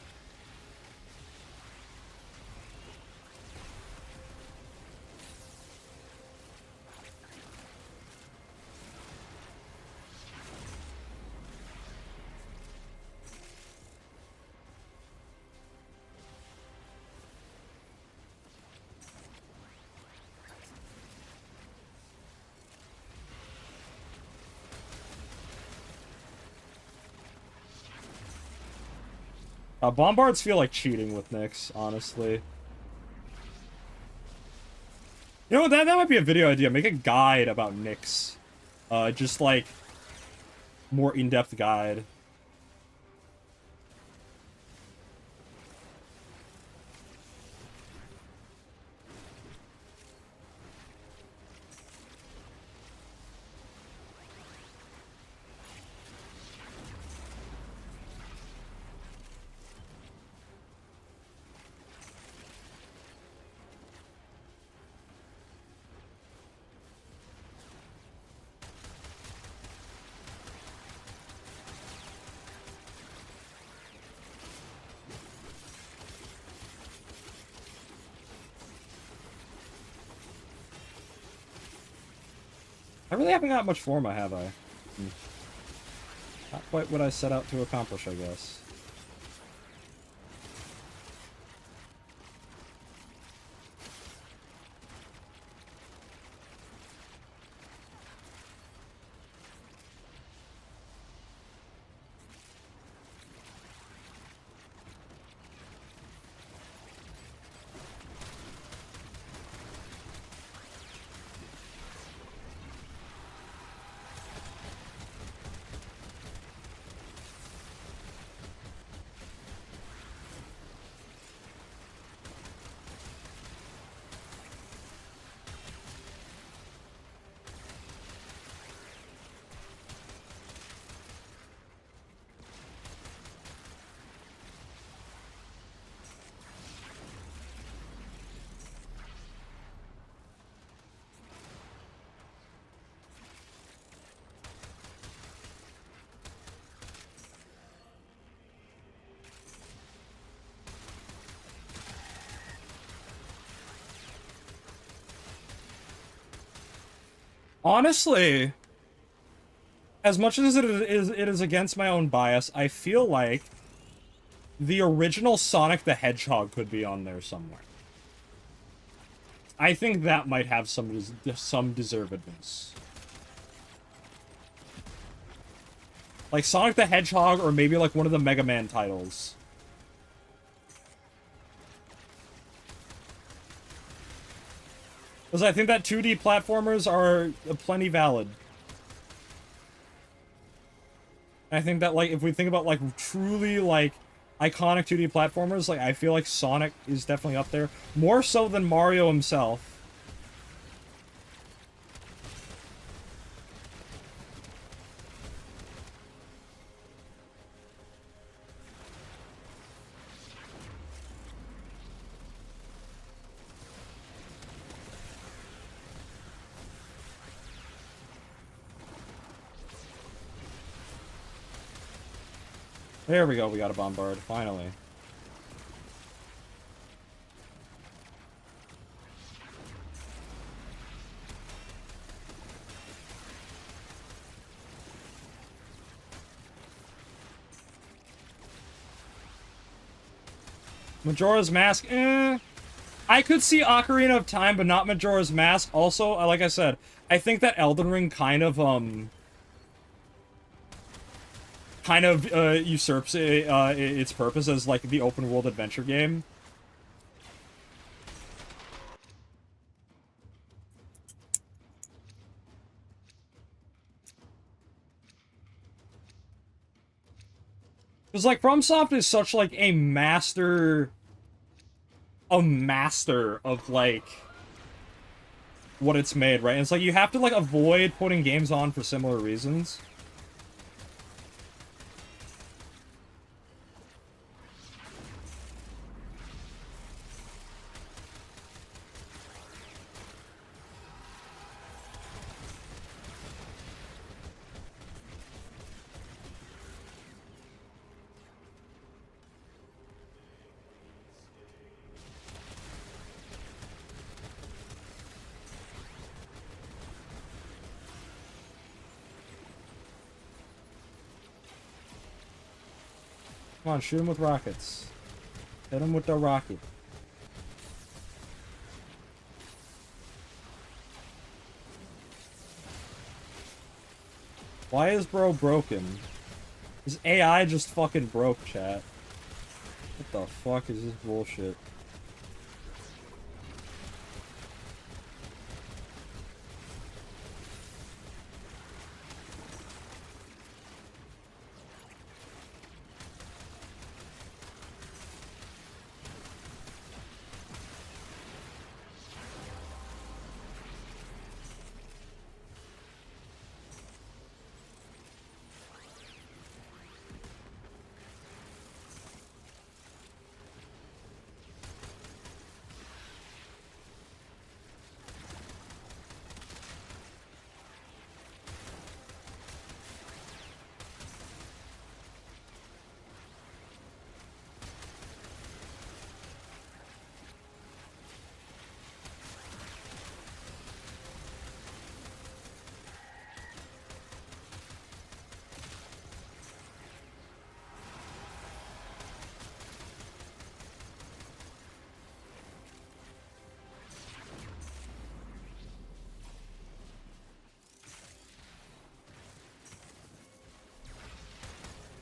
Bombards feel like cheating with Nyx, honestly. You know, that might be a video idea. Make a guide about Nyx. Just like more in-depth guide. I really haven't got much forma, have I? Not quite what I set out to accomplish, I guess. Honestly, as much as it is against my own bias, I feel like the original Sonic the Hedgehog could be on there somewhere. I think that might have some deservedness. Like Sonic the Hedgehog, or maybe like one of the Mega Man titles. Because I think that 2D platformers are plenty valid. I think that, like, if we think about, like, truly, like, iconic 2D platformers, like, I feel like Sonic is definitely up there. More so than Mario himself. There we go, we got a bombard, finally. Majora's Mask, I could see Ocarina of Time, but not Majora's Mask. Also, like I said, I think that Elden Ring kind of usurps its purpose as, like, the open-world adventure game. Because, like, FromSoft is such, like, a master of, like, what it's made, right? And it's like, you have to, like, avoid putting games on for similar reasons. Come on, shoot him with rockets. Hit him with the rocket. Why is bro broken? His AI just fucking broke, chat. What the fuck is this bullshit?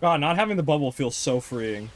God, not having the bubble feels so freeing.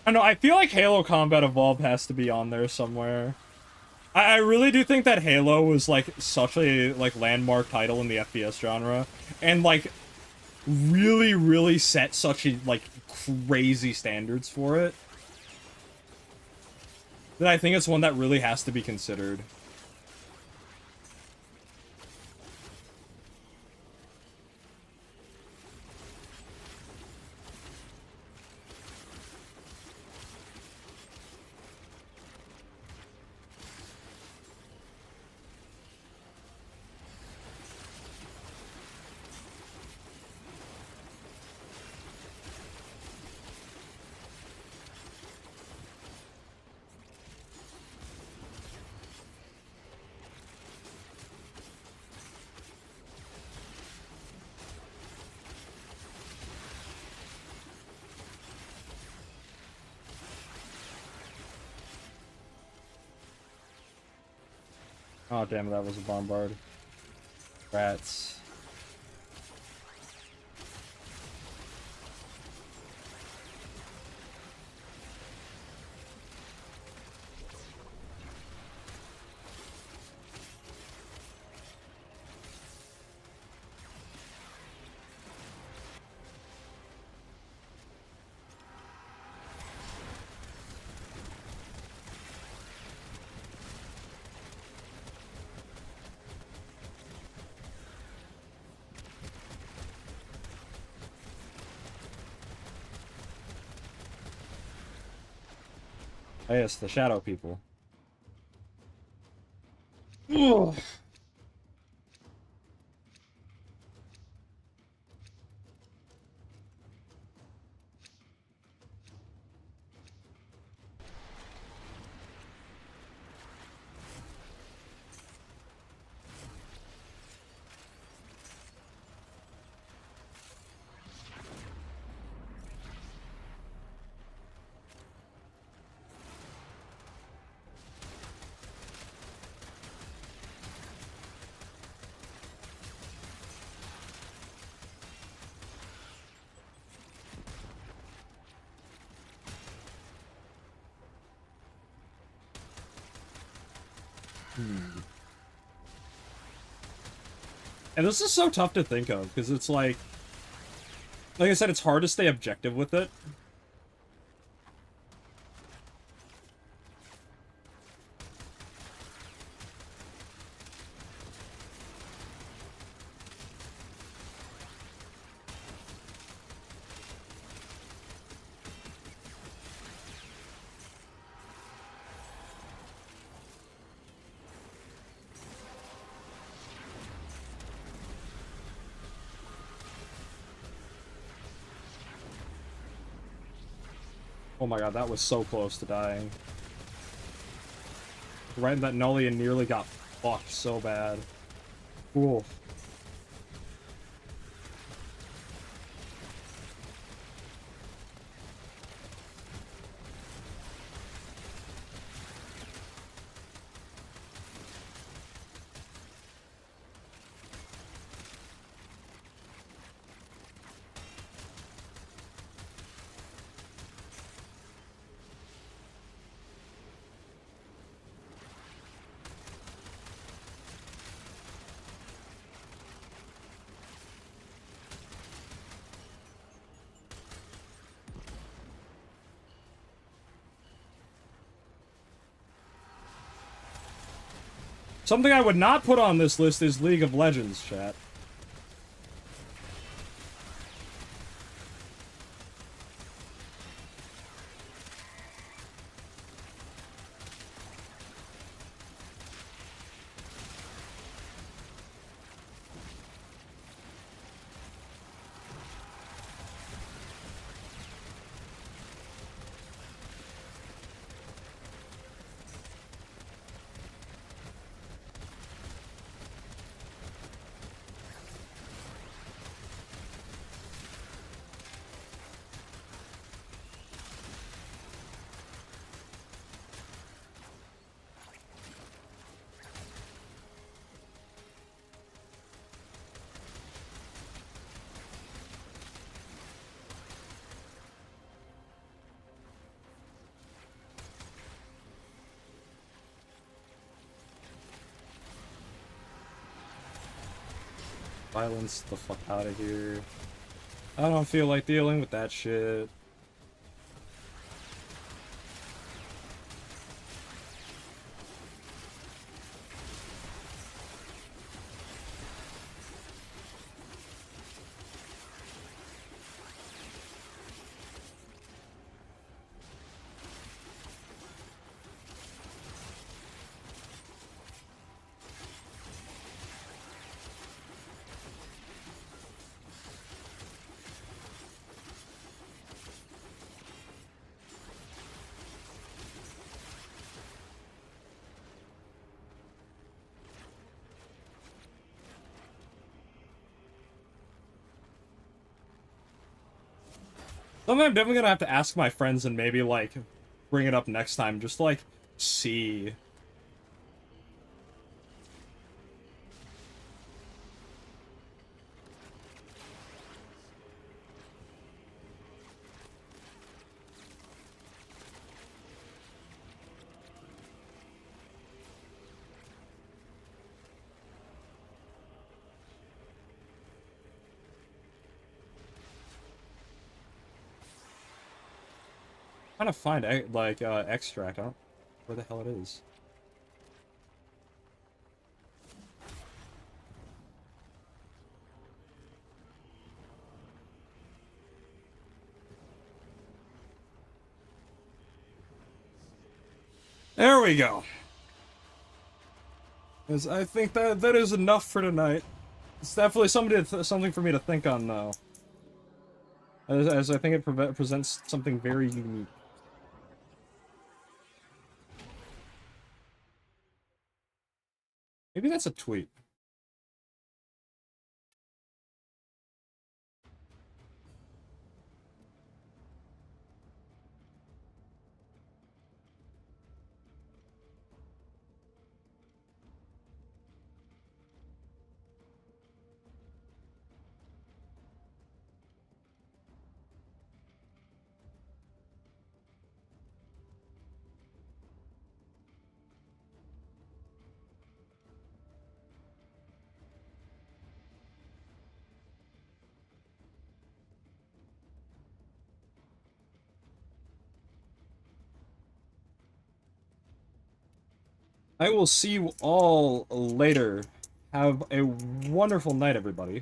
I know, I feel like Halo Combat Evolved has to be on there somewhere. I really do think that Halo was, like, such a, like, landmark title in the FPS genre. And, like, really, really set such, a, like, crazy standards for it. That I think it's one that really has to be considered. Oh, damn, that was a bombard. Rats. Oh, yes, the shadow people. Ugh. And this is so tough to think of, because it's like I said, it's hard to stay objective with it. Oh my god, that was so close to dying. Right in that nully and nearly got fucked so bad. Cool. Something I would not put on this list is League of Legends, chat. Violence the fuck out of here. I don't feel like dealing with that shit. Something I'm definitely gonna have to ask my friends and maybe, like, bring it up next time, just to, like, see. Trying to find, like, extract. I don't know where the hell it is. There we go. As I think that is enough for tonight. It's definitely something for me to think on, though. As I think it presents something very unique. Maybe that's a tweet. I will see you all later. Have a wonderful night, everybody.